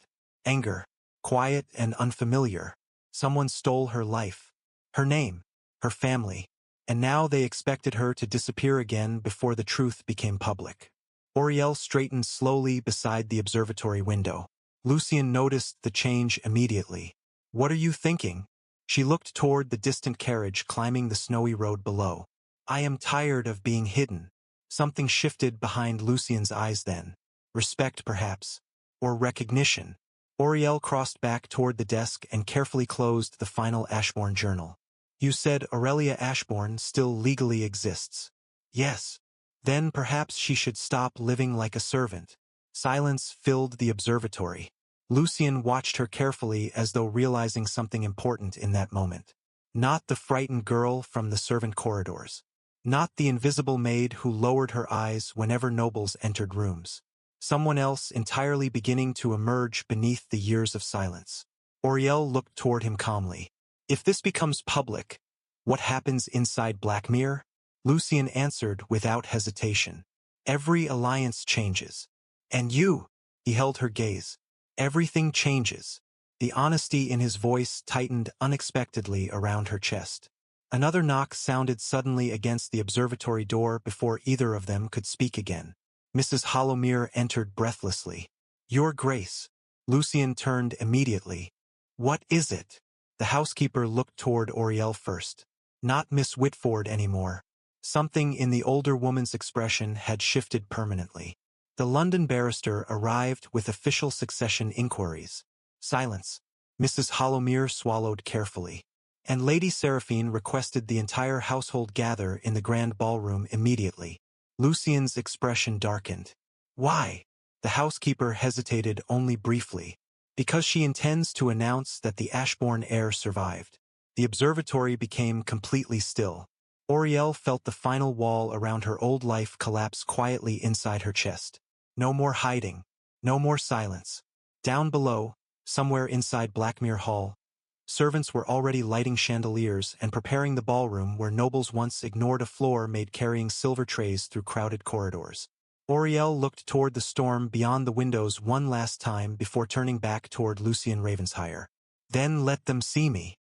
Anger. Quiet and unfamiliar. Someone stole her life. Her name. Her family. And now they expected her to disappear again before the truth became public. Oriel straightened slowly beside the observatory window. Lucien noticed the change immediately. What are you thinking? She looked toward the distant carriage climbing the snowy road below. I am tired of being hidden. Something shifted behind Lucien's eyes then. Respect, perhaps. Or recognition. Oriel crossed back toward the desk and carefully closed the final Ashbourne journal. You said Aurelia Ashbourne still legally exists. Yes. Then perhaps she should stop living like a servant. Silence filled the observatory. Lucien watched her carefully as though realizing something important in that moment. Not the frightened girl from the servant corridors. Not the invisible maid who lowered her eyes whenever nobles entered rooms. Someone else entirely beginning to emerge beneath the years of silence. Oriel looked toward him calmly. If this becomes public, what happens inside Blackmere? Lucien answered without hesitation. Every alliance changes. And you? He held her gaze. Everything changes. The honesty in his voice tightened unexpectedly around her chest. Another knock sounded suddenly against the observatory door before either of them could speak again. Mrs. Hollowmere entered breathlessly. Your Grace. Lucien turned immediately. What is it? The housekeeper looked toward Oriel first. Not Miss Whitford anymore. Something in the older woman's expression had shifted permanently. The London barrister arrived with official succession inquiries. Silence. Mrs. Hollowmere swallowed carefully. And Lady Seraphine requested the entire household gather in the grand ballroom immediately. Lucien's expression darkened. Why? The housekeeper hesitated only briefly. Because she intends to announce that the Ashbourne heir survived. The observatory became completely still. Auriel felt the final wall around her old life collapse quietly inside her chest. No more hiding. No more silence. Down below, somewhere inside Blackmere Hall, servants were already lighting chandeliers and preparing the ballroom where nobles once ignored a floor made carrying silver trays through crowded corridors. Auriel looked toward the storm beyond the windows one last time before turning back toward Lucien Ravensshire. Then let them see me.